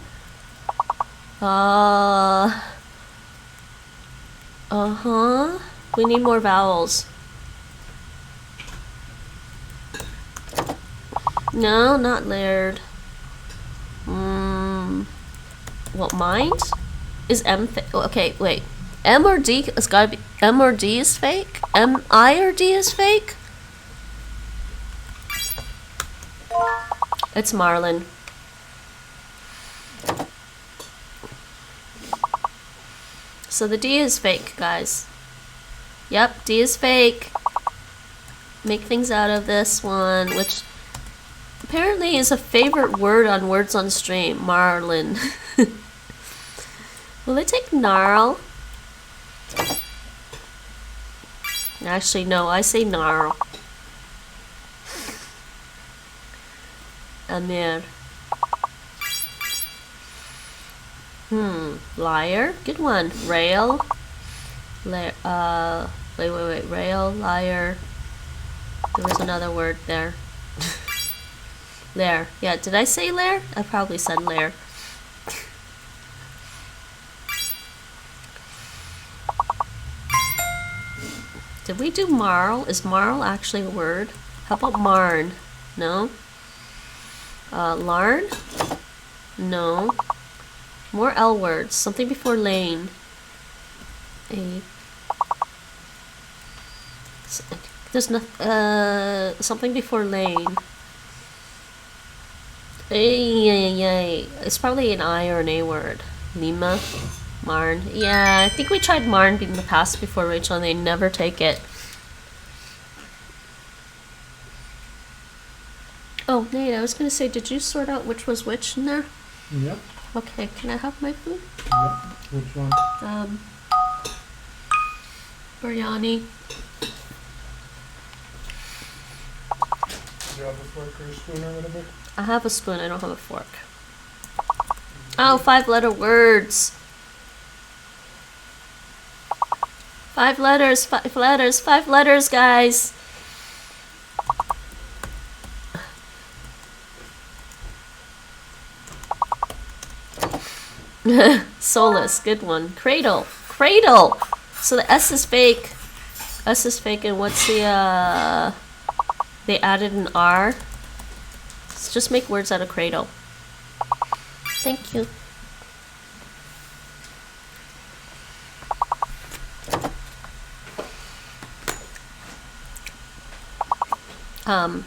We need more vowels. No, not layered. What, mind? Is M okay, wait. M or D has gotta be M or D is fake? M I or D is fake? It's Marlin. So the D is fake, guys. Yep, D is fake. Make things out of this one, which apparently is a favorite word on Words on Stream. Marlin. Will I take gnarl? Actually, no, I say gnarl. Amir. Liar. Good one. Rail. Wait. Rail, liar. There was another word there. Lair. Yeah, did I say lair? I probably said lair. Did we do marl? Is marl actually a word? How about marn? No? Larn? No. More L words. Something before lane. There's no, something before lane. It's probably an I or an A word. Lima. Marn. Yeah, I think we tried Marn in the past before, Rachel, and they never take it. Oh, Nate, I was going to say, did you sort out which was which in there? Yep. Okay, can I have my food? Yep. Which one? Biryani. Do you have a fork or a spoon or whatever? I have a spoon, I don't have a fork. Oh, 5-letter words. 5 letters, 5 letters, 5 letters, guys. Solace, good one. Cradle, cradle. So the S is fake. S is fake, and what's the they added an R. Let's just make words out of cradle. Thank you. How do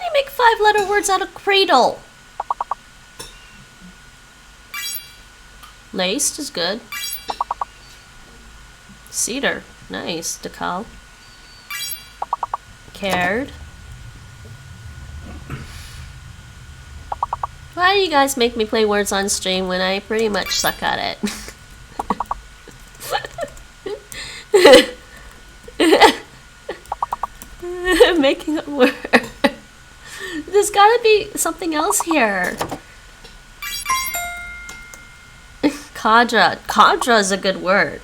you make 5-letter words out of cradle? Laced is good. Cedar, nice. Decal. Cared. Why do you guys make me play words on stream when I pretty much suck at it? Making a word. There's gotta be something else here. Cadre. Cadre is a good word.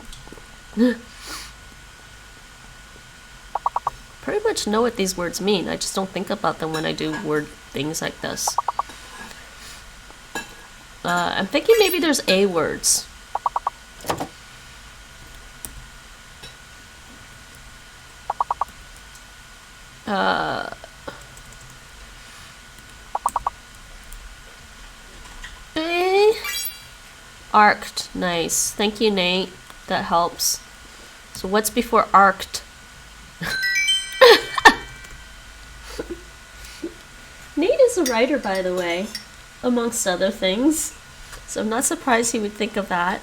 Pretty much know what these words mean. I just don't think about them when I do word things like this. I'm thinking maybe there's A words. Arced, nice. Thank you, Nate. That helps. So what's before arced? Nate is a writer, by the way, amongst other things. So I'm not surprised he would think of that.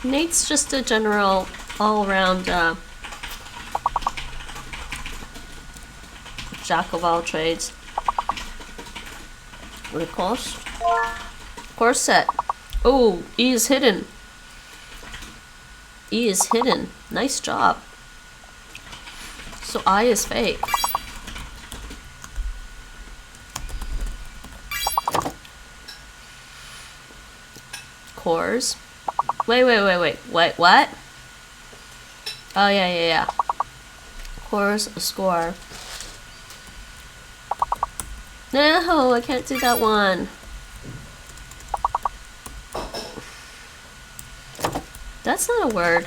Nate's just a general, all-around jack of all trades. What it cost? Corset. Oh, E is hidden. E is hidden. Nice job. So I is fake. Cores. Wait, what? Oh, yeah. Cores, score. No, I can't do that one. That's not a word.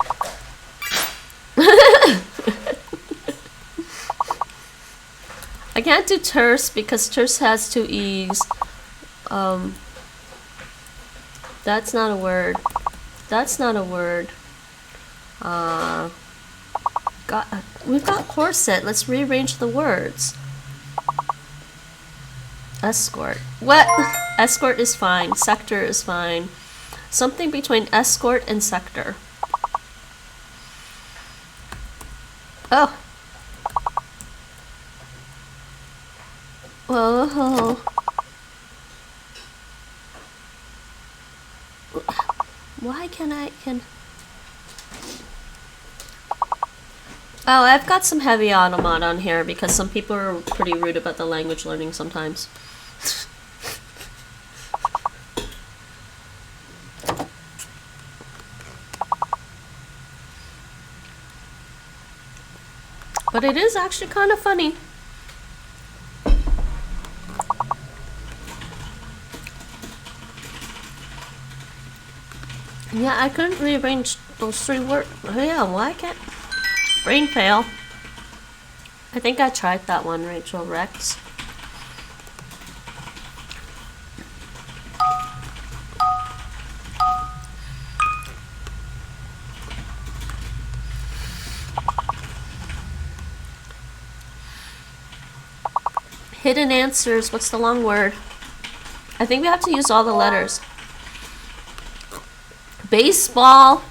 I can't do terse because terse has 2 E's. That's not a word. That's not a word. We've got corset. Let's rearrange the words. Escort. What? Escort is fine. Sector is fine. Something between escort and sector. Oh. Whoa. Why can Oh, I've got some heavy automata on here because some people are pretty rude about the language learning sometimes. But it is actually kind of funny. Yeah, I couldn't rearrange those 3 words. Oh yeah, why can't... Brain fail. I think I tried that one, Rachel Rex. Hidden answers. What's the long word? I think we have to use all the letters. Baseball.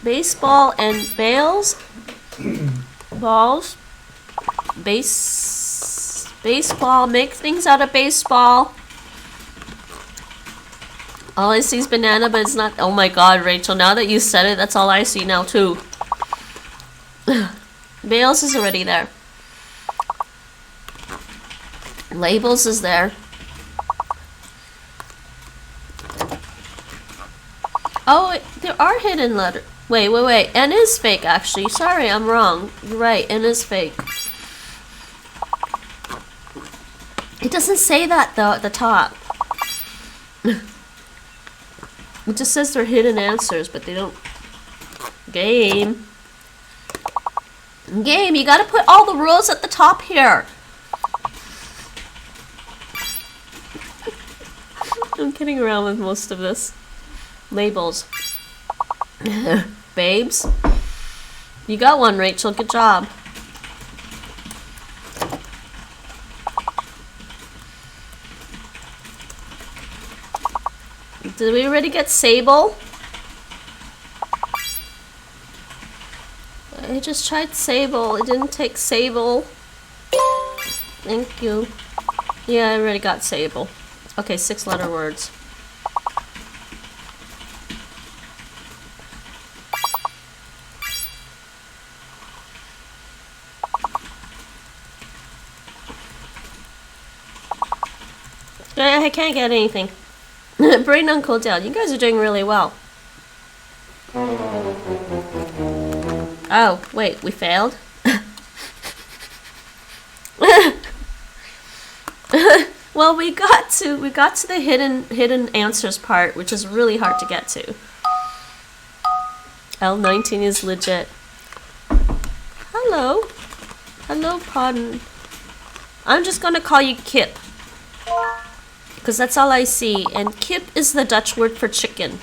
Baseball and bales. Balls. Baseball. Make things out of baseball. All I see is banana, but it's not. Oh my god, Rachel. Now that you said it, that's all I see now, too. Bales is already there. Labels is there. Oh, there are hidden letters. Wait. N is fake, actually. Sorry, I'm wrong. You're right, N is fake. It doesn't say that, though, at the top. It just says they're hidden answers, but they don't... Game, you gotta put all the rules at the top here. I'm kidding around with most of this. Labels. Babes. You got one, Rachel. Good job. Did we already get sable? I just tried sable. It didn't take sable. Thank you. Yeah, I already got sable. Okay, 6-letter words. I can't get anything. Brain Uncle down. You guys are doing really well. Oh, wait, we failed? Well, we got to the hidden answers part, which is really hard to get to. L19 is legit. Hello. Hello, pardon. I'm just gonna call you Kip. Because that's all I see. And kip is the Dutch word for chicken.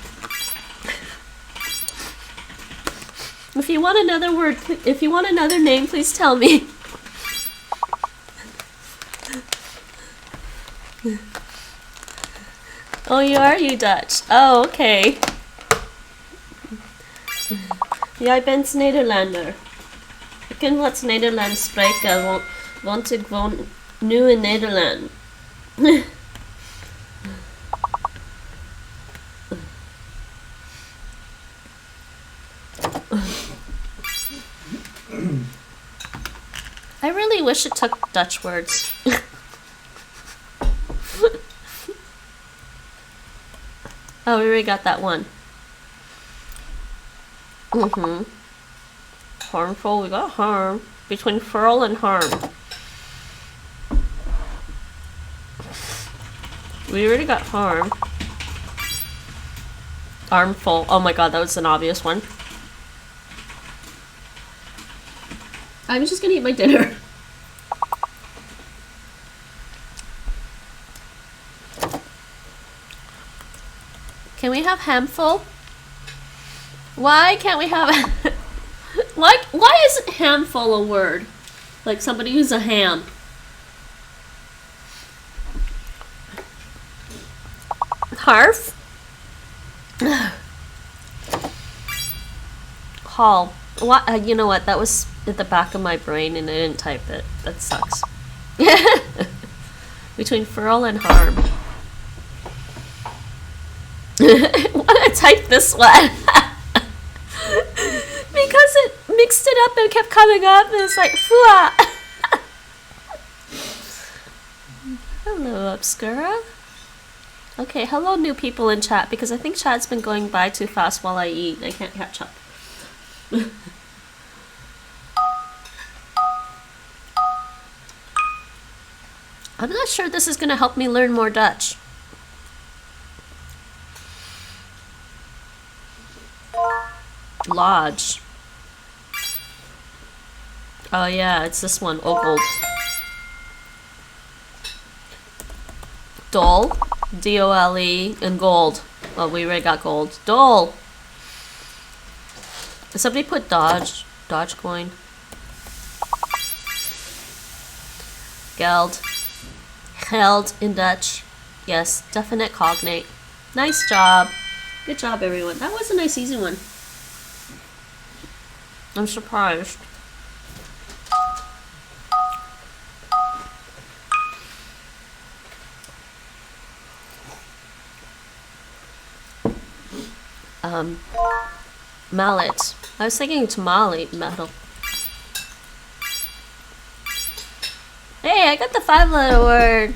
If you want another word, if you want another name, please tell me. Oh, you Dutch? Oh, okay. Jij bent Nederlander. Ik kan wat Nederlands spreken, want ik woon nu in Nederland. I really wish it took Dutch words. Oh, we already got that one. Harmful, we got harm. Between furl and harm. We already got harm. Armful. Oh my god, that was an obvious one. I'm just gonna eat my dinner. Can we have handful? Why can't we have why isn't handful a word? Like somebody who's a ham. Harf? Hall. What? You know what? That was at the back of my brain and I didn't type it. That sucks. Between furl and harm. Why did I type this one? Because it mixed it up and kept coming up and it's like, fua. Hello, Obscura. Okay, hello new people in chat because I think chat's been going by too fast while I eat. I can't catch up. I'm not sure this is going to help me learn more Dutch. Lodge. Oh yeah, it's this one. Oh, gold. Dole. D-O-L-E. And gold. Well, we already got gold. Dole. Did somebody put Dodge? Dogecoin. Geld. Geld in Dutch. Yes, definite cognate. Nice job. Good job, everyone. That was a nice, easy one. I'm surprised. Mallet. I was thinking tamale metal. Hey, I got the 5-letter word.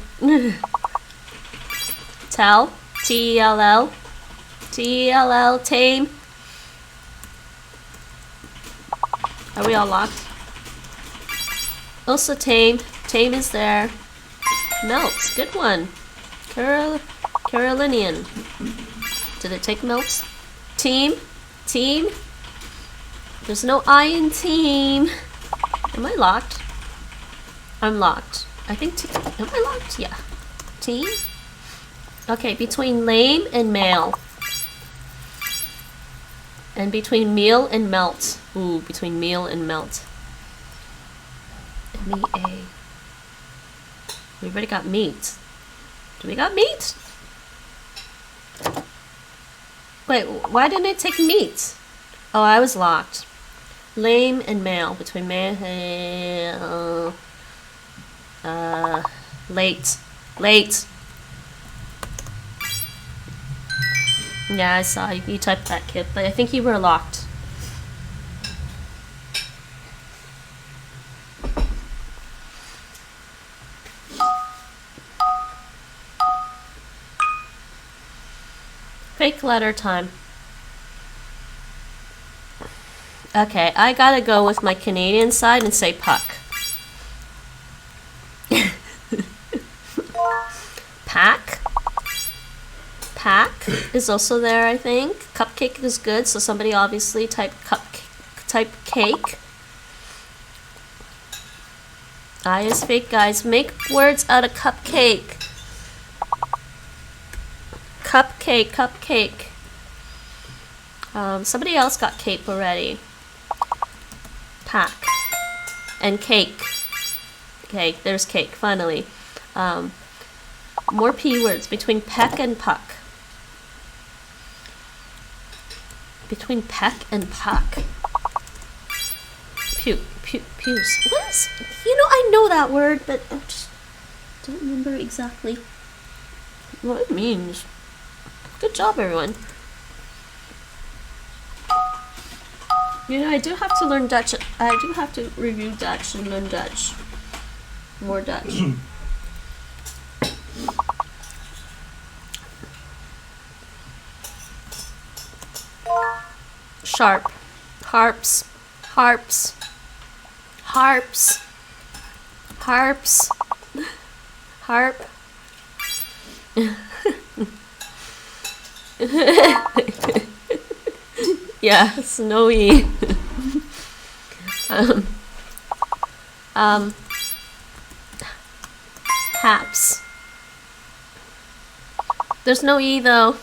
Tell. T-E-L-L. T-E-L-L. Tame. Are we all locked? Also tame. Tame is there. Melt. Good one. Carolinian. Did it take melts? Team. Team. There's no I in team. Am I locked? I'm locked. I think am I locked? Yeah. Team? Okay, between lame and male. And between meal and melt. Ooh, between meal and melt. M-E-A. We already got meat. Do we got meat? Wait, why didn't it take meat? Oh, I was locked. Lame and male. Between male... late. Late. Yeah, I saw you typed that, kid, but I think you were locked. Fake letter time. Okay, I gotta go with my Canadian side and say puck. Pack. Pack is also there, I think. Cupcake is good, so somebody obviously type cake. I is fake, guys. Make words out of cupcake. Cupcake, cupcake. Somebody else got cape already. Pack. And cake. Okay, there's cake, finally. More P words. Between peck and puck. Between peck and puck. Pews. What is... You know, I know that word, but I just don't remember exactly what it means. Good job, everyone. You know, I do have to learn Dutch. I do have to review Dutch and learn Dutch. More Dutch. Sharp. Harps. Harps. Harps. Harps. Harp. Yeah, snowy. Haps. There's no E though.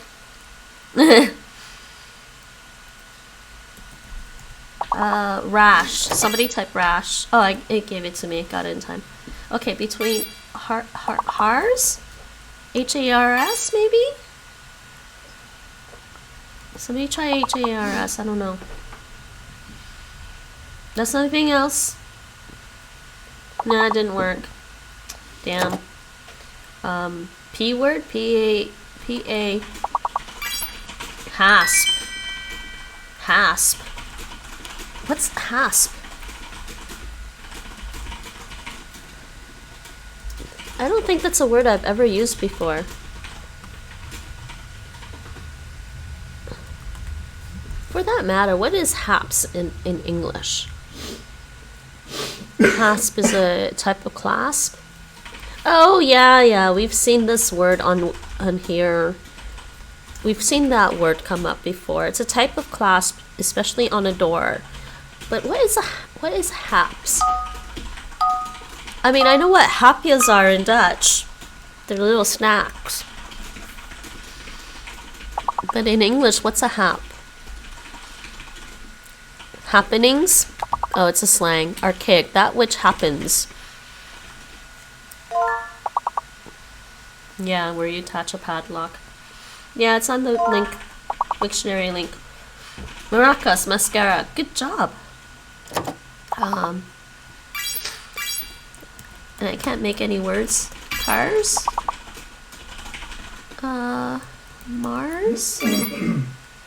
Rash. Somebody type rash. Oh, it gave it to me. Got it in time. Okay, between hars? H-A-R-S, maybe? Somebody try H-A-R-S. I don't know. That's nothing else? Nah, it didn't work. Damn. P word? P-A... Hasp. Hasp. What's hasp? I don't think that's a word I've ever used before. For that matter, what is haps in English? Hasp is a type of clasp. Oh yeah, we've seen this word on here. We've seen that word come up before. It's a type of clasp, especially on a door. But what is haps? I mean, I know what hapjes are in Dutch. They're little snacks. But in English, what's a hap? Happenings? Oh, it's a slang. Archaic. That which happens. Yeah, where you attach a padlock. Yeah, it's on the link. Dictionary link. Maracas, mascara. Good job. And I can't make any words. Cars? Mars?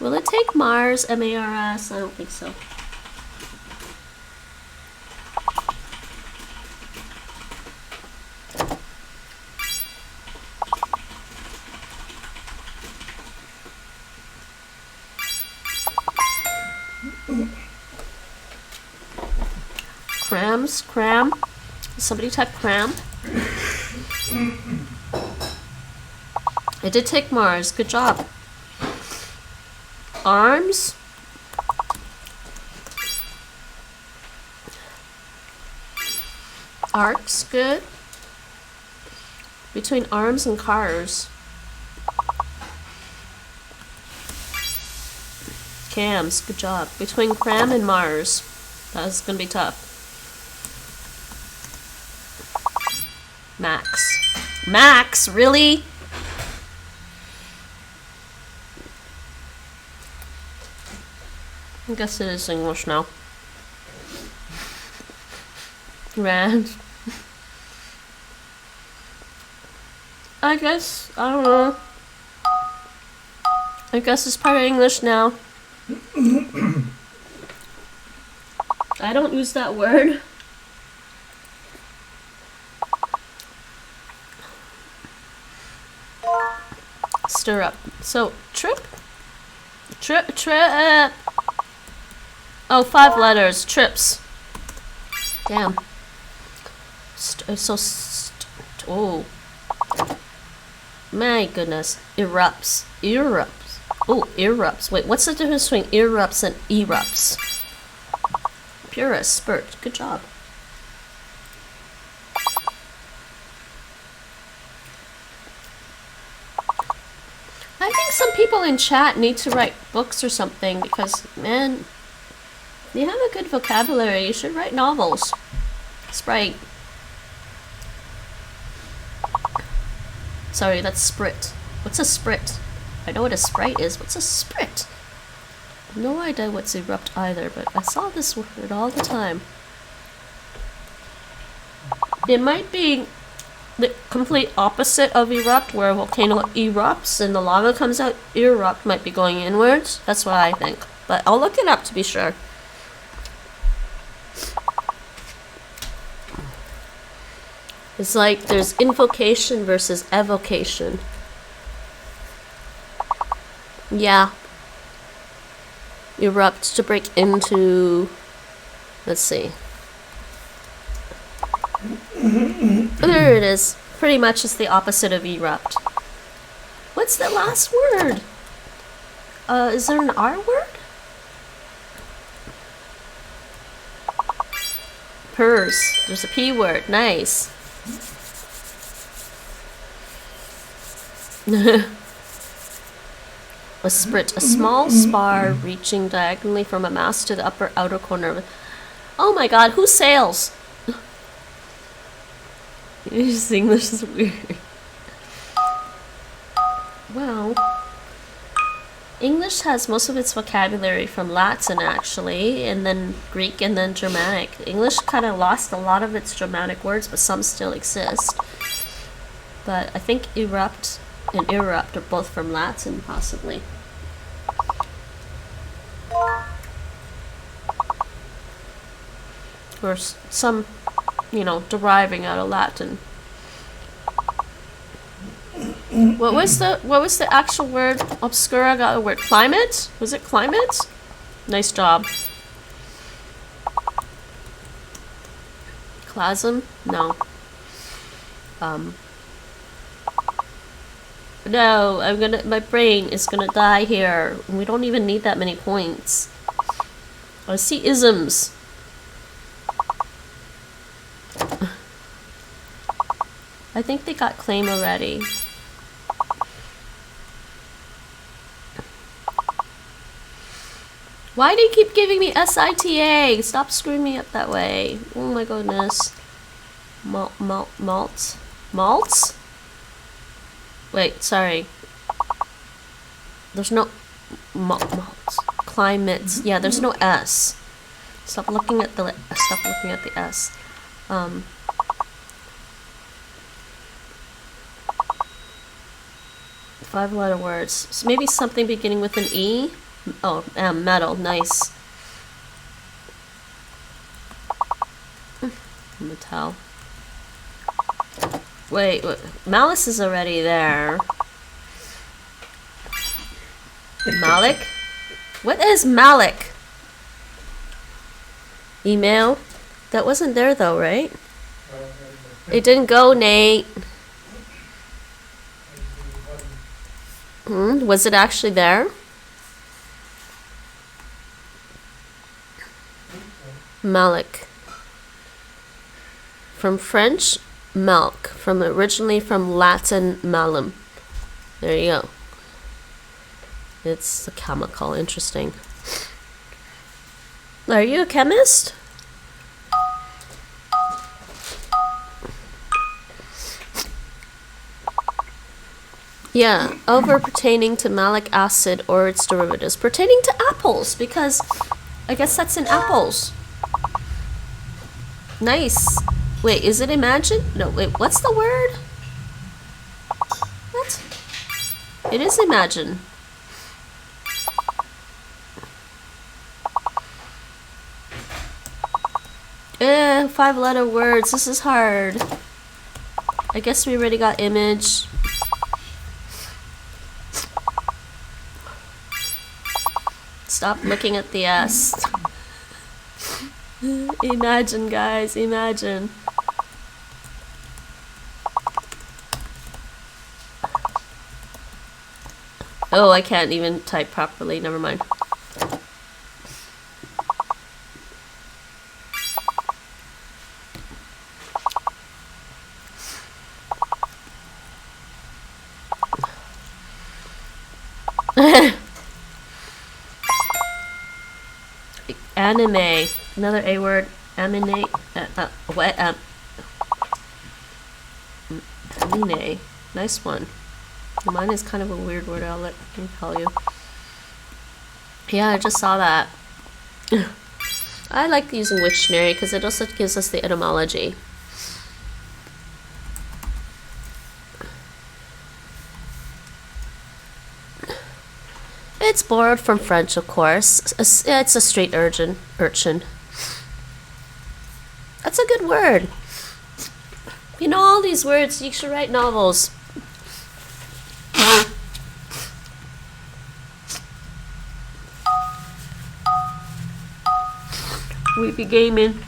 Will it take Mars? M-A-R-S? I don't think so. Crams? Cram? Somebody type cram? I did take Mars. Good job. Arms? Arcs? Good. Between arms and cars. Cams? Good job. Between cram and Mars. That's gonna be tough. Max. Max? Really? I guess it is English now. Rand. I guess, I don't know. I guess it's part of English now. I don't use that word. Stir up. So, trip? Trip. Oh, 5 letters. Trips. Damn. Oh. My goodness. Erupts. Oh, erupts. Wait, what's the difference between erupts and erupts? Purist. Spurt. Good job. I think some people in chat need to write books or something because, man, you have a good vocabulary. You should write novels. Sprite. Sorry, that's sprit. What's a sprit? I know what a sprite is. What's a sprit? No idea what's erupt either, but I saw this word all the time. It might be the complete opposite of erupt, where a volcano erupts and the lava comes out. Erupt might be going inwards. That's what I think. But I'll look it up to be sure. It's like there's invocation versus evocation. Yeah. Erupt, to break into. Let's see. There it is. Pretty much it's the opposite of erupt. What's the last word? Is there an R word? Purse. There's a P word. Nice. a sprit, a small spar reaching diagonally from a mast to the upper outer corner of it. Oh my god, who sails? This English is weird. Well, English has most of its vocabulary from Latin, actually, and then Greek, and then Germanic. English kind of lost a lot of its Germanic words, but some still exist. But I think erupt and erupt are both from Latin, possibly. Or some, you know, deriving out of Latin. What was the actual word? Obscura got a word. Climate? Was it climate? Nice job. Clasm? No. No, my brain is gonna die here. We don't even need that many points. I see isms. I think they got claim already. Why do you keep giving me SITA? Stop screwing me up that way. Oh my goodness. Malts? Wait, sorry. There's no malts. Climates. Yeah, there's no S. Stop looking at the S. 5-letter words. So maybe something beginning with an E. Oh, metal. Nice. Metal. Wait, malice is already there. Malik? What is Malik? Email? That wasn't there though, right? It didn't go, Nate. Was it actually there? Malik. From French, milk. Originally from Latin, malum. There you go. It's a chemical. Interesting. Are you a chemist? Yeah, over pertaining to malic acid or its derivatives. Pertaining to apples, because I guess that's in apples. Nice. Wait, is it imagine? No, wait, what's the word? What? It is imagine. 5-letter words. This is hard. I guess we already got image. Stop looking at the S. Imagine, guys, imagine. Oh, I can't even type properly. Never mind. Anime, another A word. Anime, anime, nice one. Mine is kind of a weird word. I'll let me tell you. Yeah, I just saw that. I like using Wiktionary because it also gives us the etymology. It's borrowed from French, of course. It's a street urchin. That's a good word. You know all these words, you should write novels. We be gaming.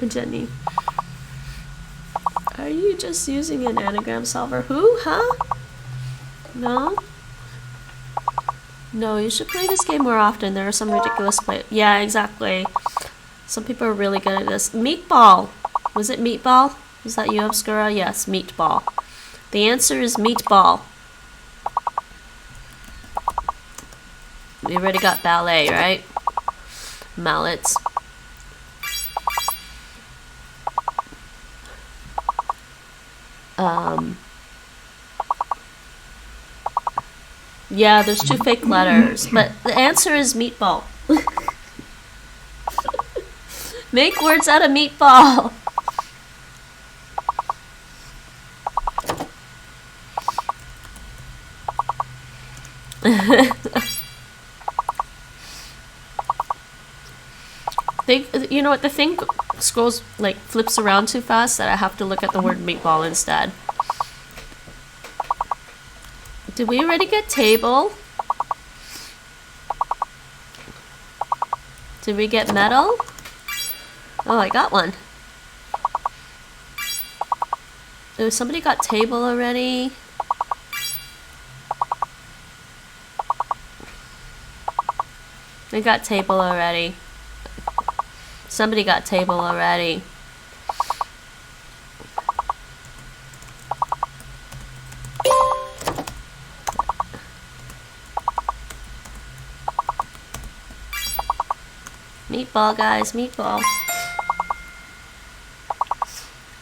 Jenny. Are you just using an anagram solver? Who? Huh? No? No, you should play this game more often. There are some ridiculous play. Yeah, exactly. Some people are really good at this. Meatball. Was it meatball? Was that you, Obscura? Yes, meatball. The answer is meatball. We already got ballet, right? Mallets. Yeah, there's 2 fake letters, but the answer is meatball. Make words out of meatball. You know what, the thing scrolls, like, flips around too fast that I have to look at the word meatball instead. Did we already get table? Did we get metal? Oh, I got one. Oh, somebody got table already. We got table already. Somebody got table already. Meatball, guys, meatball.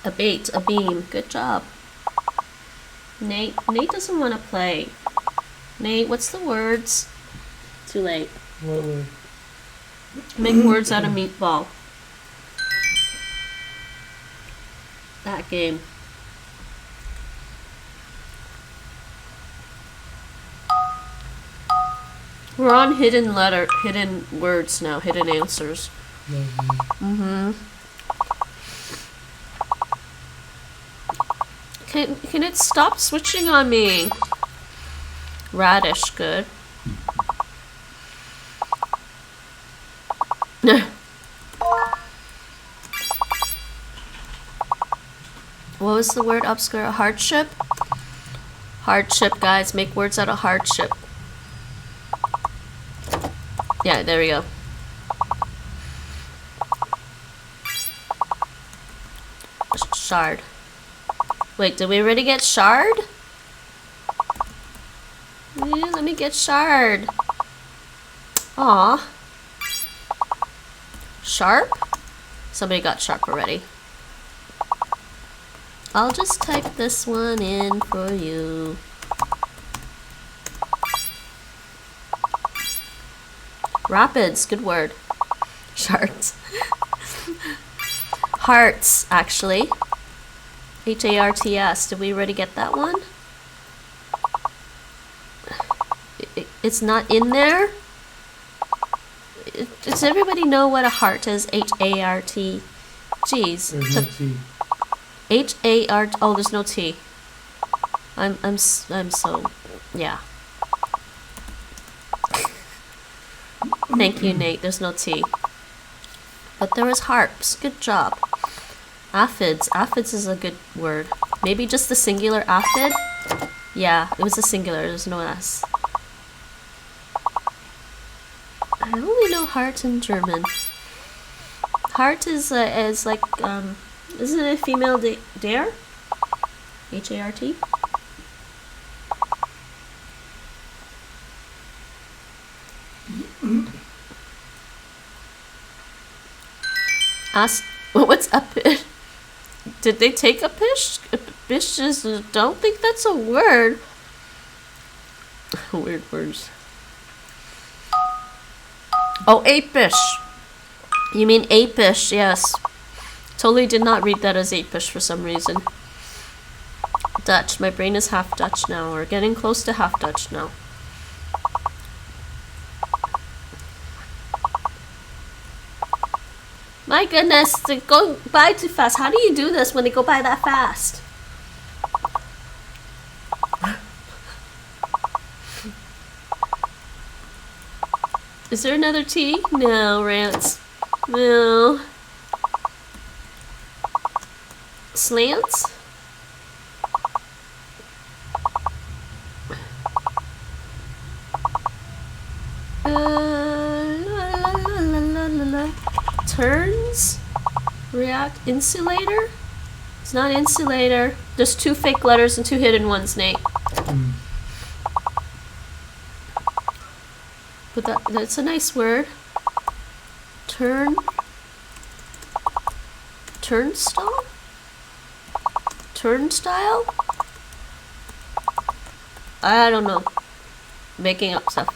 A bait, a beam. Good job. Nate doesn't want to play. Nate, what's the words? Too late. What word? Make words out of meatball. That game. We're on hidden words now, hidden answers. Mm-hmm. Can it stop switching on me? Radish, good. What was the word obscure? Hardship? Hardship, guys. Make words out of hardship. Yeah, there we go. Shard. Wait, did we already get shard? Yeah, let me get shard. Aw. Sharp? Somebody got sharp already. I'll just type this one in for you. Rapids, good word. Shards. Hearts, actually. H-A-R-T-S. Did we already get that one? It's not in there? Does everybody know what a heart is? H-A-R-T. Jeez. There's no T. H-A-R... Oh, there's no T. I'm so... Yeah. Thank you, Nate. There's no T. But there was harps. Good job. Aphids. Aphids is a good word. Maybe just the singular aphid? Yeah, it was a singular. There's no S. I only know heart in German. Heart is like, isn't it a female dare? H-A-R-T? Ask, what's up? Did they take a pish? Pish is, don't think that's a word. Weird words. Oh, apish. You mean apish, yes. Totally did not read that as apish for some reason. Dutch. My brain is half Dutch now. We're getting close to half Dutch now. My goodness, they go by too fast. How do you do this when they go by that fast? Is there another T? No, rants. No. Slants? La, la, la, la, la. Turns? React? Insulator? It's not insulator. There's 2 fake letters and 2 hidden ones, Nate. But that's a nice word. Turnstile? Turnstile? I don't know. Making up stuff.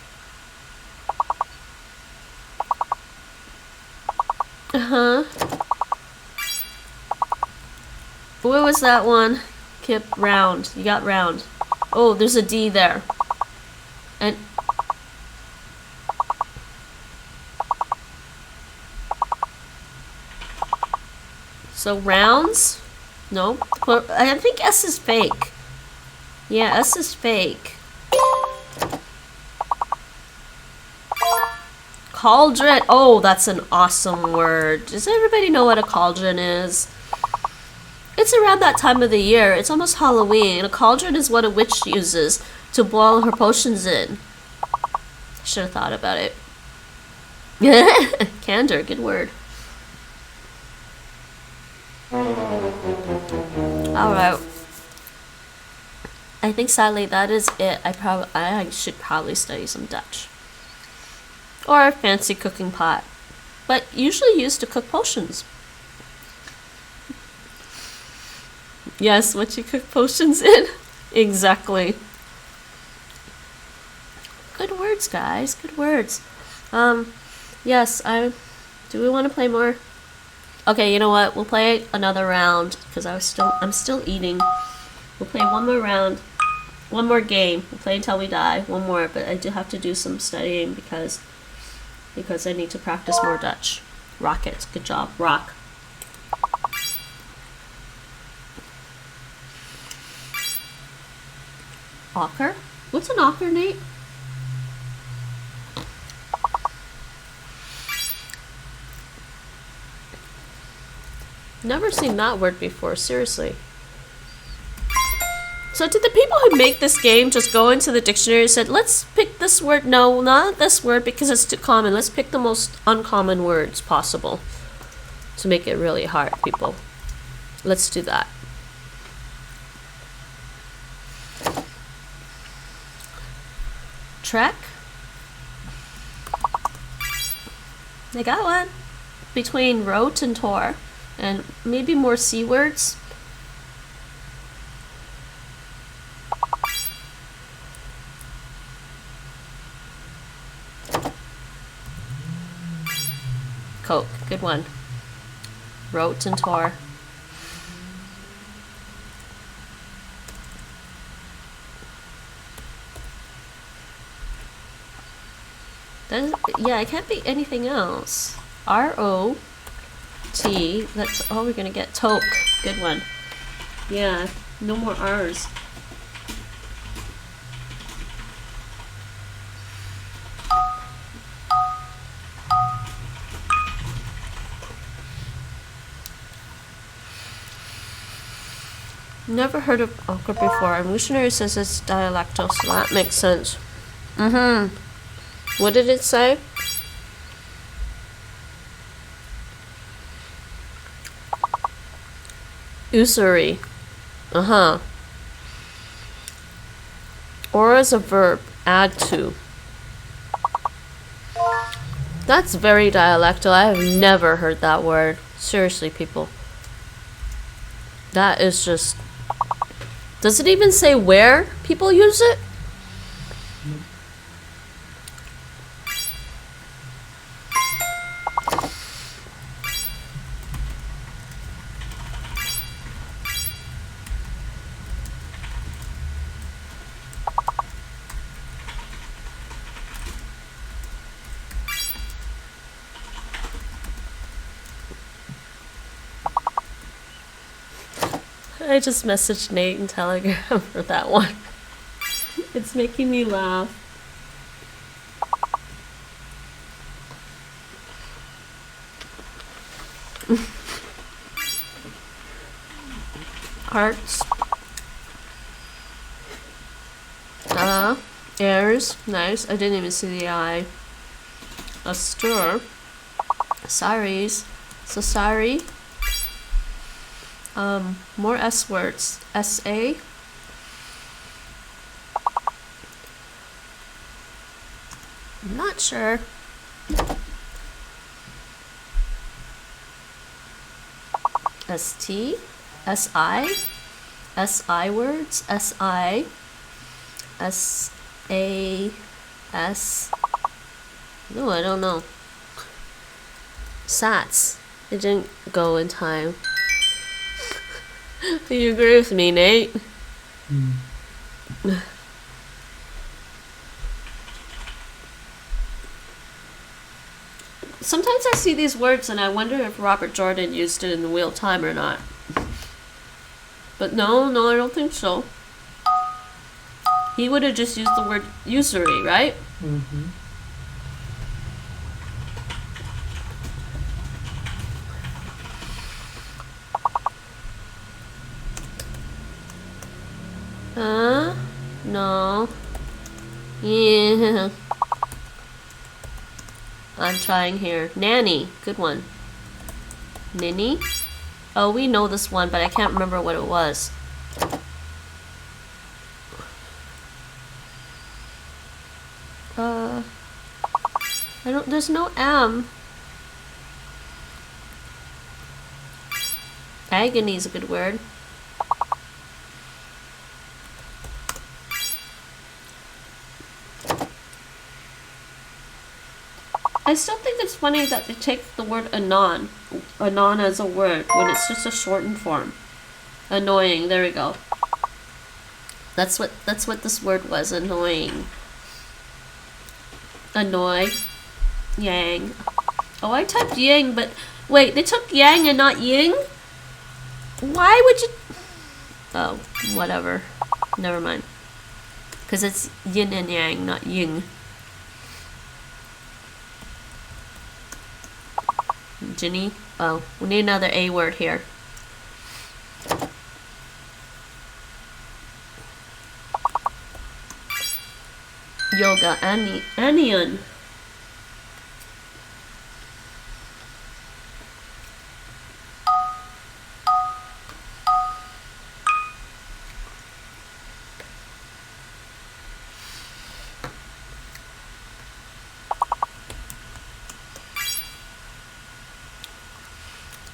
What was that one? Kip, round. You got round. Oh, there's a D there. And so rounds? No. I think S is fake. Yeah, S is fake. Cauldron. Oh, that's an awesome word. Does everybody know what a cauldron is? It's around that time of the year. It's almost Halloween. A cauldron is what a witch uses to boil her potions in. Should have thought about it. Candor, good word. Alright. I think sadly that is it. I should probably study some Dutch. Or a fancy cooking pot. But usually used to cook potions. Yes, what you cook potions in. Exactly. Good words, guys. Good words. Yes, do we want to play more? Okay, you know what? We'll play another round because I'm still eating. We'll play one more round. One more game. We'll play until we die. One more, but I do have to do some studying because I need to practice more Dutch. Rocket. Good job. Rock. Ocker? What's an ocker, Nate? Never seen that word before, seriously. So did the people who make this game just go into the dictionary and said, let's pick this word? No, not this word because it's too common. Let's pick the most uncommon words possible to make it really hard, people. Let's do that. Trek. I got one. Between rote and tor. And maybe more C words. Coke. Good one. Rote and tor. Yeah, it can't be anything else. R-O-T. That's all we're gonna get. Toke. Good one. Yeah, no more R's. Never heard of ochre before. A missionary says it's dialectal, so that makes sense. What did it say? Usury. Or as a verb, add to. That's very dialectal. I have never heard that word. Seriously, people. That is just... Does it even say where people use it? I just messaged Nate in Telegram for that one. It's making me laugh. Hearts. Airs. Nice. I didn't even see the I. A stir. Saris. So sorry. More S words. S-A. I'm not sure. ST, SI, SI words, SI, SA, S. No, I don't know. SATs. It didn't go in time. Do you agree with me, Nate? Sometimes I see these words and I wonder if Robert Jordan used it in the wheel of time or not. But no, I don't think so. He would have just used the word usury, right? Mm-hmm. No. Yeah. I'm trying here. Nanny. Good one. Ninny? Oh, we know this one, but I can't remember what it was. I don't, there's no M. Agony is a good word. I still think it's funny that they take the word anon as a word when it's just a shortened form. Annoying, there we go. That's what this word was, annoying. Annoy. Yang. Oh, I typed yang, but wait, they took yang and not ying? Why would you? Oh, whatever. Never mind. Because it's yin and yang, not ying. Ginny? Oh, we need another A word here. Yoga, anion.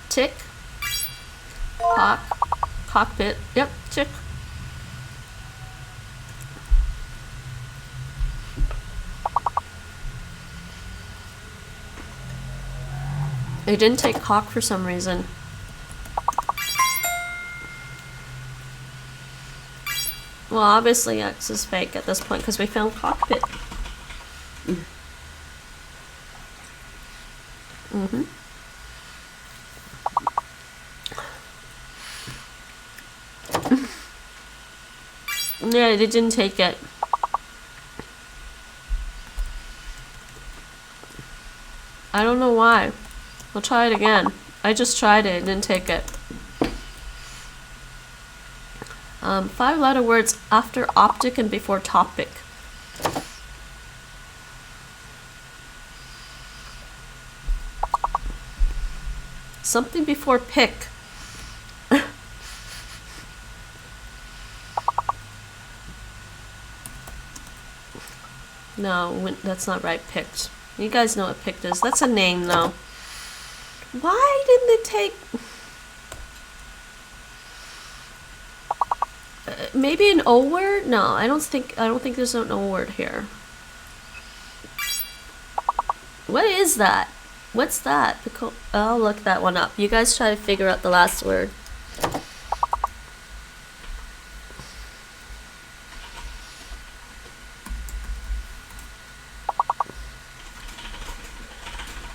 Tick. Cockpit. Yep, tick. It didn't take cock for some reason. Well, obviously X is fake at this point because we found cockpit. Mm-hmm. Yeah, it didn't take it. I don't know why. We'll try it again. I just tried it, didn't take it. 5-letter words after optic and before topic. Something before pick. No, that's not right. Picked. You guys know what picked is. That's a name, though. Why didn't they take... maybe an O word? No, I don't think there's an O word here. What is that? What's that? I'll look that one up. You guys try to figure out the last word.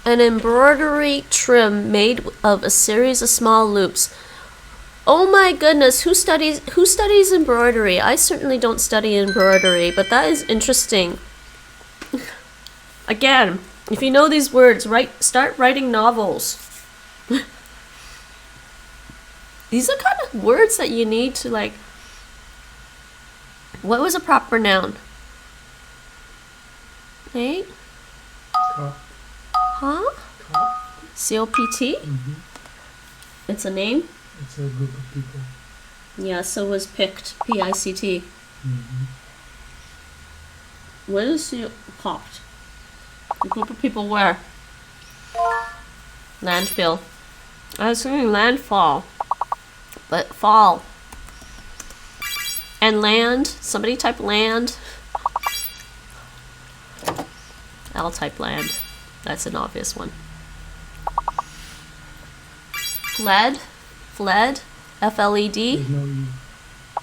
An embroidery trim made of a series of small loops. Oh my goodness, who studies embroidery? I certainly don't study embroidery, but that is interesting. Again, if you know these words, start writing novels. These are kind of words that you need to like... What was a proper noun? Hey? Cop. Huh? Cop. C-O-P-T? Mm-hmm. It's a name? It's a group of people. Yeah, so was picked. P-I-C-T. Mm-hmm. What is popped? A group of people where? Landfill. I was thinking landfall. But fall. And land. Somebody type land. I'll type land. That's an obvious one. Fled. Fled. F-L-E-D. There's no E.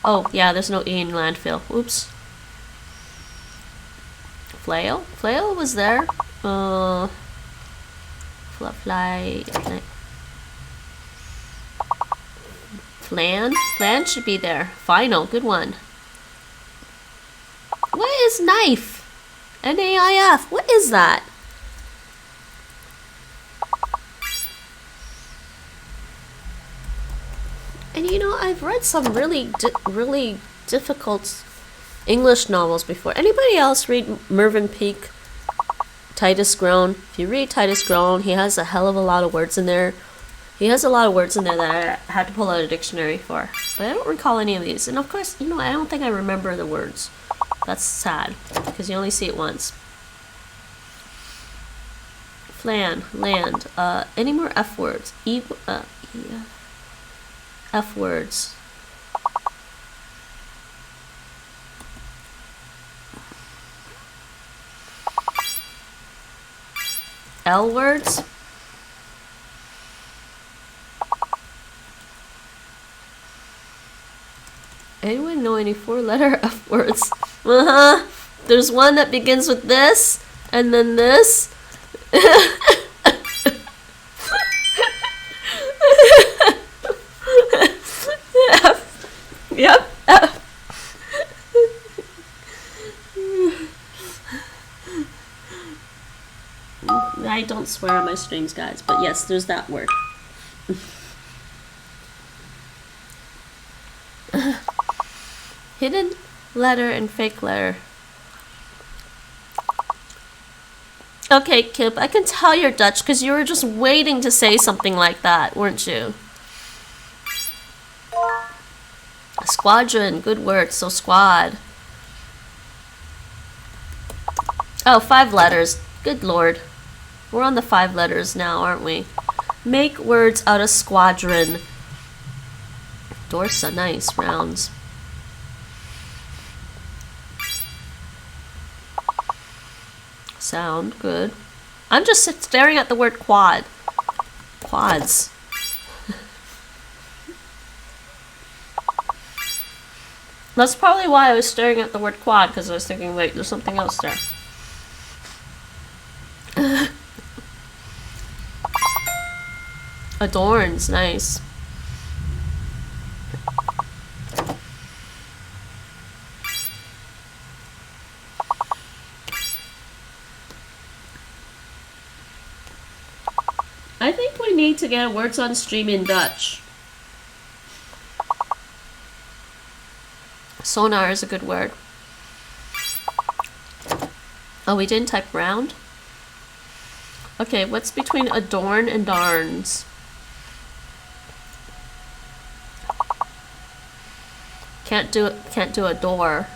Oh, yeah, there's no E in landfill. Oops. Flail? Flail was there. Fly. Flan? Flan should be there. Final. Good one. What is knife? N-A-I-F. What is that? And you know, I've read some really difficult English novels before. Anybody else read Mervyn Peake? Titus Grown? If you read Titus Grown, he has a hell of a lot of words in there. He has a lot of words in there that I had to pull out a dictionary for. But I don't recall any of these. And of course, you know, I don't think I remember the words. That's sad, because you only see it once. Flan, land, any more F words? F words. L words? Anyone know any 4-letter F words? There's one that begins with this, and then this. F. Yep. F. I don't swear on my streams, guys, but yes, there's that word. Hidden letter and fake letter. Okay, Kip, I can tell you're Dutch because you were just waiting to say something like that, weren't you? Squadron, good word, so squad. Oh, 5 letters. Good lord. We're on the 5 letters now, aren't we? Make words out of squadron. Dorsa, nice, rounds. Sound, good. I'm just staring at the word quad. Quads. That's probably why I was staring at the word quad, because I was thinking, wait, there's something else there. Adorns, nice. I think we need to get words on stream in Dutch. Sonar is a good word. Oh, we didn't type round? Okay, what's between adorn and darns? Can't do a door.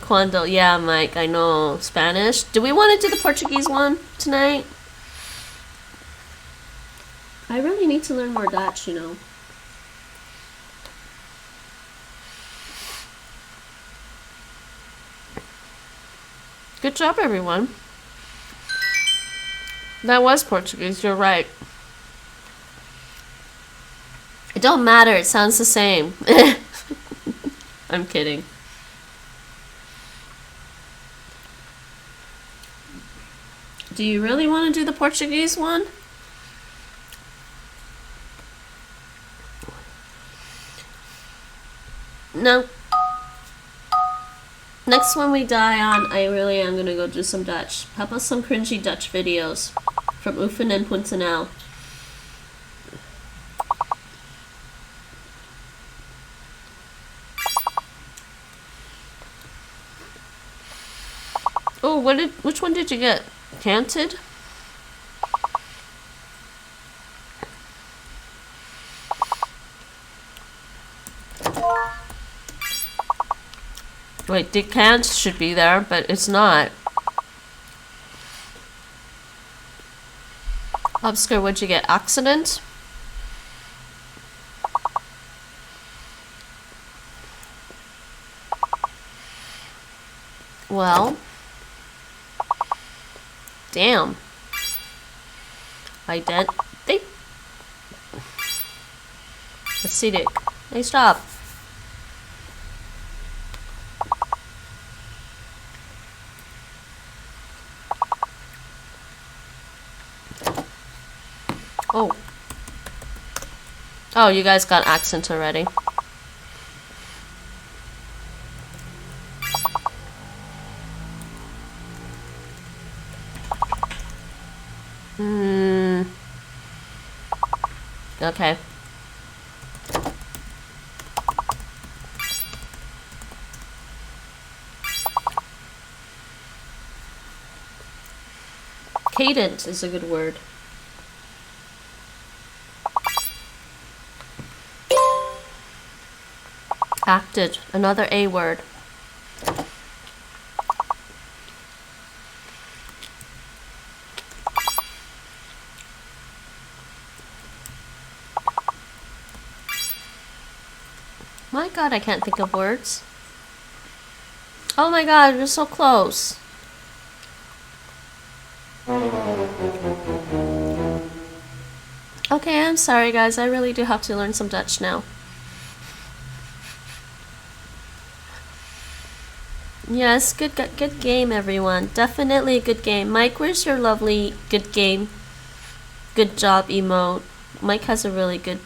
Quando, yeah, Mike, I know. Spanish. Do we want to do the Portuguese one tonight? I really need to learn more Dutch, you know. Good job, everyone. That was Portuguese, you're right. It don't matter, it sounds the same. I'm kidding. Do you really want to do the Portuguese one? No. Next one we die on, I really am gonna go do some Dutch. How about some cringy Dutch videos from oefenen.nl? Oh, which one did you get? Canted? Wait, die can't should be there, but it's not. Oscar, what'd you get? Accident? Well. Damn. I did. Acidic. Nice job. Oh. Oh, you guys got accent already. Okay. Cadent is a good word. Acted, another A word. My god, I can't think of words. Oh my god, you're so close. Okay, I'm sorry guys, I really do have to learn some Dutch now. Yes, good game everyone. Definitely a good game. Mike, where's your lovely good game? Good job emote. Mike has a really good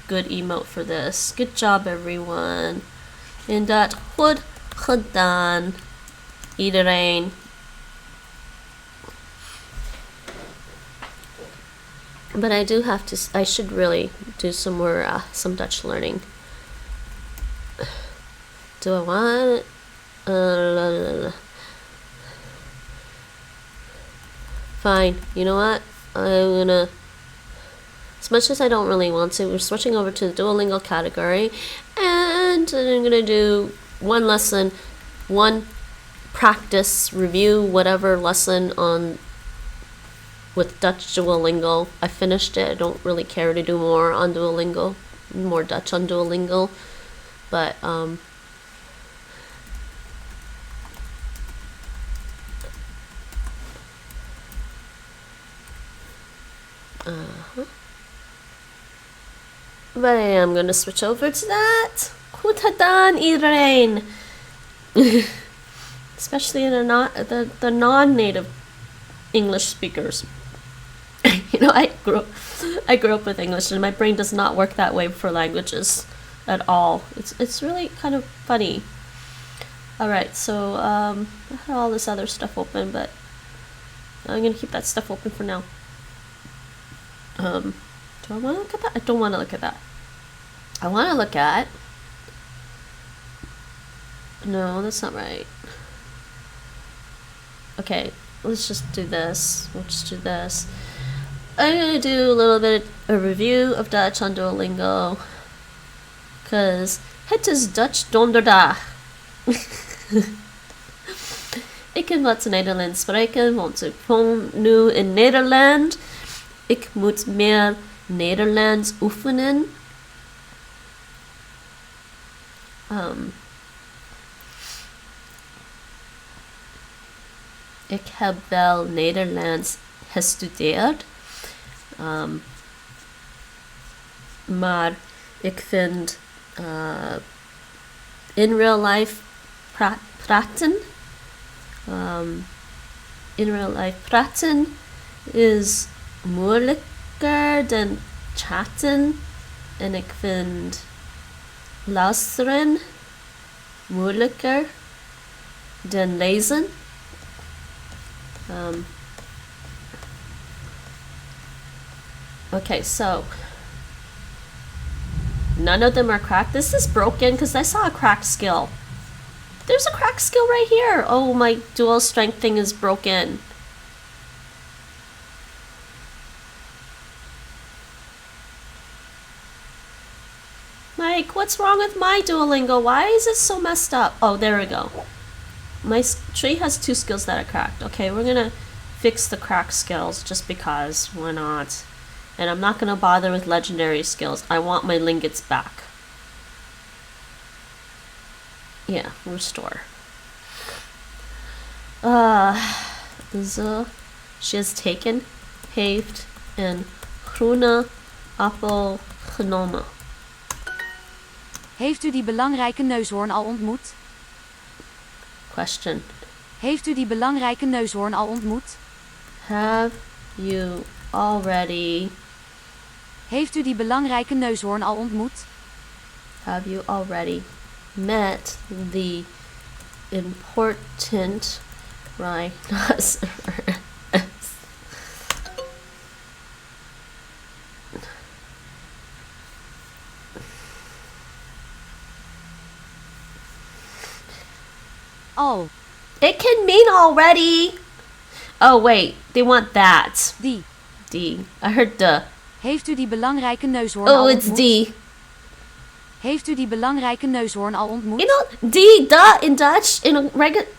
emote for this. Good job everyone. Inderdaad, goed gedaan. Iedereen. But I do have to, I should really do some more, some Dutch learning. Do I want it? Fine, you know what? I'm gonna, as much as I don't really want to, we're switching over to the Duolingo category, and I'm gonna do one lesson, one practice, review, whatever lesson on with Dutch Duolingo. I finished it. I don't really care to do more on Duolingo, more Dutch on Duolingo, but but I am going to switch over to that. Goed gedaan, iedereen. Especially the non-native English speakers. You know, I grew up with English, and my brain does not work that way for languages at all. It's really kind of funny. All right, so I had all this other stuff open, but I'm gonna keep that stuff open for now. Do I want to look at that? I don't want to look at that. I want to look at. No, that's not right. Okay, let's just do this. We'll just do this. I'm gonna do a little bit a review of Dutch on Duolingo, cause het is Dutch donderdag. Ik kan wat Nederlands spreken, want ik woon nu in Nederland. Ik moet meer Nederlands oefenen. Ik heb wel Nederlands gestudeerd. Maar ik vind in real life praten in real life praten is moeilijker dan chatten, en ik vind luisteren moeilijker dan lezen. Okay, so none of them are cracked. This is broken because I saw a cracked skill. There's a cracked skill right here. Oh, my dual strength thing is broken. Mike, what's wrong with my Duolingo. Why is it so messed up? Oh, there we go. My tree has 2 skills that are cracked. Okay, we're gonna fix the cracked skills just because. Why not? And I'm not gonna bother with legendary skills. I want my lingots back. Yeah, restore. She has taken, heeft, een groene appel genomen. Heeft u die belangrijke neushoorn al ontmoet? Question. Heeft u die belangrijke neushoorn al ontmoet? Have you already... Heeft u die belangrijke neushoorn al ontmoet? Have you already met the important rhinoceros? Al. It can mean already. Oh wait, they want that. Die. D. I heard the. Heeft u die belangrijke neushoorn al Oh, ontmoet? it's D. Heeft u die belangrijke neushoorn al ontmoet? You know, D, duh, in Dutch,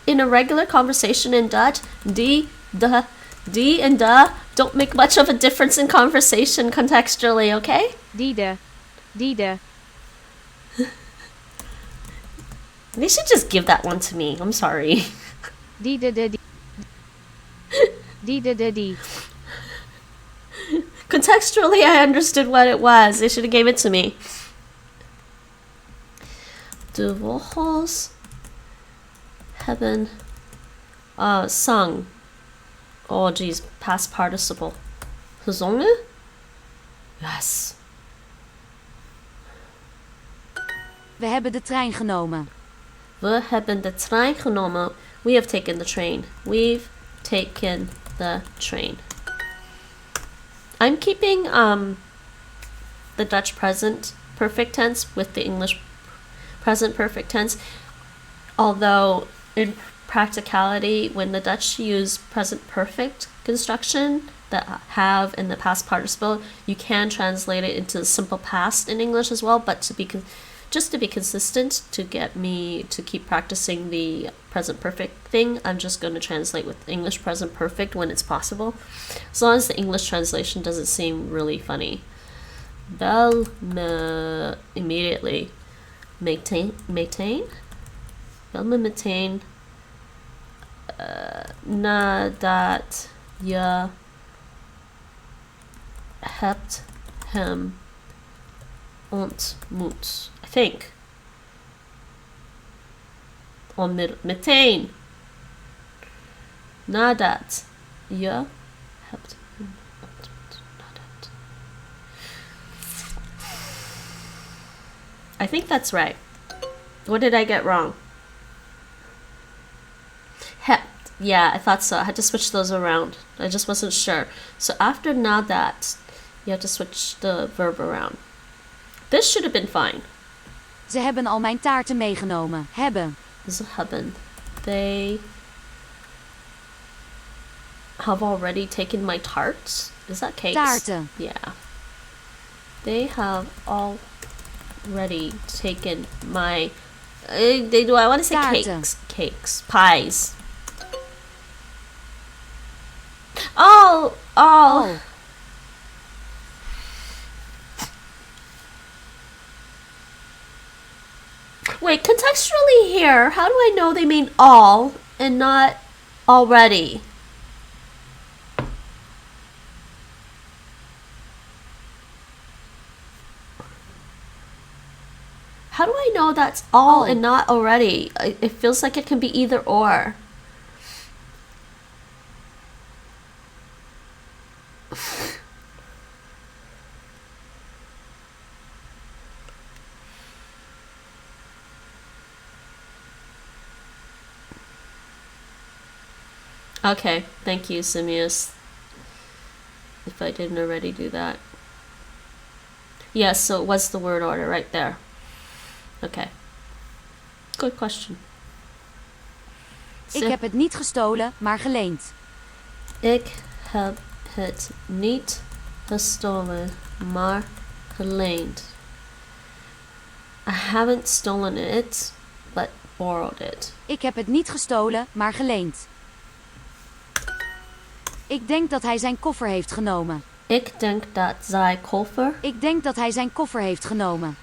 in a regular conversation in Dutch, D, duh, D and duh don't make much of a difference in conversation contextually, okay? Diede. Diede. They should just give that one to me. I'm sorry. Diede de die. Diede de die. Contextually, I understood what it was. They should have gave it to me. De vogels hebben sung. Oh, geez, past participle. Gezongen? Yes. We hebben de trein genomen. We hebben de trein genomen. We have taken the train. We've taken the train. I'm keeping the Dutch present perfect tense with the English present perfect tense. Although in practicality, when the Dutch use present perfect construction, the have and the past participle, you can translate it into the simple past in English as well, but just to be consistent, to get me to keep practicing the present perfect thing, I'm just going to translate with English present perfect when it's possible, as long as the English translation doesn't seem really funny. Bel me immediately. Meteen? Bel me meteen nadat je hebt hem ontmoet. I think. Meteen. Nadat je hebt hem ontmoet. Nadat. I think that's right. What did I get wrong? Hebt. Yeah, I thought so. I had to switch those around. I just wasn't sure. So after nadat, you have to switch the verb around. This should have been fine. Ze hebben al mijn taarten meegenomen. Hebben. Ze hebben. They have already taken my tarts. Is that cakes? Taarten. Yeah. They have already taken my. I want to say Taarten. cakes, pies. Oh. Al. Wait, contextually here, how do I know they mean all and not already? How do I know that's all and not already? It feels like it can be either or. Okay, thank you, Simius. If I didn't already do that. Yes, so it was the word order right there. Okay. Good question. Ik heb het niet gestolen, maar geleend. Ik heb het niet gestolen, maar geleend. I haven't stolen it, but borrowed it. Ik heb het niet gestolen, maar geleend. Ik denk dat hij zijn koffer heeft genomen. Ik denk dat zij koffer. Ik denk dat hij zijn koffer heeft genomen.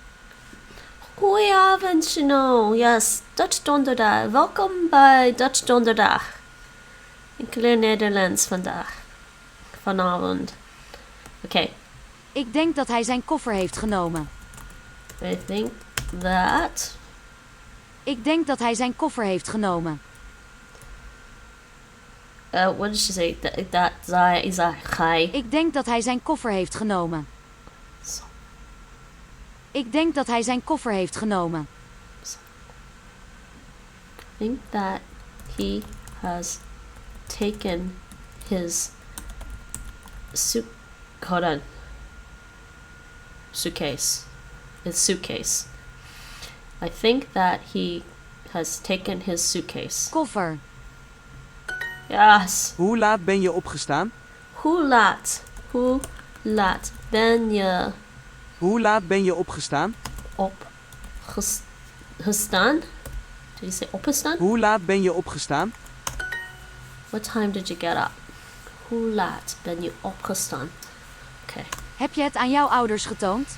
Goedenavond, Chino. Yes, Dutch donderdag. Welkom bij Dutch donderdag. Ik leer Nederlands vanavond. Oké. Ik denk dat hij zijn koffer heeft genomen. I think that. Ik denk dat hij zijn koffer heeft genomen. What did she say? That zij. Ik denk dat hij zijn koffer heeft genomen. So. Ik denk dat hij zijn koffer heeft genomen. I think that he has taken his suitcase. His suitcase. I think that he has taken his suitcase. Koffer. Yes. Hoe laat ben je opgestaan? Hoe laat ben je Hoe laat ben je opgestaan? opgestaan? Did you say opgestaan? Hoe laat ben je opgestaan? What time did you get up? Hoe laat ben je opgestaan? Okay. Heb je het aan jouw ouders getoond?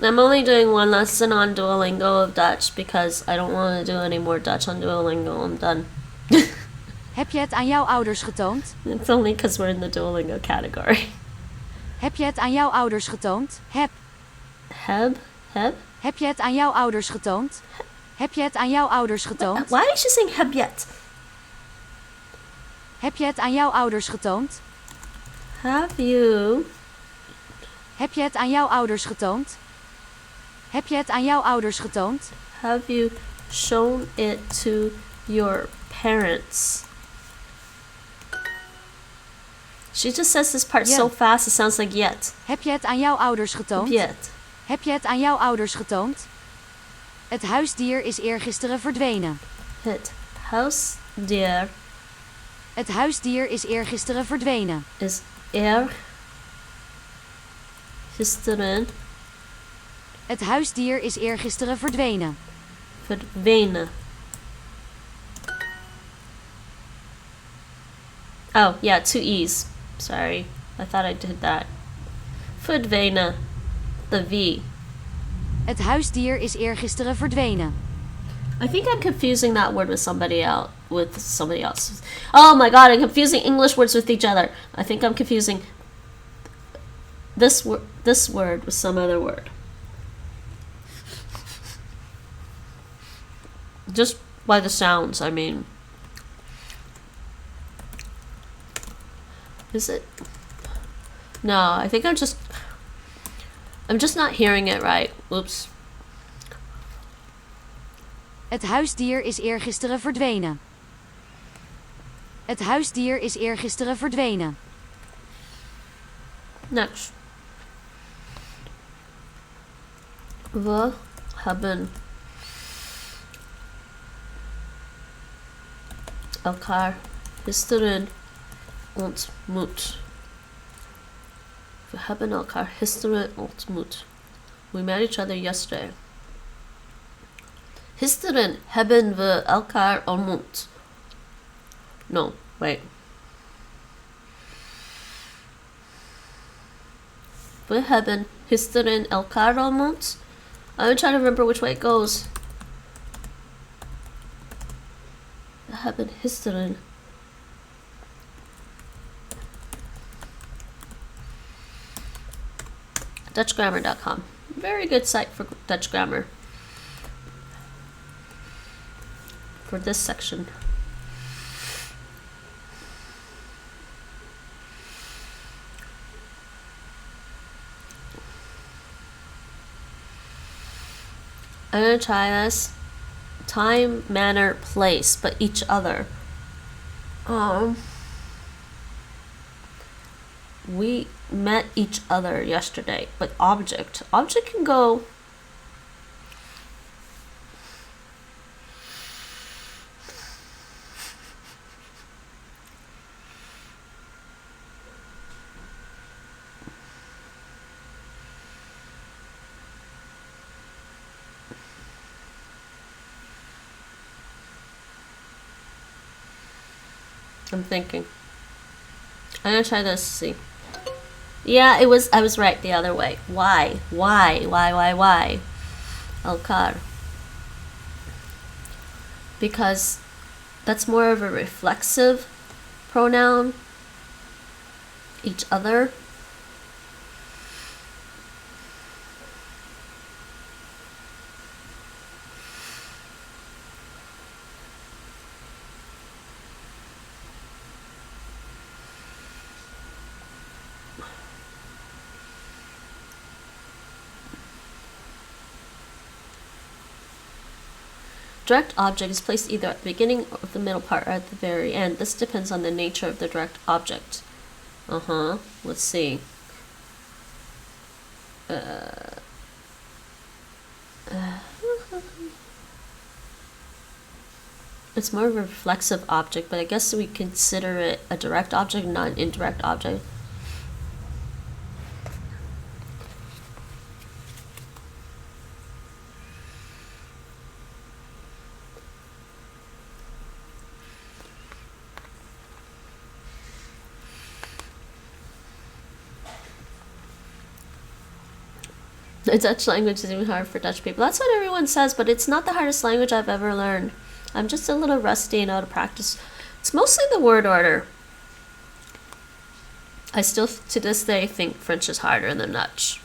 I'm only doing one lesson on Duolingo of Dutch because I don't want to do any more Dutch on Duolingo. I'm done. Heb je het aan jouw ouders getoond? It's only because we're in the Duolingo category. Heb je het aan jouw ouders getoond? Heb je het aan jouw ouders getoond? Heb je het aan jouw ouders getoond? Why is she saying heb yet? Heb je het aan jouw ouders getoond? Have you? Heb je het aan jouw ouders getoond? Heb je het aan jouw ouders getoond? Have you shown it to your parents? She just says this part so fast it sounds like yet. Heb je het aan jouw ouders getoond? Yet. Heb je het aan jouw ouders getoond? Het huisdier is eergisteren verdwenen. Het huisdier Het huisdier is eergisteren verdwenen. is gisteren Het huisdier is eergisteren verdwenen. verdwenen. Oh, yeah, two E's. Sorry. I thought I did that. Verdwenen. The V. Het huisdier is eergisteren verdwenen. I think I'm confusing that word with somebody else. Oh my god, I'm confusing English words with each other. I think I'm confusing this word with some other word. Just by the sounds, I mean. Is it? No, I think I'm just not hearing it right. Oops. Het huisdier is eergisteren verdwenen. Het huisdier is eergisteren verdwenen. Next. We hebben elkaar gisteren ontmoet. We hebben elkaar gisteren ontmoet. We met each other yesterday. Gisteren hebben we elkaar ontmoet. No, wait. We hebben gisteren elkaar ontmoet. I'm trying to remember which way it goes. We hebben gisteren. DutchGrammar.com. Very good site for Dutch grammar. For this section. I'm gonna try this. Time, manner, place, but each other. We met each other yesterday, but object. Object can go. I'm thinking. I'm gonna try this, see. Yeah, I was right the other way. Why? Elkar. Because that's more of a reflexive pronoun. Each other. Direct object is placed either at the beginning of the middle part or at the very end. This depends on the nature of the direct object. Let's see. It's more of a reflexive object, but I guess we consider it a direct object, not an indirect object. The Dutch language is even hard for Dutch people. That's what everyone says, but it's not the hardest language I've ever learned. I'm just a little rusty and out of practice. It's mostly the word order. I still, to this day, think French is harder than Dutch.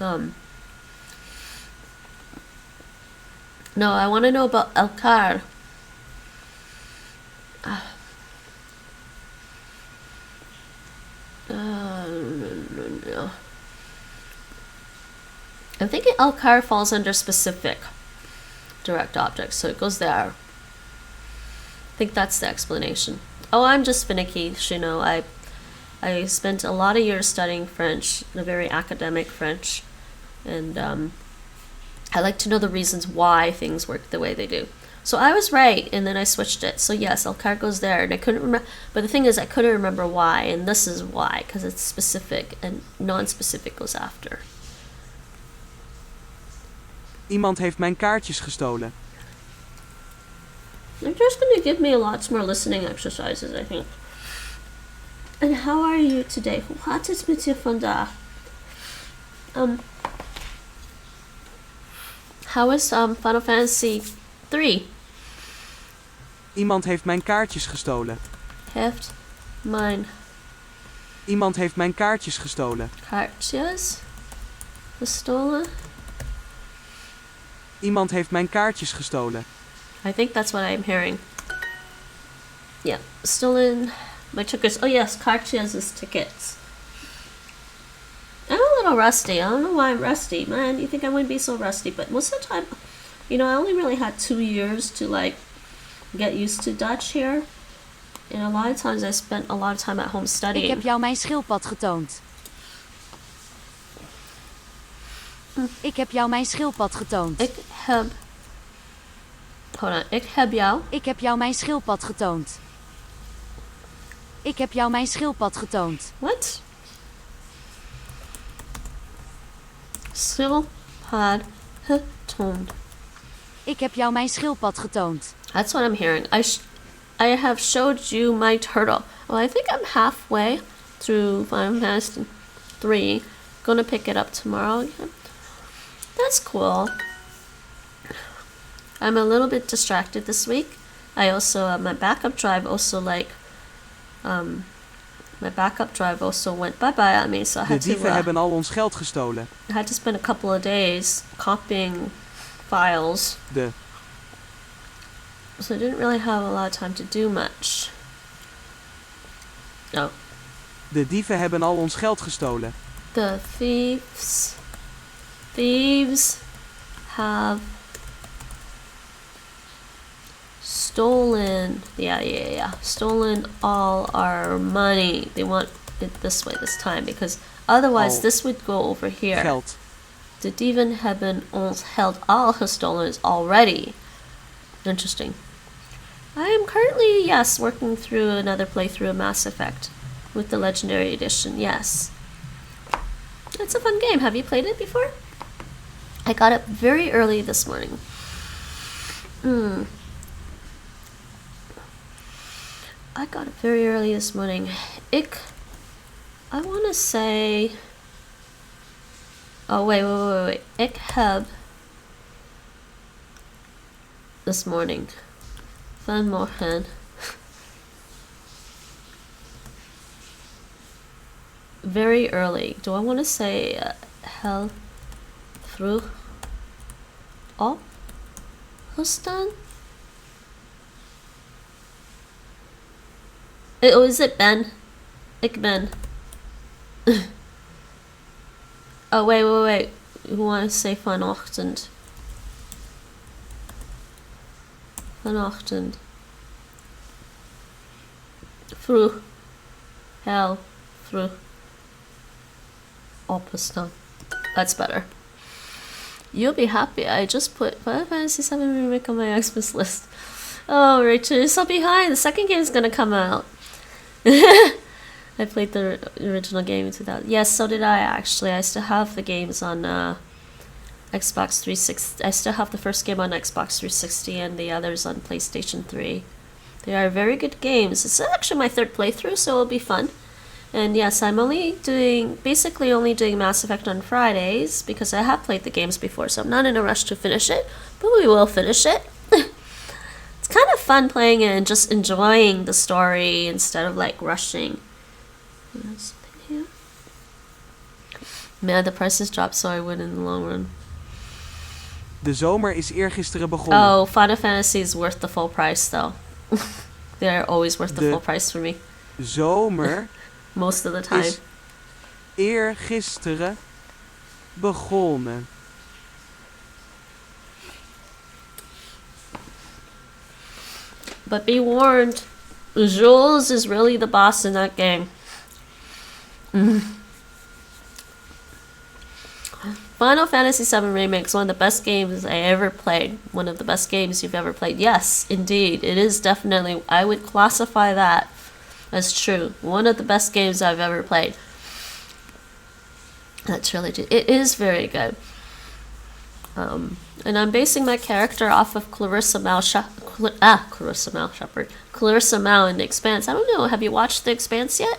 No, I want to know about Elkar. No. I'm thinking Elkar falls under specific direct objects, so it goes there. I think that's the explanation. Oh, I'm just finicky, you know. I spent a lot of years studying French, a very academic French, and I like to know the reasons why things work the way they do. So I was right, and then I switched it. So yes, Elkar goes there, and I couldn't remember. But the thing is, I couldn't remember why, and this is why, because it's specific, and non-specific goes after. Iemand heeft mijn kaartjes gestolen. They're just going to give me lots more listening exercises, I think. And how are you today? Hoe gaat het met je vandaag? How is Final Fantasy 3? Iemand heeft mijn kaartjes gestolen. Iemand heeft mijn kaartjes gestolen. Kaartjes gestolen? Iemand heeft mijn kaartjes gestolen. I think that's what I'm hearing. Yeah, stolen my tickets. Oh yes, kaartjes is tickets. I'm a little rusty. I don't know why I'm rusty. Man, you think I wouldn't be so rusty, but most of the time, you know, I only really had 2 years to like get used to Dutch here. And a lot of times I spent a lot of time at home studying. Ik heb jou mijn schildpad getoond. Ik heb jou mijn schildpad getoond. Hold on. Ik heb jou. Ik heb jou mijn schildpad getoond. Ik heb jou mijn schildpad getoond. What? Schildpad getoond. Ik heb jou mijn schildpad getoond. That's what I'm hearing. I have showed you my turtle. Well, I think I'm halfway through Final Fantasy 3. Gonna pick it up tomorrow. That's cool. I'm a little bit distracted this week. I also my backup drive also went bye-bye on me, so I De had to dieven hebben al ons geld gestolen. I had to spend a couple of days copying files. So I didn't really have a lot of time to do much. Oh. De dieven hebben al ons geld gestolen. The thieves have stolen, stolen all our money. They want it this way this time, because otherwise this would go over here. Geld. De dieven hebben ons geld al gestolen is already. Interesting. I am currently, yes, working through another playthrough of Mass Effect with the Legendary Edition, yes. It's a fun game. Have you played it before? I got up very early this morning. I got it very early this morning. I want to say... Oh, wait. Ik heb this morning. Vanmorgen. Very early. Do I want to say heel vroeg opgestaan? Oh, is it Ben? Ik ben. Oh, wait. You want to say vanochtend? Vanochtend. Vroeg. Heel vroeg opgestaan. That's better. You'll be happy. I just put Final Fantasy VII Remake on my Xmas list. Oh, Rachel, you're so behind. The second game is gonna come out. I played the original game in 2000. Yes, so did I actually. I still have the games on Xbox 360. I still have the first game on Xbox 360 and the others on PlayStation 3. They are very good games. It's actually my third playthrough, so it'll be fun. And yes, I'm basically only doing Mass Effect on Fridays because I have played the games before, so I'm not in a rush to finish it, but we will finish it. It's kind of fun playing it and just enjoying the story instead of like rushing. Man, the prices dropped, so I win in the long run. De zomer is eergisteren begonnen. Oh, Final Fantasy is worth the full price though. They're always worth the full price for me. Zomer most of the time. Is eergisteren begonnen. But be warned, Jules is really the boss in that game. Final Fantasy VII Remake is one of the best games I ever played. One of the best games you've ever played. Yes, indeed. It is definitely, I would classify that as true. One of the best games I've ever played. That trilogy. It is very good. And I'm basing my character off of Clarissa Mao in The Expanse. I don't know, have you watched The Expanse yet?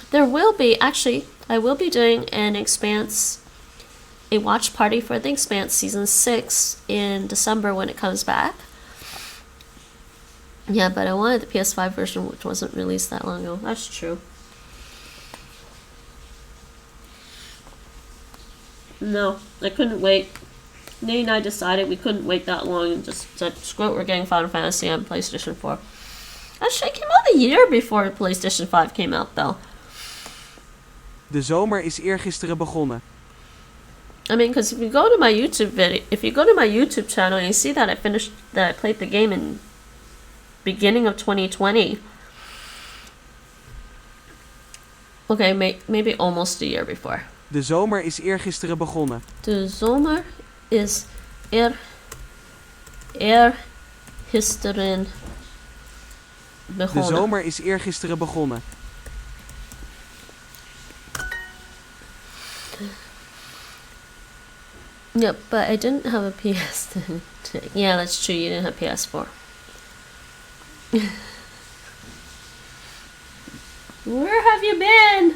There will be, actually, I will be doing an Expanse, a watch party for The Expanse Season 6 in December when it comes back. Yeah, but I wanted the PS5 version, which wasn't released that long ago. That's true. No, I couldn't wait. Nate and I decided we couldn't wait that long and just said, screw it, we're getting Final Fantasy on PlayStation 4. Actually, it came out a year before PlayStation 5 came out, though. De zomer is eergisteren begonnen. I mean, because if you go to my YouTube channel and you see that I played the game in beginning of 2020. Okay, maybe almost a year before. De zomer is eergisteren begonnen. De zomer is eergisteren begonnen. De zomer is eergisteren begonnen. Yep, but I didn't have a PS. Yeah, that's true. You didn't have PS4. Where have you been?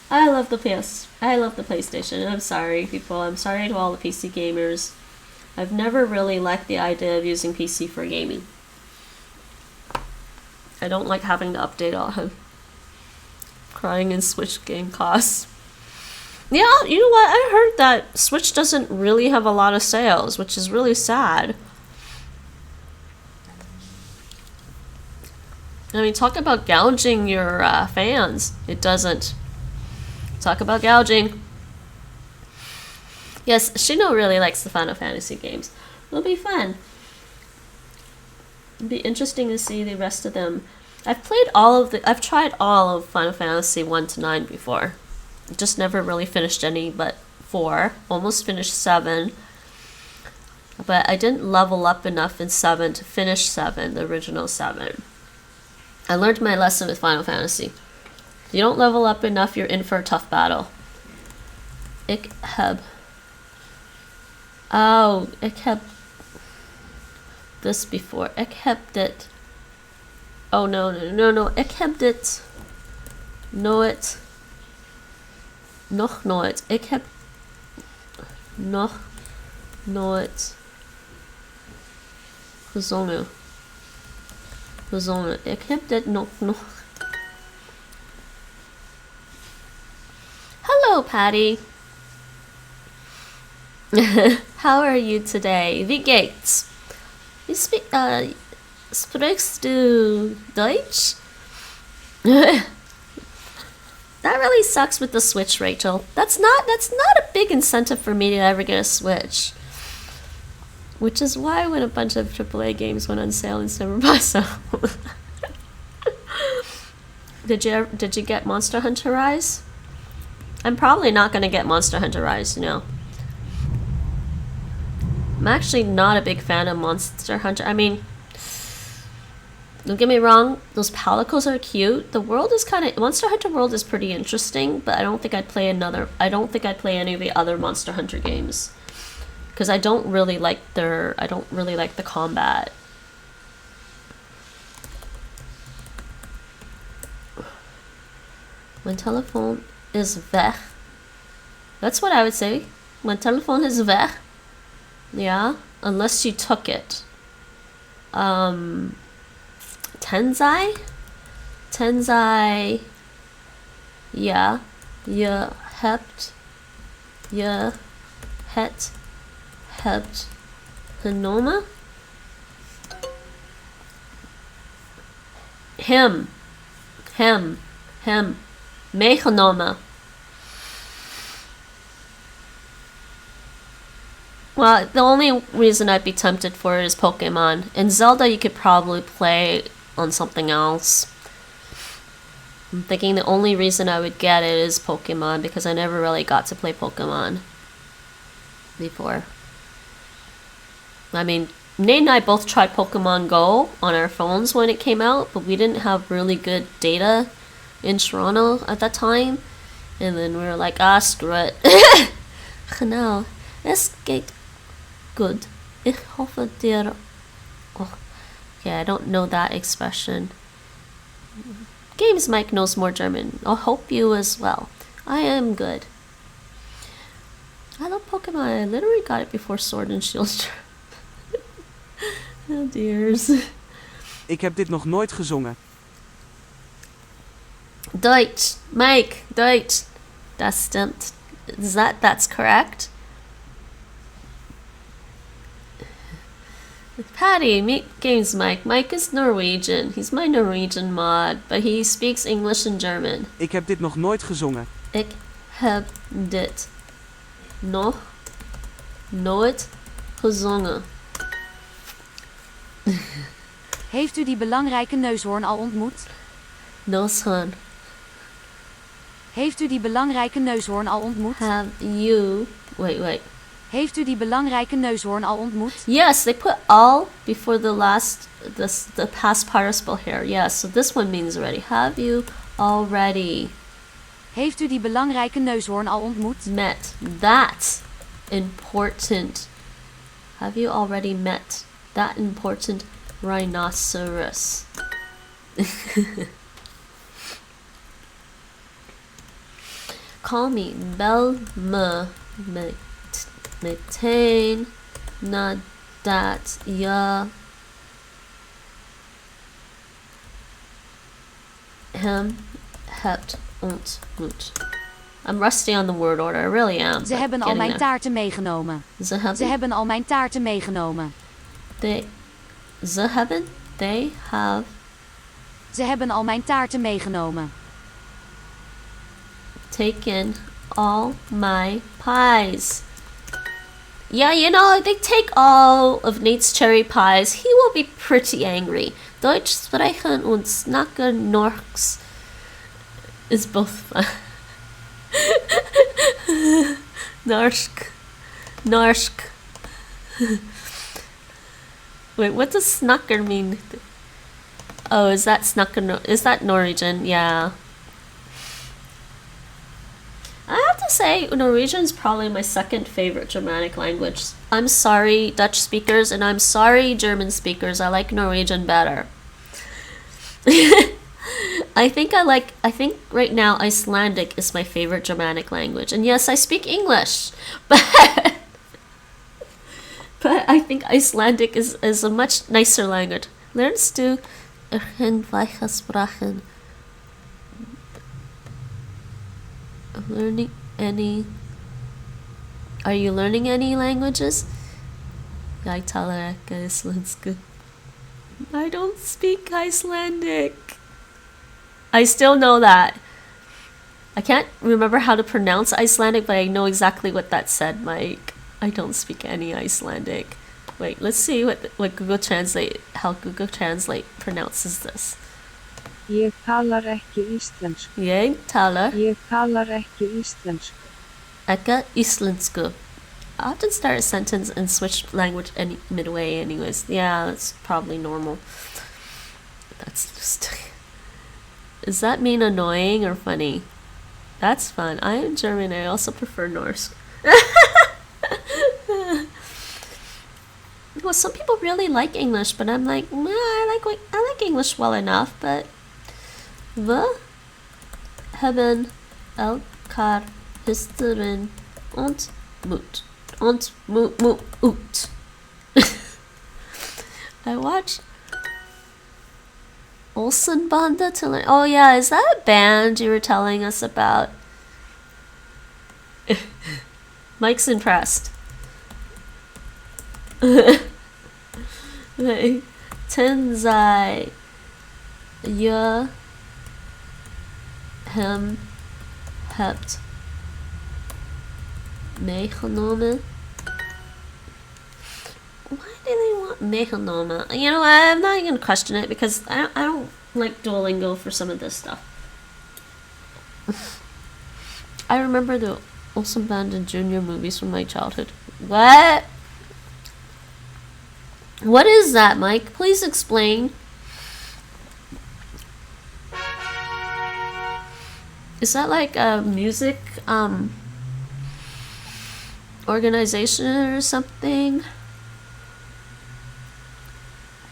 I love the PlayStation. I'm sorry, people. I'm sorry to all the PC gamers. I've never really liked the idea of using PC for gaming. I don't like having to update all of crying in Switch game costs. Yeah, you know what? I heard that Switch doesn't really have a lot of sales, which is really sad. I mean, talk about gouging your fans. It doesn't. Talk about gouging. Yes, Shino really likes the Final Fantasy games. It'll be fun. It'll be interesting to see the rest of them. I've tried all of Final Fantasy 1 to 9 before. Just never really finished any but 4. Almost finished 7. But I didn't level up enough in 7 to finish 7, the original 7. I learned my lesson with Final Fantasy. If you don't level up enough, you're in for a tough battle. Ik heb this before. Ik heb dit. Oh no. Ik heb dit nooit. Nog nooit. Ik heb nog nooit gezongen. Ik heb dit nog. Hello, Patty. How are you today? Wie geht's? You sprichst du Deutsch? That really sucks with the Switch, Rachel. That's not a big incentive for me to ever get a Switch. Which is why when a bunch of AAA games went on sale in Silver Paso. Did you get Monster Hunter Rise? I'm probably not gonna get Monster Hunter Rise, you know. I'm actually not a big fan of Monster Hunter. I mean, don't get me wrong, those palicos are cute. The world is Monster Hunter World is pretty interesting, but I don't think I'd play any of the other Monster Hunter games. Because I don't really like the combat. Mijn telefoon is weg. That's what I would say. Mijn telefoon is weg. Yeah, unless you took it. Tenzai? Ja, je hebt genomen? Hem. Meegenomen. Well, the only reason I'd be tempted for it is Pokemon. And Zelda you could probably play on something else. I'm thinking the only reason I would get it is Pokemon because I never really got to play Pokemon before. I mean, Nate and I both tried Pokemon Go on our phones when it came out, but we didn't have really good data in Toronto at that time. And then we were like, screw it. Genau, es geht good. Ich hoffe dir. Oh, okay, I don't know that expression. Games Mike knows more German. I hope you as well. I am good. I love Pokemon. I literally got it before Sword and Shield. Oh dears. Ik heb dit nog nooit gezongen. Deutsch. Mike, Deutsch. Das stimmt. That's correct? Patty, meet Games Mike. Mike is Norwegian. He's my Norwegian mod, but he speaks English and German. Ik heb dit nog nooit gezongen. Ik heb dit nog nooit gezongen. Heeft u die belangrijke neushoorn al ontmoet? Neushoorn. Heeft u die belangrijke neushoorn al ontmoet? Have you... Wait. Heeft u die belangrijke neushoorn al ontmoet? Yes, they put all before the past participle here. Yes, so this one means already. Have you already Heeft u die belangrijke neushoorn al ontmoet? met that important? Have you already met that important rhinoceros? Call me. Bel me. Meteen nadat je hem hebt ontmoet. I'm rusty on the word order, I really am. Ze hebben al mijn taarten meegenomen. Ze hebben al mijn taarten meegenomen. They have. Ze hebben al mijn taarten meegenomen. Taken all my pies. Yeah, you know, they take all of Nate's cherry pies. He will be pretty angry. Deutsch sprechen und snacken Norks is both fun. Norsk. Wait, what does snacker mean? Oh, is that snacker? Is that Norwegian? Yeah. I have to to say Norwegian is probably my second favorite Germanic language. I'm sorry, Dutch speakers, and I'm sorry, German speakers. I like Norwegian better. I think right now Icelandic is my favorite Germanic language. And yes, I speak English, but I think Icelandic is a much nicer language. Lernst du irgendwelche Sprachen? Learning any? Are you learning any languages? Jag talar isländska. I don't speak Icelandic. I still know that. I can't remember how to pronounce Icelandic, but I know exactly what that said, Mike. I don't speak any Icelandic. Wait, let's see what Google Translate, how Google Translate pronounces this. Ég talar ekki íslensku. Ég talar ekki íslensku. ekki íslensku. I often start a sentence and switch language midway anyways. Yeah, that's probably normal. That's just... Does that mean annoying or funny? That's fun. I am German. I also prefer Norse. Well, some people really like English, but I'm like, nah, I like English well enough, but we hebben elkaar gisteren ontmoet. Ontmoet. I watched Olsenbanden to learn. Oh yeah, is that a band you were telling us about? Mike's impressed. Tenzai je hem hebt meegenomen. Why do they want meegenomen? You know, I'm not even gonna question it because I don't like Duolingo for some of this stuff. I remember the Olsenbanden Junior movies from my childhood. What? What is that, Mike? Please explain. Is that like a music organization or something?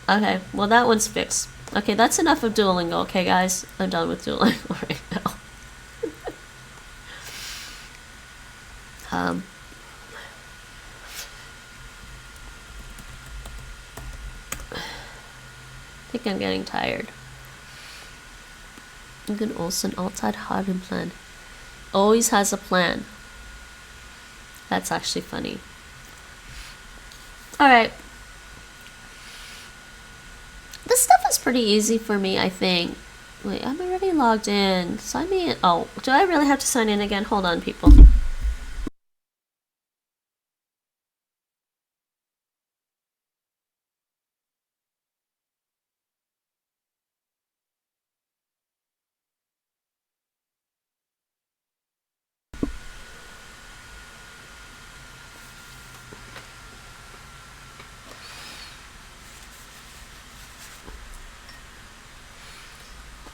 Okay, well that one's fixed. Okay, that's enough of Duolingo, okay guys? I'm done with Duolingo right now. I think I'm getting tired. Gunn Olsen alltid har en plan. Always has a plan. That's actually funny. Alright. This stuff is pretty easy for me, I think. Wait, I'm already logged in. Sign me in. Oh, do I really have to sign in again? Hold on, people.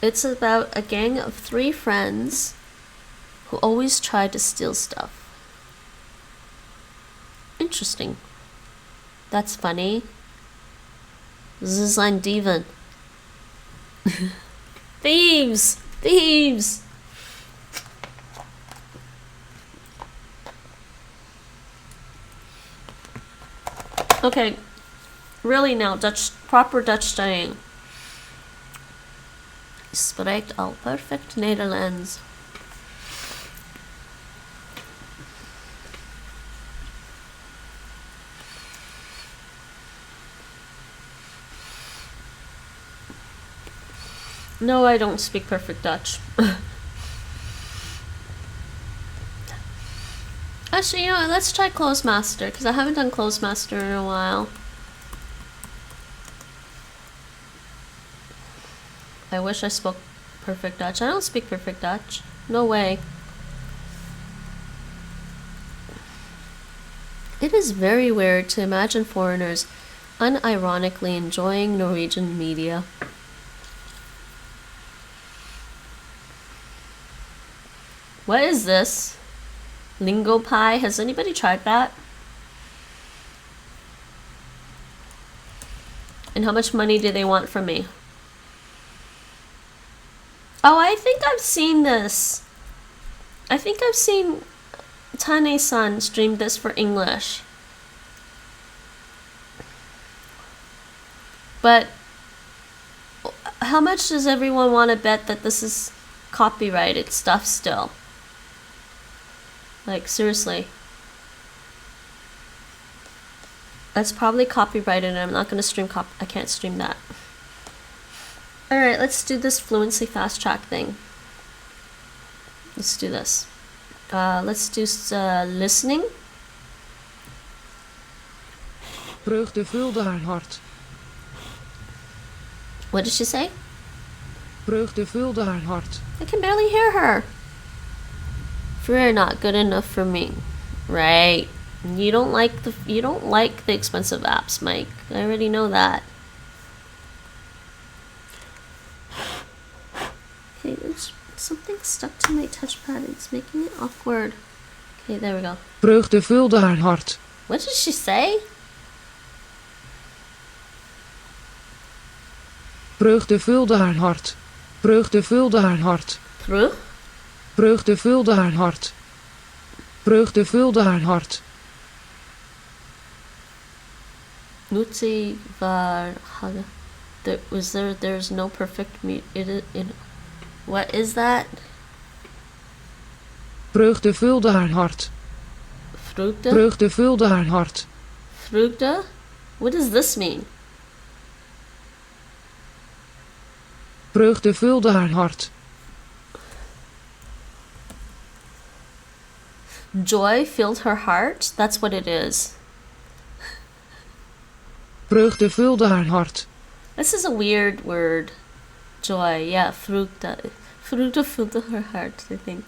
It's about a gang of 3 friends who always try to steal stuff. Interesting. That's funny. Sie sind Dieven. Thieves! Thieves! Okay, really now, proper Dutch studying. Spreekt al perfect Nederlands. No, I don't speak perfect Dutch. Actually, you know what, let's try Clozemaster, because I haven't done Clozemaster in a while. I wish I spoke perfect Dutch. I don't speak perfect Dutch. No way. It is very weird to imagine foreigners unironically enjoying Norwegian media. What is this? Lingo Pie. Has anybody tried that? And how much money do they want from me? Oh, I think I've seen this. I think I've seen Tane-san stream this for English. But how much does everyone want to bet that this is copyrighted stuff still? Like, seriously. That's probably copyrighted and I'm not going to stream I can't stream that. Alright, let's do this fluency fast track thing. Let's do this. Let's do listening. Vreugde vulde haar hart. What did she say? Vreugde vulde haar hart. I can barely hear her. You're not good enough for me. Right. You don't like the expensive apps, Mike. I already know that. Okay, there's something stuck to my touchpad. It's making it awkward. Okay, there we go. Vreugde vulde haar hart. What did she say? Vreugde vulde haar hart. Vreugde vulde haar hart. Vreugde? Vreugde vulde haar hart. Vreugde vulde haar hart. Nutsi var hada. There's no perfect what is that? Vreugde vulde haar hart. Vreugde? Vreugde vulde haar hart. Vreugde? What does this mean? Vreugde vulde haar hart. Joy filled her heart? That's what it is. Vreugde vulde haar hart. This is a weird word. Joy, yeah, vreugde. Vreugde filled her heart, I think.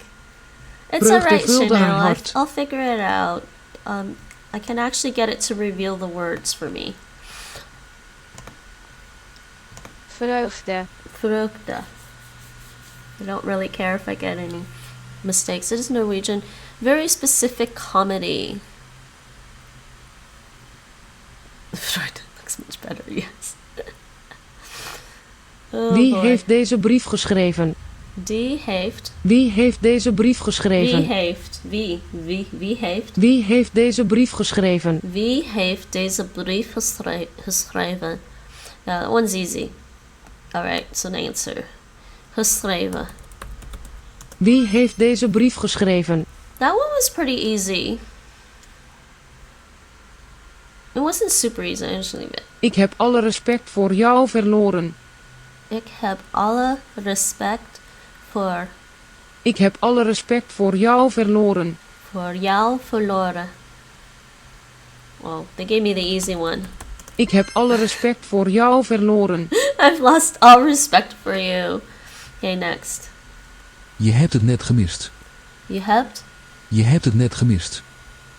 It's alright, Chanel. I'll figure it out. I can actually get it to reveal the words for me. Vreugde. Vreugde. I don't really care if I get any mistakes. It is Norwegian. Very specific comedy. Freud looks much better, yes. Wie heeft deze brief geschreven? Die heeft. Wie heeft deze brief geschreven? Wie heeft. Wie heeft. Wie heeft deze brief geschreven? Wie heeft deze brief geschreven? Yeah, that one's easy. Alright, so an answer. Geschreven. Wie heeft deze brief geschreven? That one was pretty easy. It wasn't super easy, I just leave it. Ik heb alle respect voor jou verloren. Ik heb alle respect voor. Ik heb alle respect voor jou verloren. Voor jou verloren. Well, they gave me the easy one. Ik heb alle respect voor jou verloren. I've lost all respect for you. Okay, next. Je hebt het net gemist. Je hebt. Je hebt het net gemist.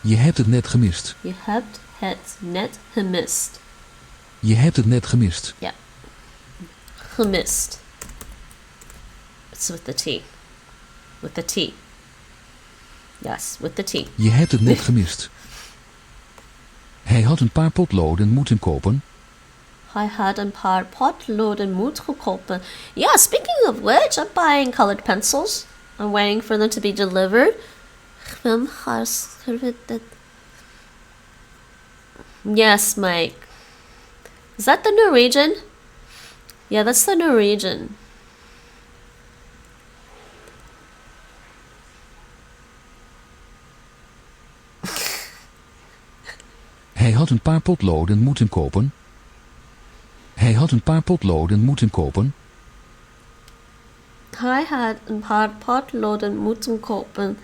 Je hebt het net gemist. Je hebt het net gemist. Je hebt het net gemist. Yeah. Gemist. It's with the T. With the T. Yes, with the T. Je hebt het net gemist. Hij had een paar potloden moeten kopen. Hij had een paar potloden moeten kopen. Yeah, speaking of which, I'm buying colored pencils. I'm waiting for them to be delivered. Yes, Mike. Is that the Norwegian? Yeah, that's the Norwegian. Hij had een paar potloden moeten kopen. Hij had een paar potloden moeten kopen. Hij had een paar potloden moeten kopen.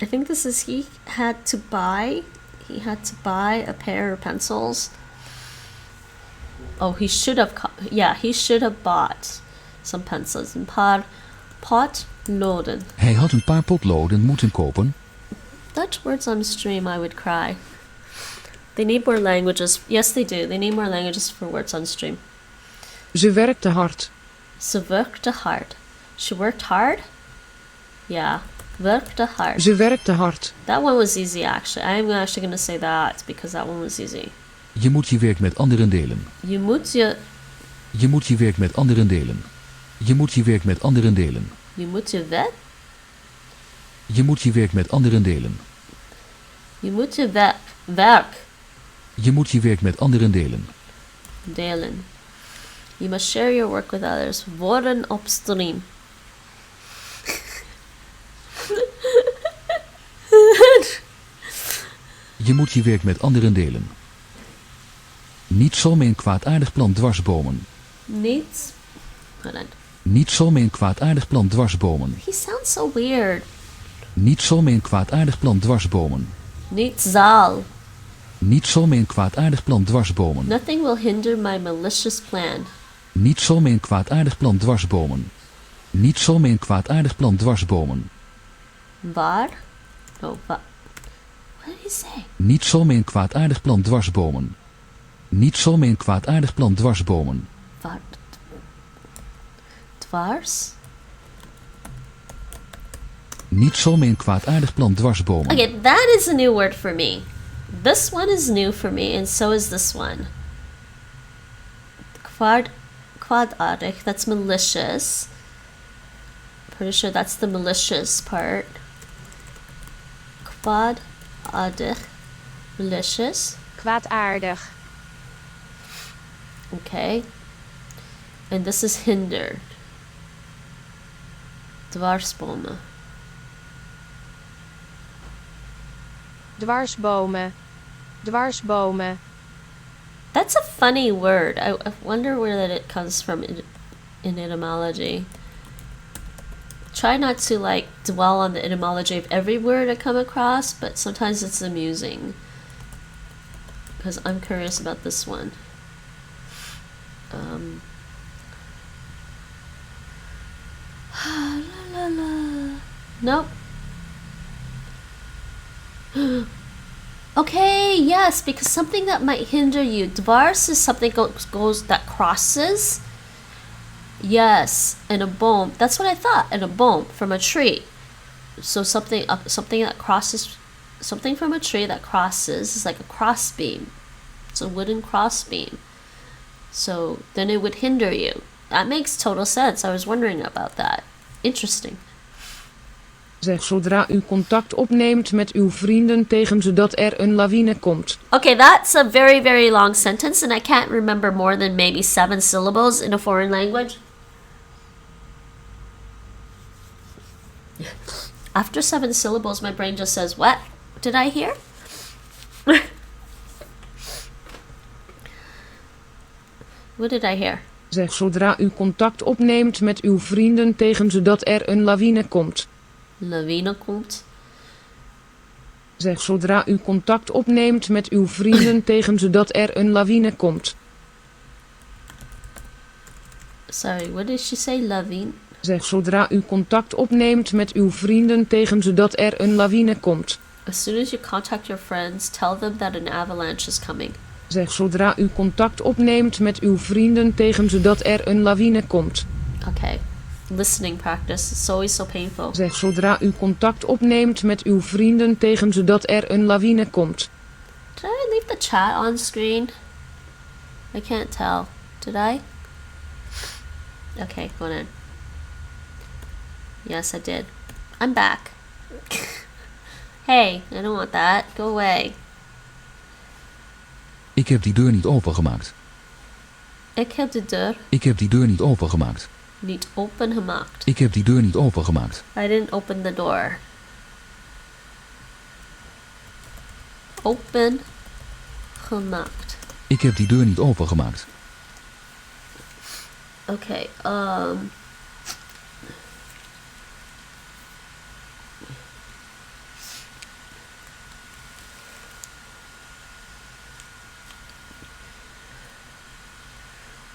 I think this is he had to buy a pair of pencils. Oh, he should have bought some pencils. Een paar potloden. Hij had een paar potloden moeten kopen. Dutch words on stream, I would cry. They need more languages. Yes, they do. They need more languages for words on stream. Ze werkte hard. Ze werkte hard. She worked hard? Yeah, werkte hard. Ze werkte hard. That one was easy actually. I'm actually going to say that because that one was easy. Je moet je werk met anderen delen. Je moet je werk met anderen delen. Je moet je werk met anderen delen. Je moet je wet? Je moet je werk met anderen delen. Je moet je werk Je moet je werk met anderen delen. delen. You must share your work with others. Woorden op stream. Je moet je werk met anderen delen. Niet zo mijn kwaadaardig plan dwarsbomen. Niet. Hold on. Niet zo mijn kwaadaardig plan dwarsbomen. He sounds so weird. Niet zo mijn kwaadaardig plan dwarsbomen. Niet zal. Niet zo mijn kwaadaardig plan dwarsbomen. Nothing will hinder my malicious plan. Niet zo mijn kwaadaardig plan dwarsbomen. Niet zo mijn kwaadaardig plan dwarsbomen. Waar? No, What did he say? Niet zo mijn kwaadaardig plan dwarsbomen. Niet zo mijn kwaadaardig plan dwarsbomen. Waar? Dwars? Niet zo mijn kwaadaardig plan dwarsbomen. Okay, that is a new word for me. This one is new for me, and so is this one. Kwaadaardig, that's malicious. Pretty sure that's the malicious part. Kwaadaardig, malicious. Kwaadaardig. Okay. And this is hinder. Dwarsbomen. Dwarsbomen. Dwarsbomen. That's a funny word. I wonder where that it comes from in etymology. Try not to like dwell on the etymology of every word I come across, but sometimes it's amusing. Because I'm curious about this one. La, la, la. Nope. Okay, yes, because something that might hinder you. Dwars is something goes that crosses. Yes, and a boom. That's what I thought. And a boom from a tree. So something that crosses, something from a tree that crosses is like a cross beam. It's a wooden cross beam. So then it would hinder you. That makes total sense. I was wondering about that. Interesting. Zeg zodra u contact opneemt met uw vrienden tegen ze dat er een lawine komt. Okay, that's a very, very long sentence, and I can't remember more than maybe 7 syllables in a foreign language. After 7 syllables, my brain just says, what did I hear? What did I hear? Zeg zodra u contact opneemt met uw vrienden tegen ze dat er een lawine komt. Lawine komt. Zeg zodra u contact opneemt met uw vrienden tegen ze dat er een lawine komt. Sorry, what did she say? Lawine? Zeg zodra u contact opneemt met uw vrienden tegen ze dat er een lawine komt. As soon as you contact your friends, tell them that an avalanche is coming. Zeg zodra u contact opneemt met uw vrienden tegen ze dat er een lawine komt. Okay. Listening practice. It's always so painful. Zeg zodra u contact opneemt met uw vrienden tegen ze dat er een lawine komt. Did I leave the chat on screen? I can't tell. Did I? Okay, hold on. Yes, I did. I'm back. Hey, I don't want that. Go away. Ik heb die deur niet opengemaakt. Ik heb de deur Ik heb die deur niet opengemaakt. niet opengemaakt. Ik heb die deur niet opengemaakt. I didn't open the door. Open gemaakt. Ik heb die deur niet opengemaakt. Okay,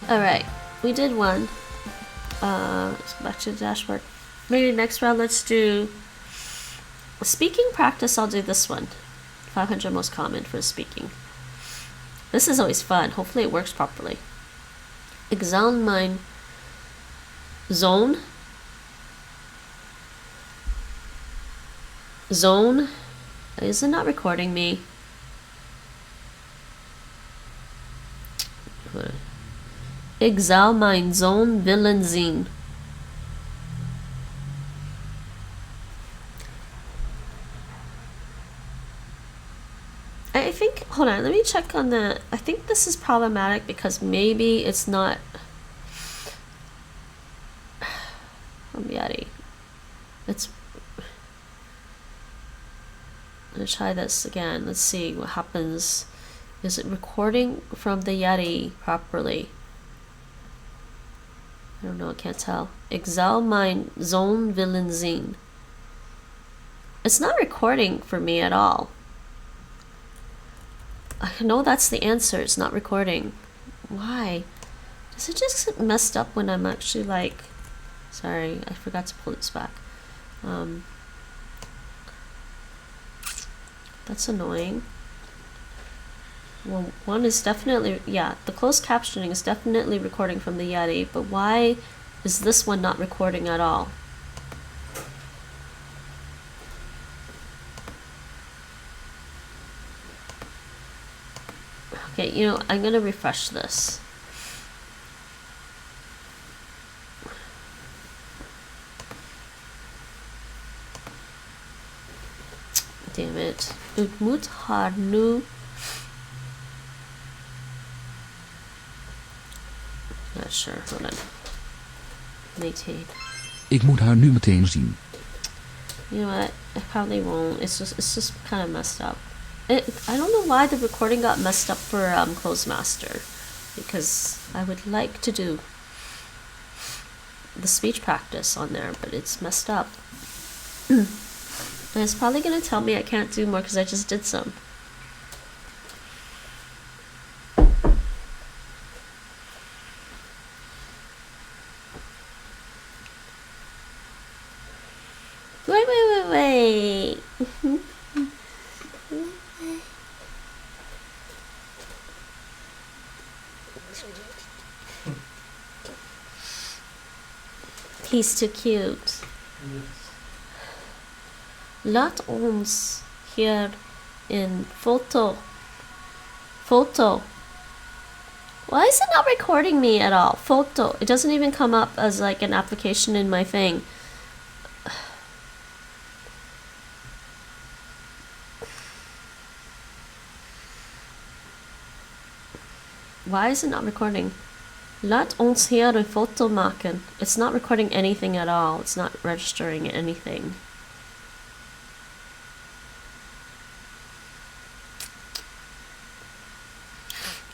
Alright, we did one. Let's go back to the dashboard. Maybe next round let's do speaking practice. I'll do this one. 500 most common for speaking. This is always fun. Hopefully it works properly. Ik zal mijn zoon Zone. Is it not recording me? Ik zal mijn zoon willen zien. I think, hold on, let me check on the, I think this is problematic because maybe it's not from Yeti. It's, I'm gonna try this again. Let's see what happens. Is it recording from the Yeti properly? I don't know, I can't tell. Ik zal mijn zoon willen zien. It's not recording for me at all. I know that's the answer. It's not recording. Why? Does it just get messed up when I'm actually like... Sorry, I forgot to pull this back. That's annoying. Well, one is definitely... Yeah, the closed captioning is definitely recording from the Yeti, but why is this one not recording at all? Okay, you know, I'm gonna refresh this. Damn it. Het moet haar nu... Not sure, hold on. Maintain. Ik moet haar nu meteen zien. You know what? I probably won't. It's just kind of messed up. I don't know why the recording got messed up for Clozemaster, because I would like to do the speech practice on there, but it's messed up. And it's probably going to tell me I can't do more because I just did some. Wait. He's too cute. Yes. Laat ons hier in photo. Photo. Why is it not recording me at all? Photo. It doesn't even come up as like an application in my thing. Why is it not recording? Laat ons hier een foto maken. It's not recording anything at all. It's not registering anything.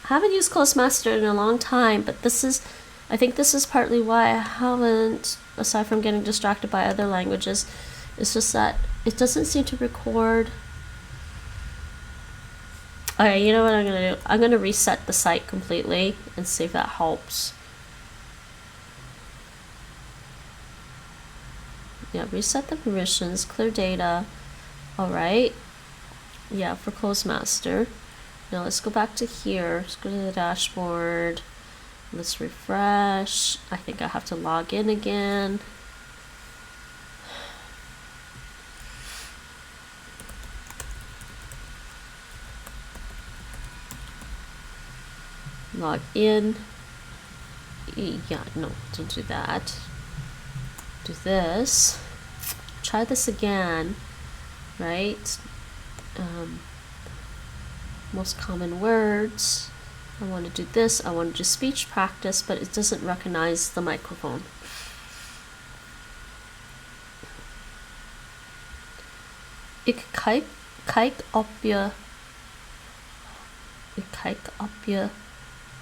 I haven't used Clozemaster in a long time, but I think this is partly why I haven't, aside from getting distracted by other languages. It's just that it doesn't seem to record. Alright, you know what I'm gonna do? I'm gonna reset the site completely and see if that helps. Yeah, reset the permissions, clear data. Alright. Yeah, for Clozemaster. Now let's go back to here. Let's go to the dashboard. Let's refresh. I think I have to log in again. Log in. Yeah, no, don't do that. Do this. Try this again. Right? Most common words. I want to do this. I want to do speech practice, but it doesn't recognize the microphone. Ik kijk op je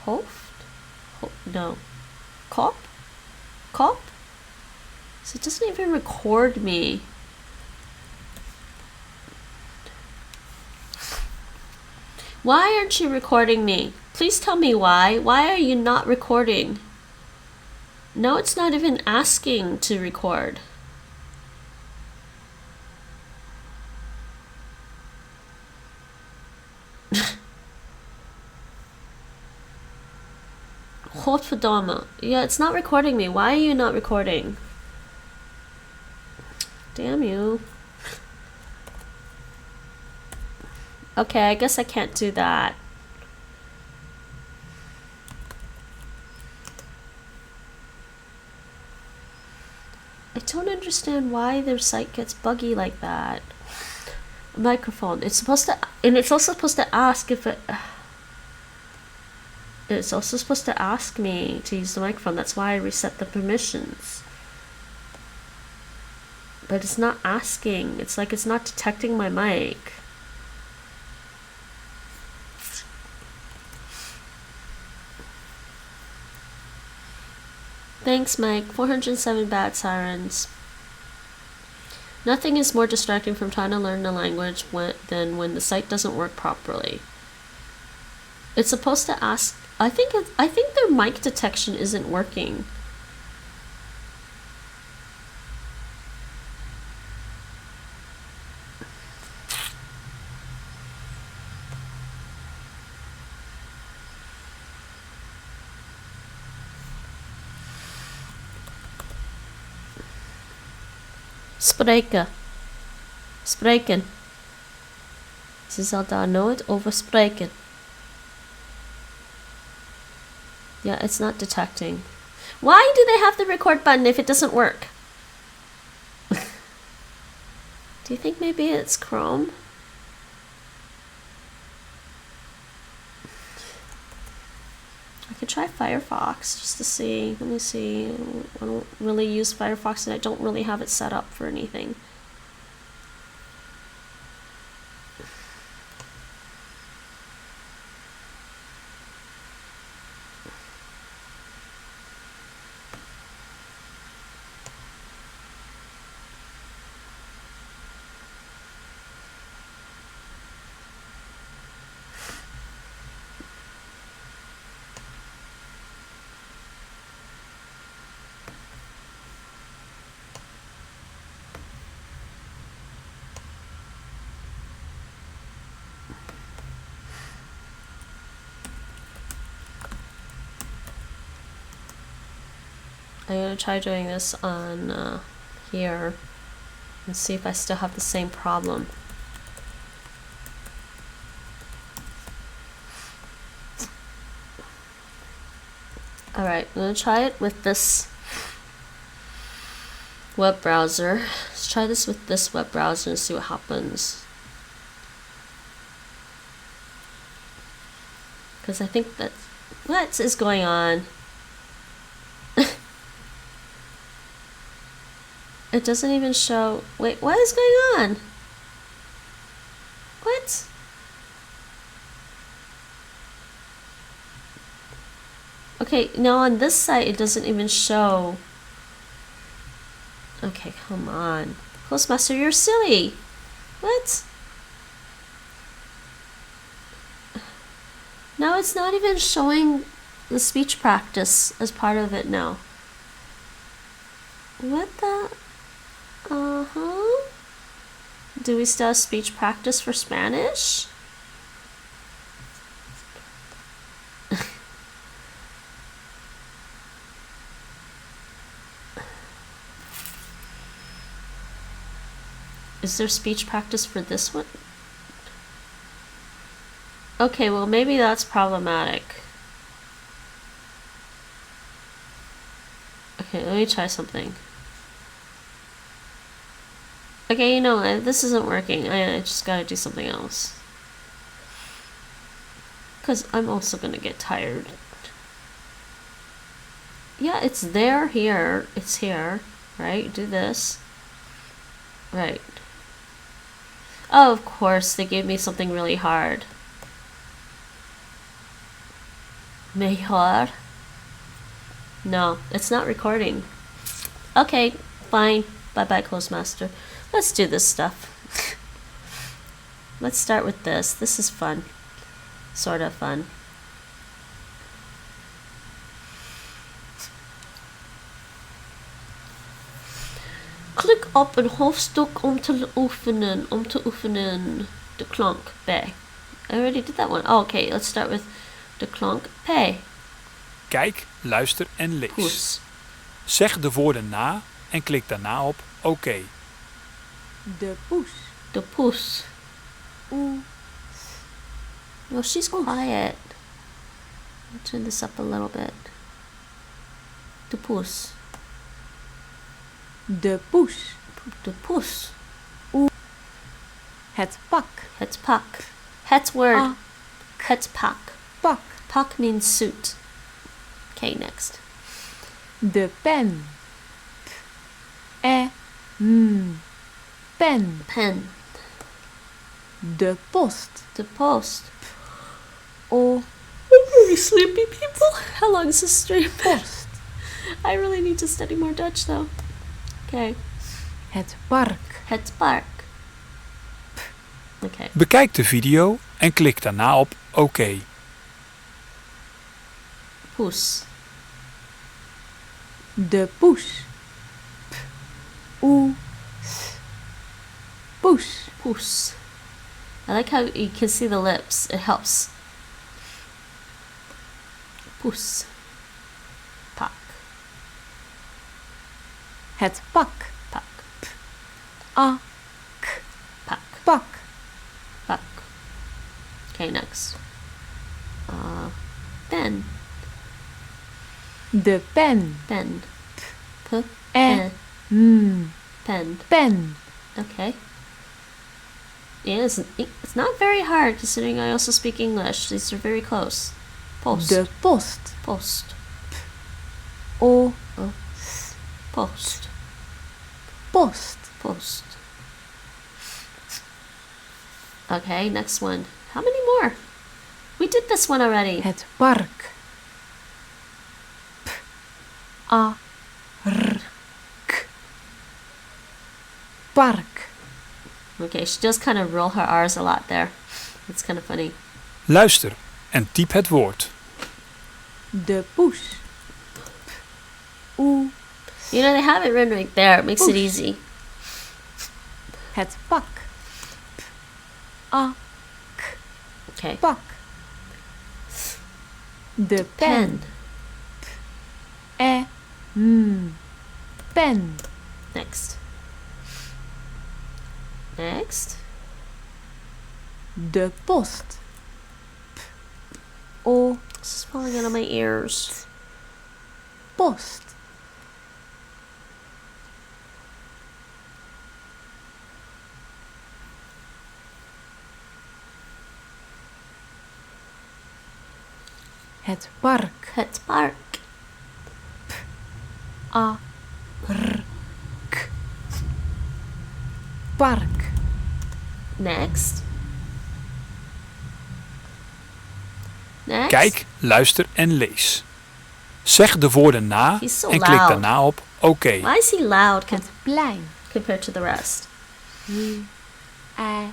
hoofd? No. Kop? So it doesn't even record me. Why aren't you recording me? Please tell me why. Why are you not recording? No, it's not even asking to record. Godverdamme. Yeah, it's not recording me. Why are you not recording? Damn you. Okay, I guess I can't do that. I don't understand why their site gets buggy like that. Microphone. It's supposed to, and it's also supposed to ask if it. It's also supposed to ask me to use the microphone. That's why I reset the permissions. But it's not asking. It's like it's not detecting my mic. Thanks, Mike. 407 bad sirens. Nothing is more distracting from trying to learn a language than when the site doesn't work properly. It's supposed to ask. I think their mic detection isn't working. Spreken. Spreken. Ze zal daar nooit over spreken. Yeah, it's not detecting. Why do they have the record button if it doesn't work? Do you think maybe it's Chrome? I could try Firefox just to see. Let me see. I don't really use Firefox and I don't really have it set up for anything. I'm gonna try doing this on here and see if I still have the same problem. Alright, I'm gonna try it with this web browser. Let's try this with this web browser and see what happens. Because I think that... What is going on? It doesn't even show... Wait, what is going on? What? Okay, now on this site it doesn't even show... Okay, come on. Clozemaster, you're silly. What? Now it's not even showing the speech practice as part of it now. What the... Uh-huh. Do we still have speech practice for Spanish? Is there speech practice for this one? Okay, well maybe that's problematic. Okay, let me try something. Okay, you know, this isn't working. I just gotta do something else. Because I'm also gonna get tired. Yeah, it's there, here. It's here. Right? Do this. Right. Oh, of course, they gave me something really hard. Mejor. No, it's not recording. Okay, fine. Bye-bye, Clozemaster. Let's do this stuff. Let's start with this. This is fun. Sort of fun. Klik op een hoofdstuk om te oefenen. De klank P. I already did that one. Oh, okay, let's start with de klank P. Kijk, luister en lees. Poes. Zeg de woorden na en klik daarna op OK. De poes. De poes. Well, she's quiet. I'll turn this up a little bit. De poes. De poes. De poes. Het pak. Het pak. Het word. Ah. Het pak. Pak. Pak means suit. Okay, next. De pen. Pen. Pen. De post. De post. O. I'm very sleepy, people. How long is this stream? Post. I really need to study more Dutch, though. Okay. Het park. Het park. Okay. Bekijk de video en klik daarna op OK. Poes. De poes. Poes. Poes. I like how you can see the lips. It helps. Poes. Pak. Het pak. Pak. A. Pak. Pak. Pak. Okay, next. Pen. De pen. Pen. P. Pen. Pen. Okay. Yeah, it's not very hard considering I also speak English. These are very close. Post. De post. Post. O. Post. Post. Post. Okay, next one. How many more? We did this one already. Het park. A. R. K. Park. Okay, she does kind of roll her R's a lot there. It's kind of funny. Luister en typ het woord. De poes. You know, they have it written right there. It makes it easy. Het pak. A. Okay. Pak. De pen. Pen. Next. Next. De post. O. This is falling out of my ears. Post. Het park. Het park. A. R. K. Park. Next. Next. Kijk, luister en lees. Zeg de woorden na He's so en klik loud. daarna op OK. Why is he loud Het plein. compared to the rest? I.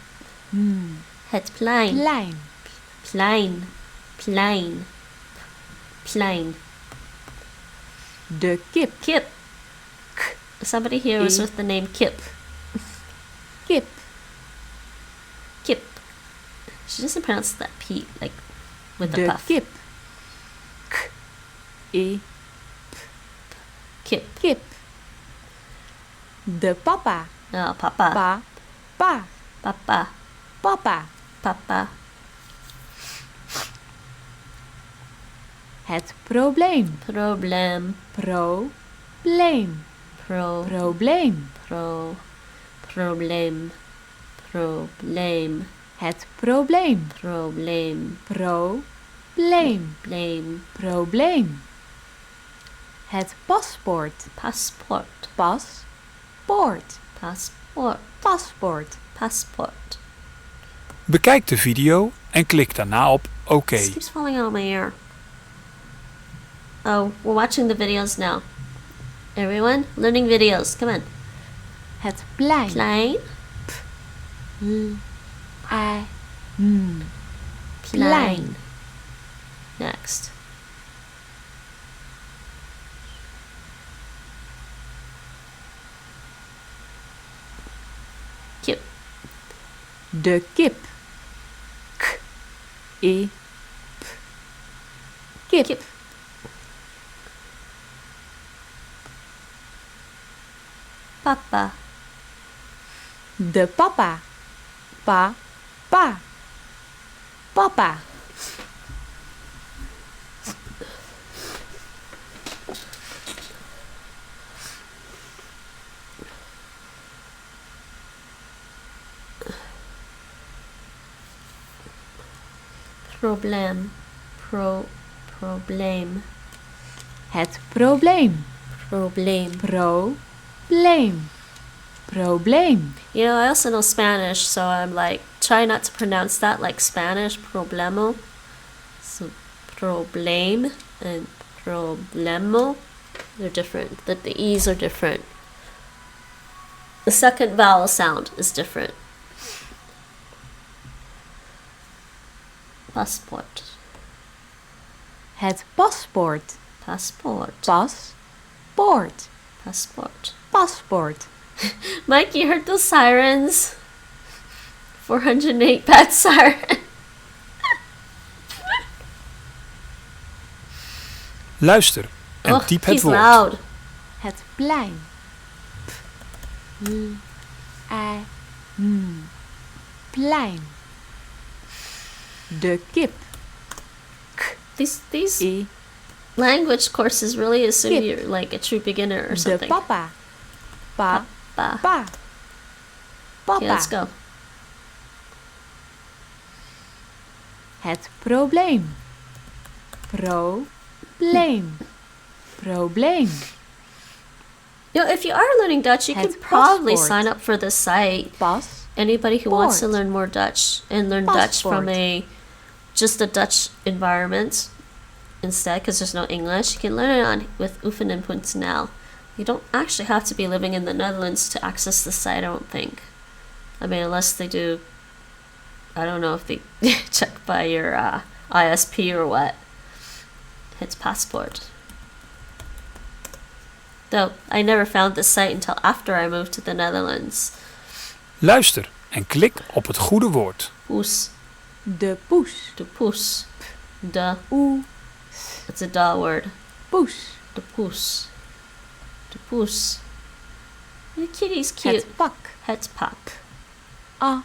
Het plein. Plein. Plein. Plein. Plein. De kip. Kip. Somebody here was with the name Kip. Kip. Kip. She doesn't pronounce that P like with the De puff. kip. K. E. Kip. Kip. De papa. Oh, papa. Pa. Pa. Papa. Papa. Papa. Het probleem. Problem. Probleem. Probleem. Problem. Probleem. Het probleem. Probleem. Probleem. Blame. Probleem. Het paspoort. Passport. Paspoort. Passport. Paspoort. Passport. Bekijk de video en klik daarna op OK. This keeps falling out of my ear. Oh, we're watching the videos now. Everyone, learning videos. Come on. Het plein. Plein. I. Plein. Next. Kip. De kip. K. E. Kip. Kip. Papa. De papa. Pa. Pa. Papa. Probleem. Probleem. Het probleem. Probleem. Probleem. Probleem. You know, I also know Spanish, so I'm like, try not to pronounce that like Spanish, problemo. So, probleem and problemo, they're different. The E's are different. The second vowel sound is different. Passport. Het paspoort. Passport. Paspoort. Passport. Paspoort. Mike, you heard those sirens? 408 bad siren. Luister en Oh, typ het he's woord. loud. Het plein. Plein. De kip. These I. language courses really assume Kip. you're like a true beginner or De something. papa. Pa. Pa. Pa. Papa. Okay, let's go. Het probleem. Probleem. Probleem. You know, if you are learning Dutch, you can Het probably paspoort. sign up for this site. Pas. Anybody who wants to Poort. learn more Dutch and learn Dutch from just a Dutch environment instead, because there's no English, you can learn it on with oefenen.nl. You don't actually have to be living in the Netherlands to access the site, I don't think. I mean, unless they do, I don't know if they check by your ISP or what. It's passport. Though, I never found this site until after I moved to the Netherlands. Luister en klik op het goede woord. Poes. De poes. De poes. De. Oe. It's a da word. Poes. De poes. De poes. The kitty's cute. Het pak. Het pak. A.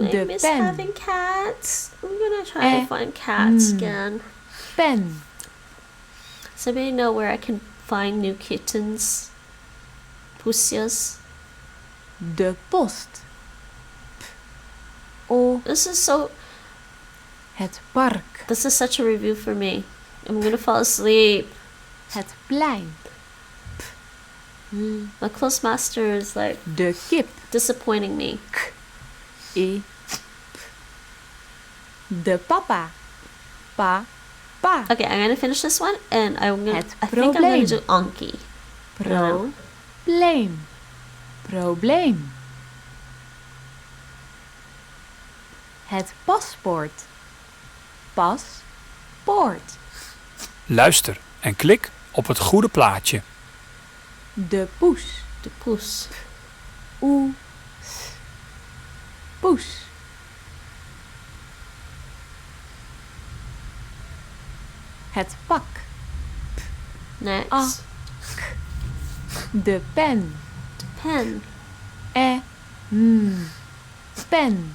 I De miss pen. having cats. I'm gonna try to find cats again. Pen. Does anybody know where I can find new kittens? Poesjes. De post. O. This is so. Het park. This is such a review for me. I'm gonna fall asleep. Het plein. My Clozemaster is like De kip. disappointing me. I. De papa. Pa. Pa. Okay, I'm gonna finish this one, and I think I'm gonna probleem. do Anki. Probleem. Probleem. Het paspoort. Paspoort. Luister en klik op het goede plaatje. De poes. De poes. Oe. Poes. Het pak. Next. Ah. De pen. De pen. Pen.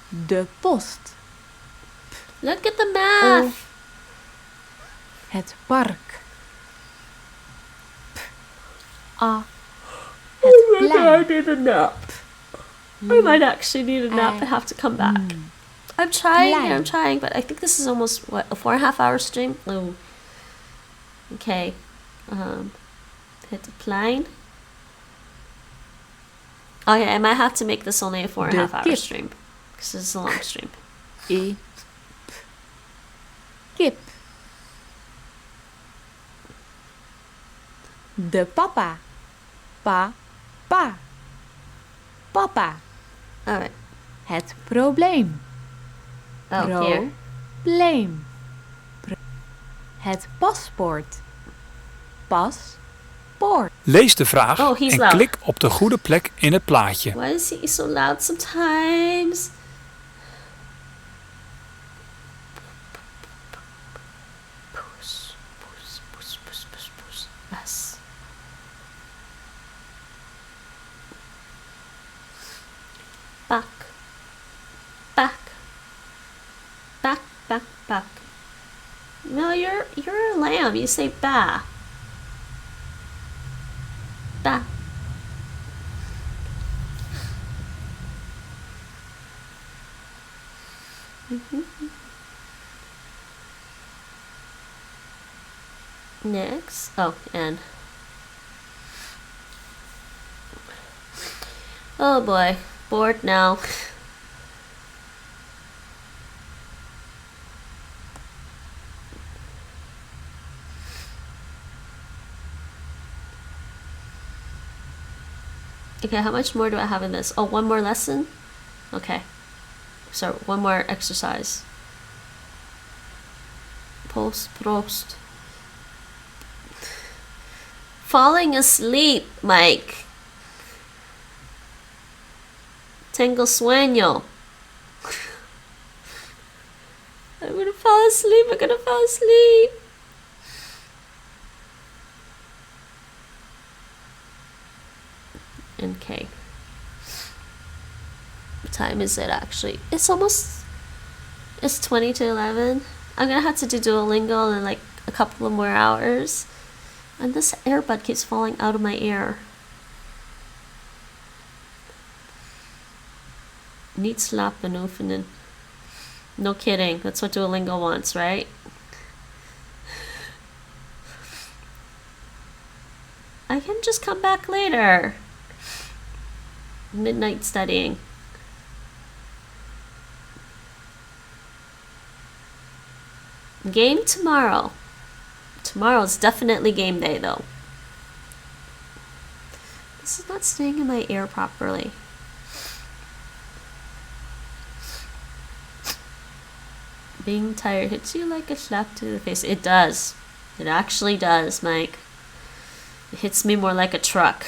De post. Look at the math. Het park. Het plein. need a nap. I might actually need a nap and have to come back. I'm trying, but I think this is almost, what, a 4.5 hour stream? Oh. Okay. Hit the plane. Oh yeah, I might have to make this only a 4.5 hour kip. stream. Because this is a long stream. Kip. De papa. Pa. Papa. Alright. Het probleem. Oh, here. Probleem. Het paspoort. Paspoort. Lees de vraag Oh, he's en loud. klik op de goede plek in het plaatje. Why is he so loud sometimes? Push. Yes. Back. No, you're a lamb. You say ba. Ba. Next. Oh, and. Oh boy. Bored now. Okay, how much more do I have in this? Oh, one more lesson? Okay. So, one more exercise. Prost. Falling asleep, Mike. Tengo sueño. I'm gonna fall asleep. Okay. What time is it actually? It's 20 to 11. I'm gonna have to do Duolingo in like a couple of more hours. And this earbud keeps falling out of my ear. Niet slapen oefenen. No kidding. That's what Duolingo wants, right? I can just come back later. Midnight studying. Game tomorrow. Tomorrow's definitely game day though. This is not staying in my ear properly. Being tired hits you like a slap to the face. It does. It actually does, Mike. It hits me more like a truck.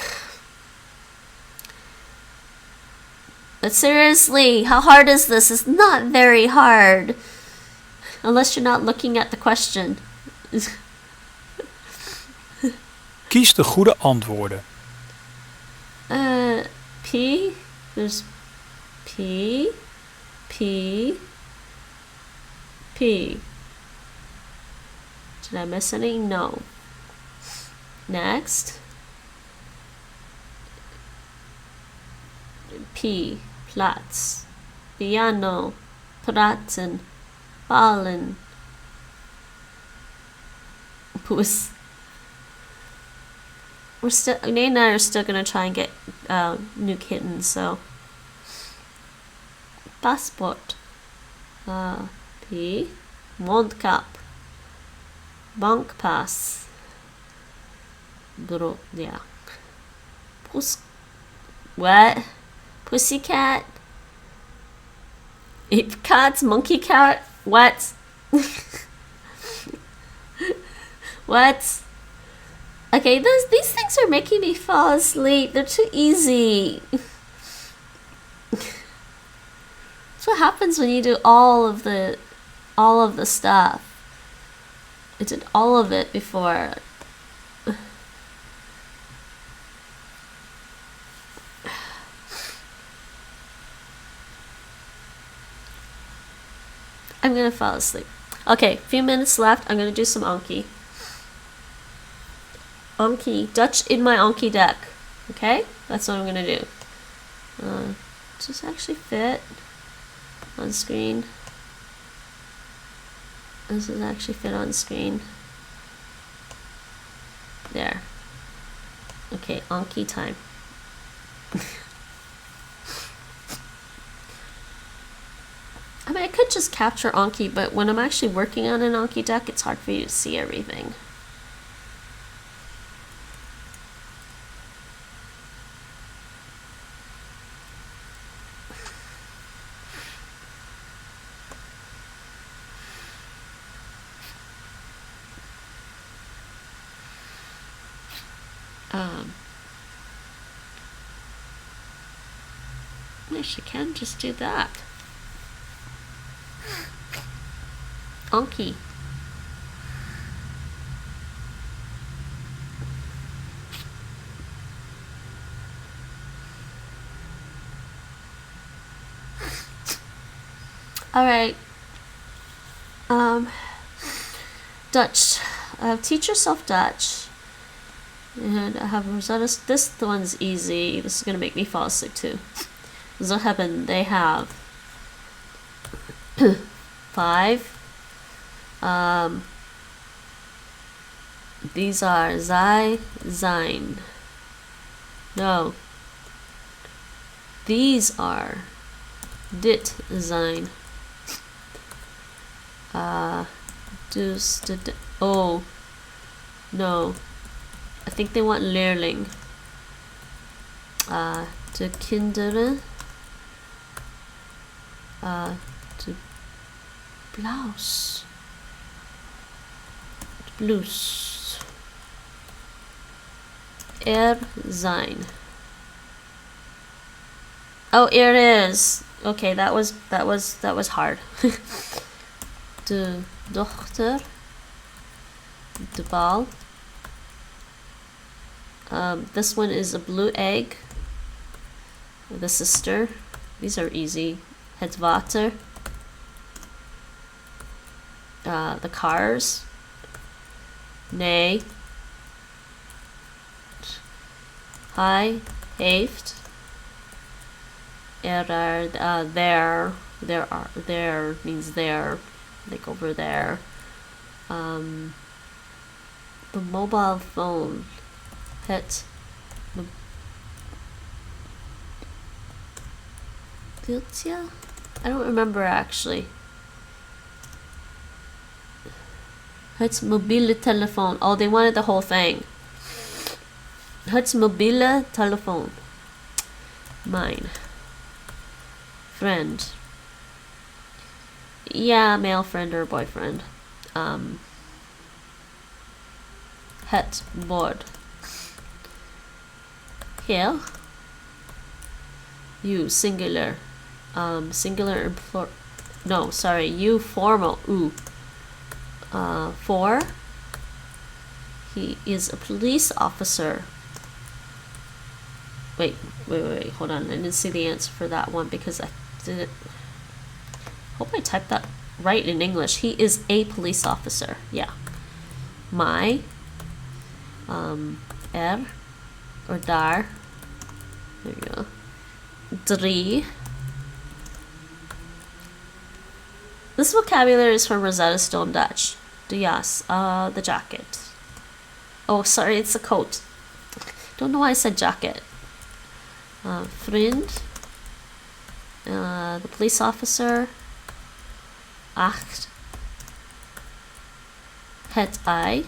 But seriously, how hard is this? It's not very hard. Unless you're not looking at the question. Kies de goede antwoorden. P. There's P. P. P. Did I miss any? No. Next. P. Platz. Piano. Praten. Fallen. Puss. Nate and I are still gonna try and get new kittens, so. Passport. P. Mondkap. Bankpass. Yeah. What? Pussycat? Ape cat? Monkey cat? What? What? Okay, these things are making me fall asleep. They're too easy. That's what happens when you do all of the stuff. I did all of it before. I'm gonna fall asleep. Okay, few minutes left. I'm gonna do some Anki. Anki, Dutch in my Anki deck. Okay, that's what I'm gonna do. Does this actually fit on screen? Does this actually fit on screen? There. Okay, Anki time. I mean, I could just capture Anki, but when I'm actually working on an Anki deck, it's hard for you to see everything. I actually can just do that. Anki. All right. Dutch. Teach yourself Dutch. And I have Rosetta. This one's easy. This is gonna make me fall asleep too. They have 5. These are sei, sein. No. These are dit, sein. Dus, did, oh. No. I think they want leerling. De kinderen. De blouse. De blouse. Zijn. Oh, here it is. Okay, that was hard. De dochter. De bal. This one is a blue egg. The sister. These are easy. Het water. The cars. Nee. Hij heeft. There means there, like over there. The mobile phone. Het. Mobieltje? I don't remember actually. Het mobiele telefoon. Oh, they wanted the whole thing. Het mobiele telefoon. Mine. Friend. Yeah, male friend or boyfriend. Het bord. Here. You singular. Singular and plural. No, sorry. You formal. Ooh. For. He is a police officer. Wait, hold on. I didn't see the answer for that one because I didn't. Hope I typed that right in English. He is a police officer. Yeah. My. Or daar. There you go. Drie. This vocabulary is from Rosetta Stone Dutch. De jas. The jacket. Oh, sorry, it's a coat. Don't know why I said jacket. Vriend. The police officer. Acht. Het ei.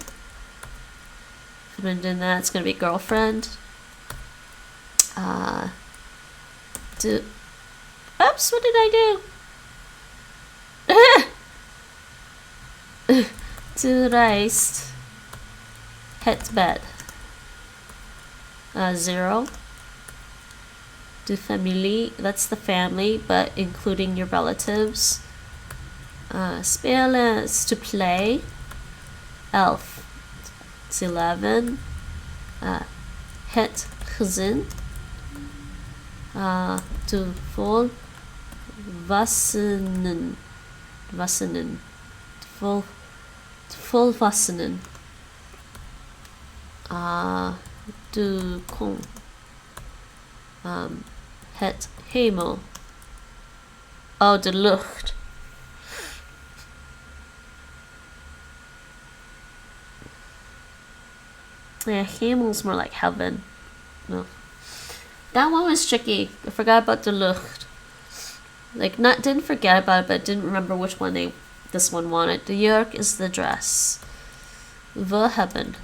Vriendin, that's gonna be girlfriend. Oops, what did I do? To reist. Het bed. 0. De familie, that's the family, but including your relatives. Spelen is to play. 11. It's 11. Het gezin. De volwassenen. Volwassenen. De kon. Het hemel. Oh, de lucht. Yeah, hemel's more like heaven. No. That one was tricky. I forgot about the lucht. Like, didn't forget about it, but didn't remember which one this one wanted. The jurk is the dress. We hebben.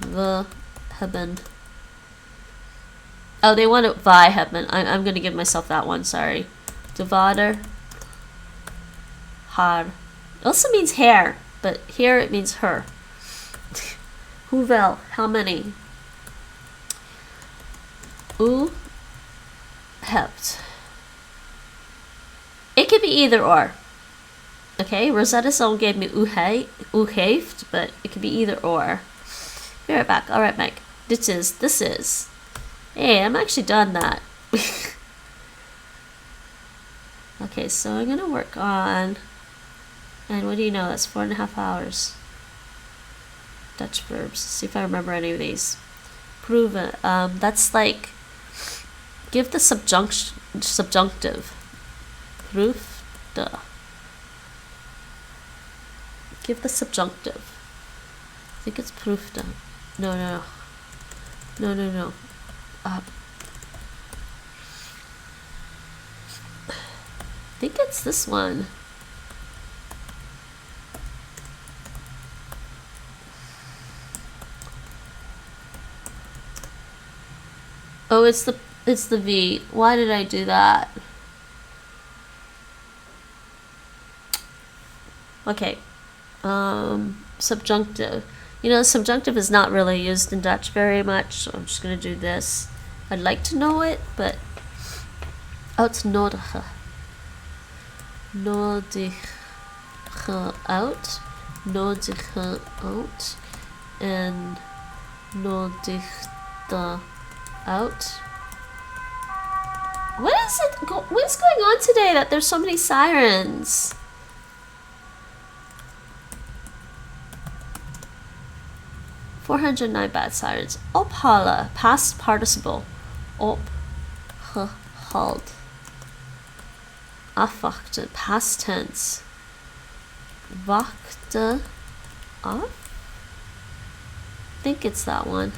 Oh, they want it wij hebben. I'm gonna give myself that one, sorry. De vader. Haar. It also means hair, but here it means her. Hoeveel? How many? U hebt. It could be either or. Okay, Rosetta Stone gave me u heeft, but it could be either or. Be right back. Alright, Mike. This is. Hey, I'm actually done that. Okay, so I'm gonna work on. And what do you know? That's 4.5 hours. Dutch verbs. See if I remember any of these. Proeven. That's like. Give the subjunctive. Proefde. Give the subjunctive. I think it's proefde. No. I think it's this one. Oh, it's the V. Why did I do that? Okay. Subjunctive. You know, subjunctive is not really used in Dutch very much, so I'm just gonna do this. I'd like to know it, but uitnodigen. Nodigen out. Nodigen out. En nodigde out. What is it? What is going on today that there's so many sirens? $409 bad sirens. Ophalen, past participle. Opgehaald. Afwachten, past tense. Wachten af? I think it's that one.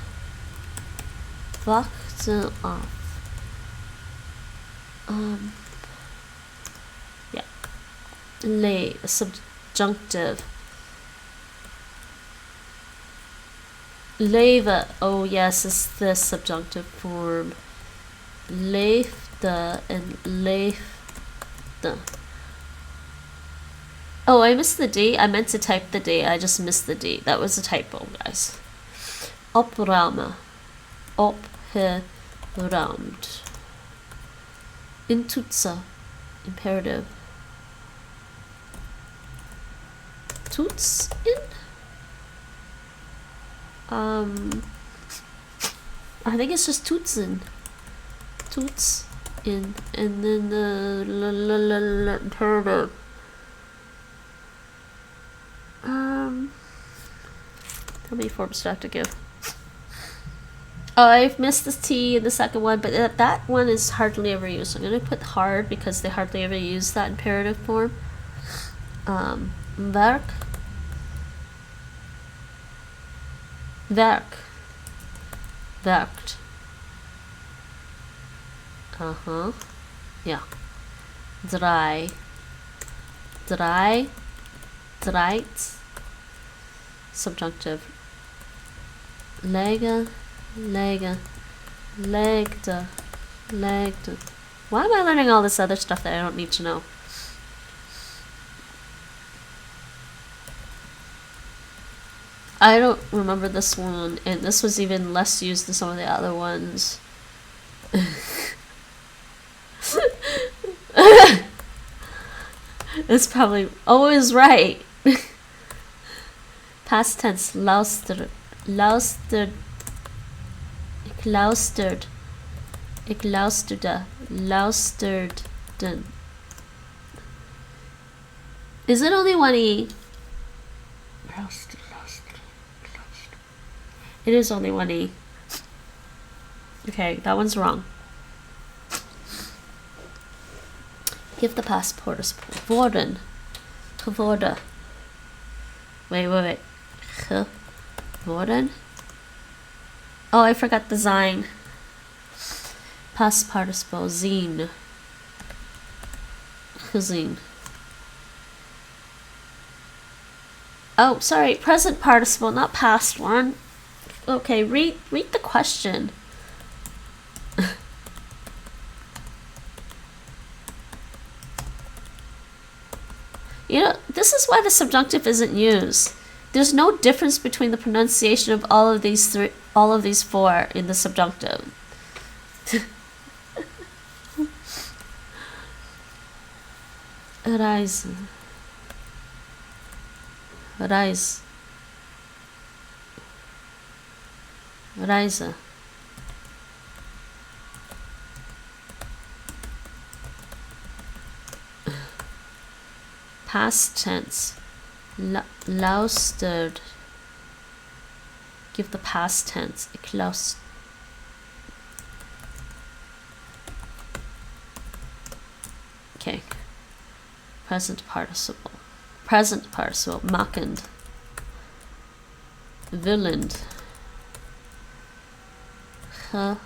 Wachten af. Yeah. Lay, subjunctive. Leven, oh yes, is the subjunctive form. Leefde and leefde. Oh, I missed the D. I meant to type the D. I just missed the D. That was a typo, guys. Opruimen. Opgeruimd. Intoetsen. Imperative. Toets in? I think it's just toetsen. Toets in, and then the imperative. How many forms do I have to give? Oh, I've missed the T in the second one, but that one is hardly ever used. I'm gonna put hard because they hardly ever use that imperative form. Werk. Werk. Werkt. Ja. Draai. Draai. Draait. Subjunctive. Leggen. Leggen. Legde. Legde. Why am I learning all this other stuff that I don't need to know? I don't remember this one, and this was even less used than some of the other ones. It's probably always right. Past tense, luister, luister, ik luisterde, ik luisterde, luisterden. Is it only one E? It is only one E. Okay, that one's wrong. Give the past participle. Worden. Geworden. Wait. Geworden. Oh, I forgot the zijn. Past participle. Zien. Gezien. Oh, sorry. Present participle, not past one. Okay, read the question. You know, this is why the subjunctive isn't used. There's no difference between the pronunciation of all of these four in the subjunctive. Reis. Reis. Reizen. Past tense. Luistered. Give the past tense. Ik luister. Okay. Present participle. present participle, machen. Willen. Oh,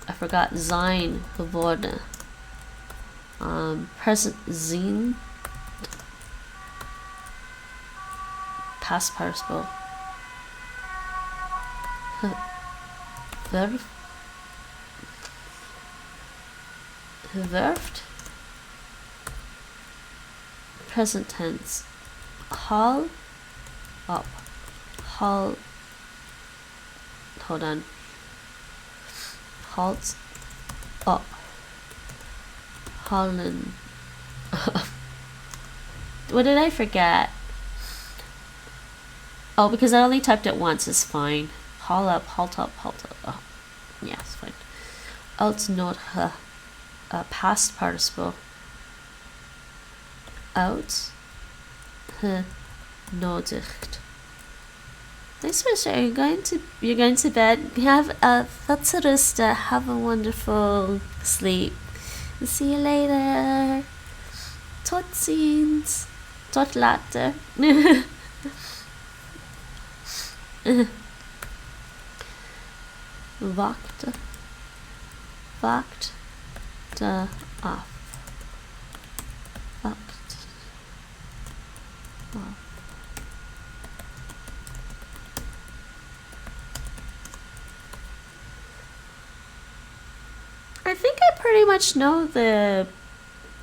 I forgot. Sein geworden. Present sind. Past participle. Werft. Present tense. Hall up. Hall. Hold on. Halt up. Holland. What did I forget? Oh, because I only typed it once, it's fine. Haul up, halt up, halt up. Oh, yeah, it's fine. Uitnodigen. Past participle. Uitgenodigd. Thanks for sharing. You're going to bed. Have a rusten. Have a wonderful sleep. See you later. Tot ziens. Tot later. Wacht af. Wacht af. I think I pretty much know the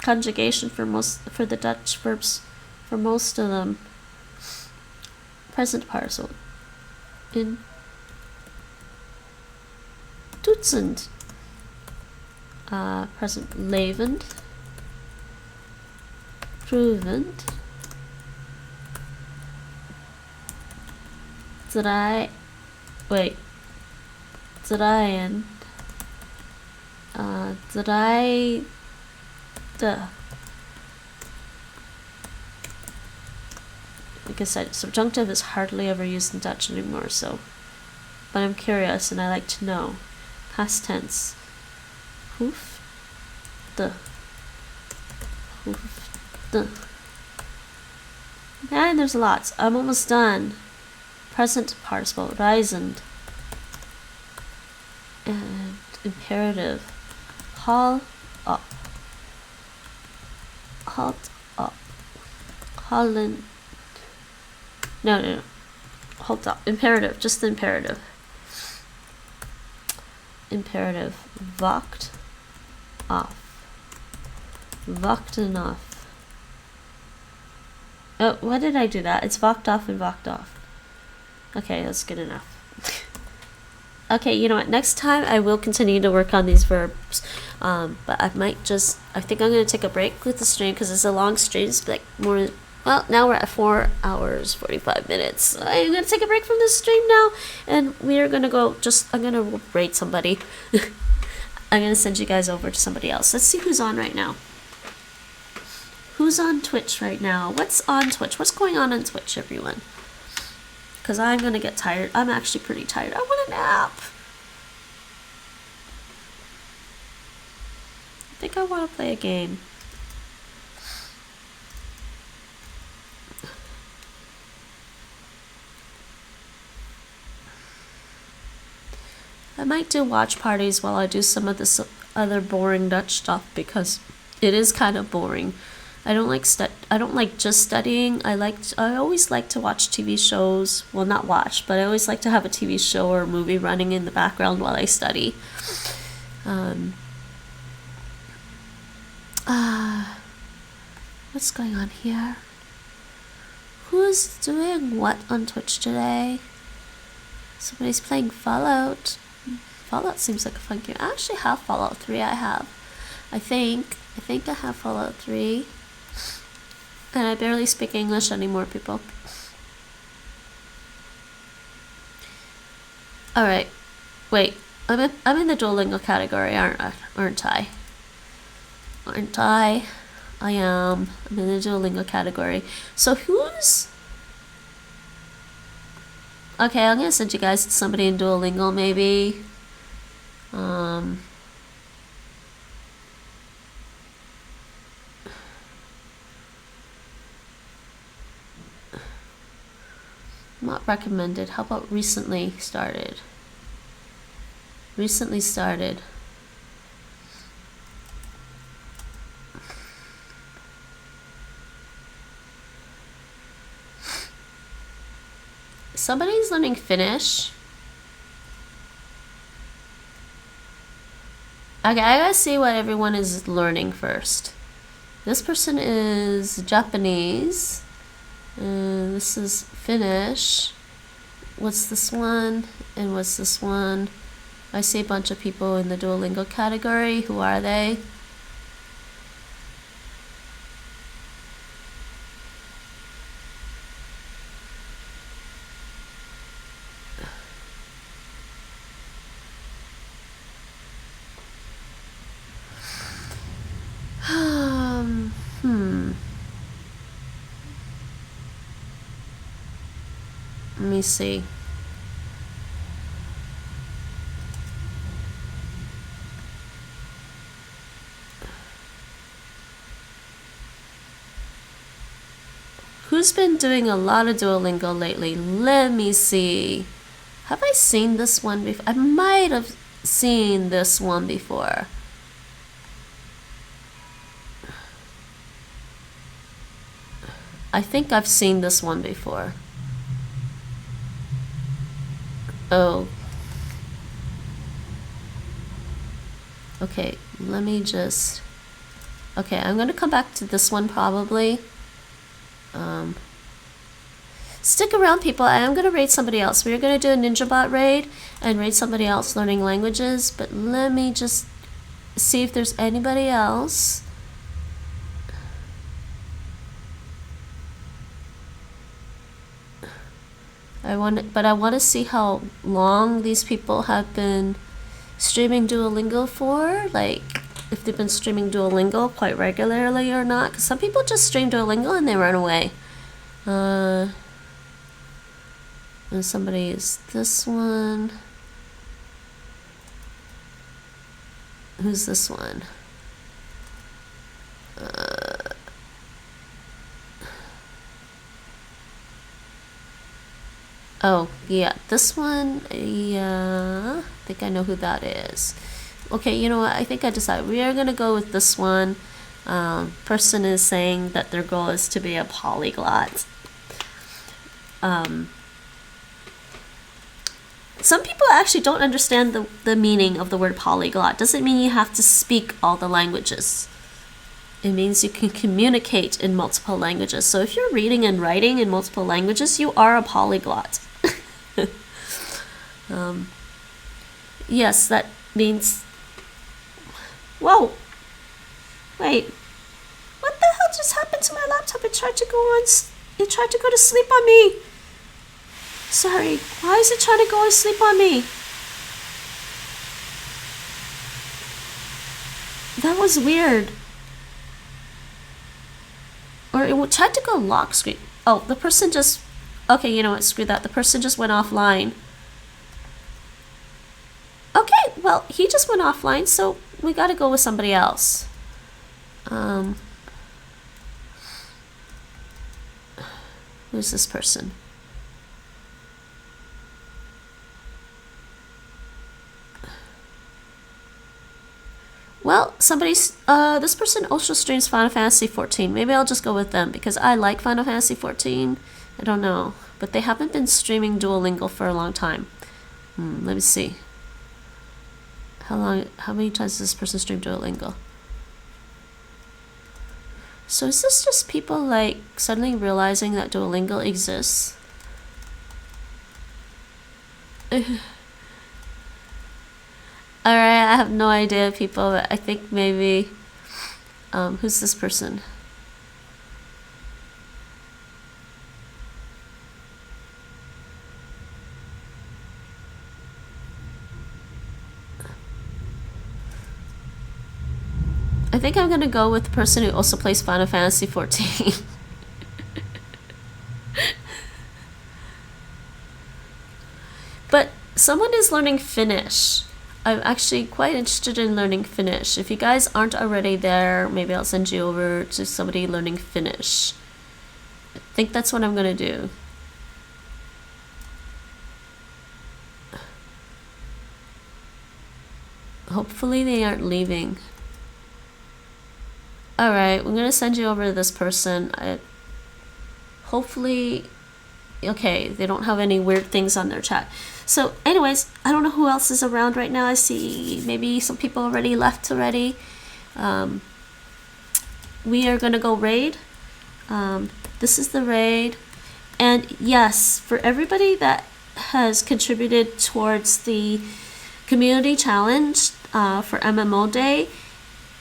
conjugation for the Dutch verbs for most of them. Present participle. In Dutzend. Present levend. Provend. Draaien. Draaide. Like I said, subjunctive is hardly ever used in Dutch anymore, so. But I'm curious and I like to know. Past tense. Hoefde. Hoefde. Man, there's lots. I'm almost done. Present participle. Reisend. And imperative. Haul up. Halt up. Holland. No. Hold up. Imperative. Just the imperative. Imperative. Wacht af. Wachten af. Oh, why did I do that? It's wacht off and wacht off. Okay, that's good enough. Okay, you know what? Next time I will continue to work on these verbs. But I think I'm going to take a break with the stream because it's a long stream. It's like more. Well, now we're at 4 hours, 45 minutes. I'm going to take a break from this stream now. And we are going to go I'm going to rate somebody. I'm going to send you guys over to somebody else. Let's see who's on right now. Who's on Twitch right now? What's on Twitch? What's going on Twitch, everyone? Because I'm going to get tired. I'm actually pretty tired. I want a nap. I think I want to play a game. I might do watch parties while I do some of this other boring Dutch stuff because it is kind of boring. I don't like just studying. I always like to watch TV shows. Well, not watch, but I always like to have a TV show or a movie running in the background while I study. What's going on here? Who's doing what on Twitch today? Somebody's playing Fallout. Fallout seems like a fun game. I actually have Fallout 3. I think I have Fallout 3. And I barely speak English anymore, people. Alright. Wait. I'm in the Duolingo category, aren't I? Aren't I? I am. I'm in the Duolingo category. So who's... Okay, I'm gonna send you guys to somebody in Duolingo, maybe. Not recommended. How about recently started? Recently started. Somebody's learning Finnish. Okay, I gotta see what everyone is learning first. This person is Japanese. This is Finnish. What's this one? And what's this one? I see a bunch of people in the Duolingo category. Who are they? Let me see. Who's been doing a lot of Duolingo lately? Let me see. Have I seen this one before? I might have seen this one before. I think I've seen this one before. Oh. Okay, let me just... Okay, I'm gonna come back to this one probably. Stick around, people. I am gonna raid somebody else. We're gonna do a NinjaBot raid and raid somebody else learning languages, but let me just see if there's anybody else. I want to see how long these people have been streaming Duolingo for, like if they've been streaming Duolingo quite regularly or not, because some people just stream Duolingo and they run away. And somebody is this one. Who's this one? Oh, yeah, this one, yeah, I think I know who that is. Okay, you know what, I think I decided we are going to go with this one. Person is saying that their goal is to be a polyglot. Some people actually don't understand the meaning of the word polyglot. Doesn't mean you have to speak all the languages. It means you can communicate in multiple languages. So if you're reading and writing in multiple languages, you are a polyglot. Yes, that means... Whoa! Wait. What the hell just happened to my laptop? It tried to go to sleep on me. Sorry, why is it trying to go to sleep on me? That was weird. Or it tried to go lock screen. Oh, the person just... Okay, you know what, screw that. The person just went offline. Okay, well, he just went offline, so we gotta go with somebody else. Who's this person? Well, this person also streams Final Fantasy 14. Maybe I'll just go with them because I like Final Fantasy 14. I don't know, but they haven't been streaming Duolingo for a long time. Let me see. How many times does this person stream Duolingo? So is this just people like suddenly realizing that Duolingo exists? Alright, I have no idea, people, but I think maybe... who's this person? I think I'm gonna go with the person who also plays Final Fantasy 14. But someone is learning Finnish. I'm actually quite interested in learning Finnish. If you guys aren't already there, maybe I'll send you over to somebody learning Finnish. I think that's what I'm gonna do. Hopefully they aren't leaving. Alright, I'm gonna send you over to this person. Hopefully, okay, they don't have any weird things on their chat. So anyways, I don't know who else is around right now. I see maybe some people already left already. We are gonna go raid. This is the raid. And yes, for everybody that has contributed towards the community challenge for MMO Day,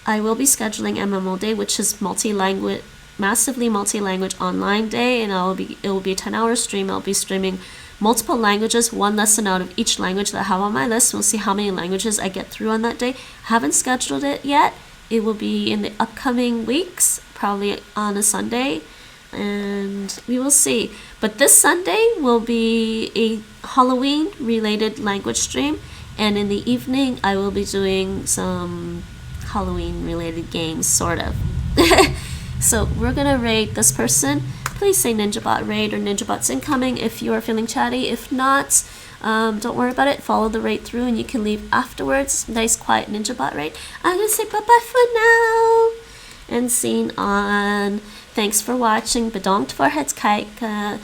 I will be scheduling MMO Day, which is multi-language, massively multi-language online day, and it will be a 10-hour stream. I'll be streaming multiple languages, one lesson out of each language that I have on my list. We'll see how many languages I get through on that day. Haven't scheduled it yet. It will be in the upcoming weeks, probably on a Sunday, and we will see. But this Sunday will be a Halloween related language stream, and in the evening I will be doing some Halloween related games, sort of. So we're gonna raid this person. Please say NinjaBot raid or NinjaBot's incoming if you are feeling chatty. If not, don't worry about it. Follow the raid through and you can leave afterwards. Nice quiet NinjaBot raid. I'm gonna say bye bye for now and scene on. Thanks for watching. Bedankt voor het kijken.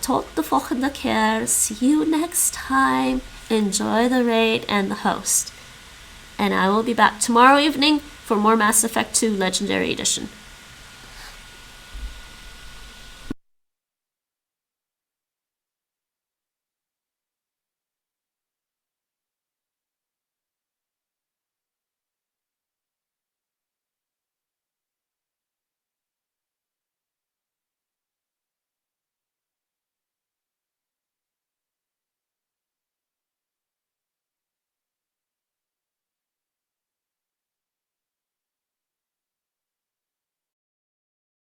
Tot de volgende keer. See you next time. Enjoy the raid and the host. And I will be back tomorrow evening for more Mass Effect 2 Legendary Edition.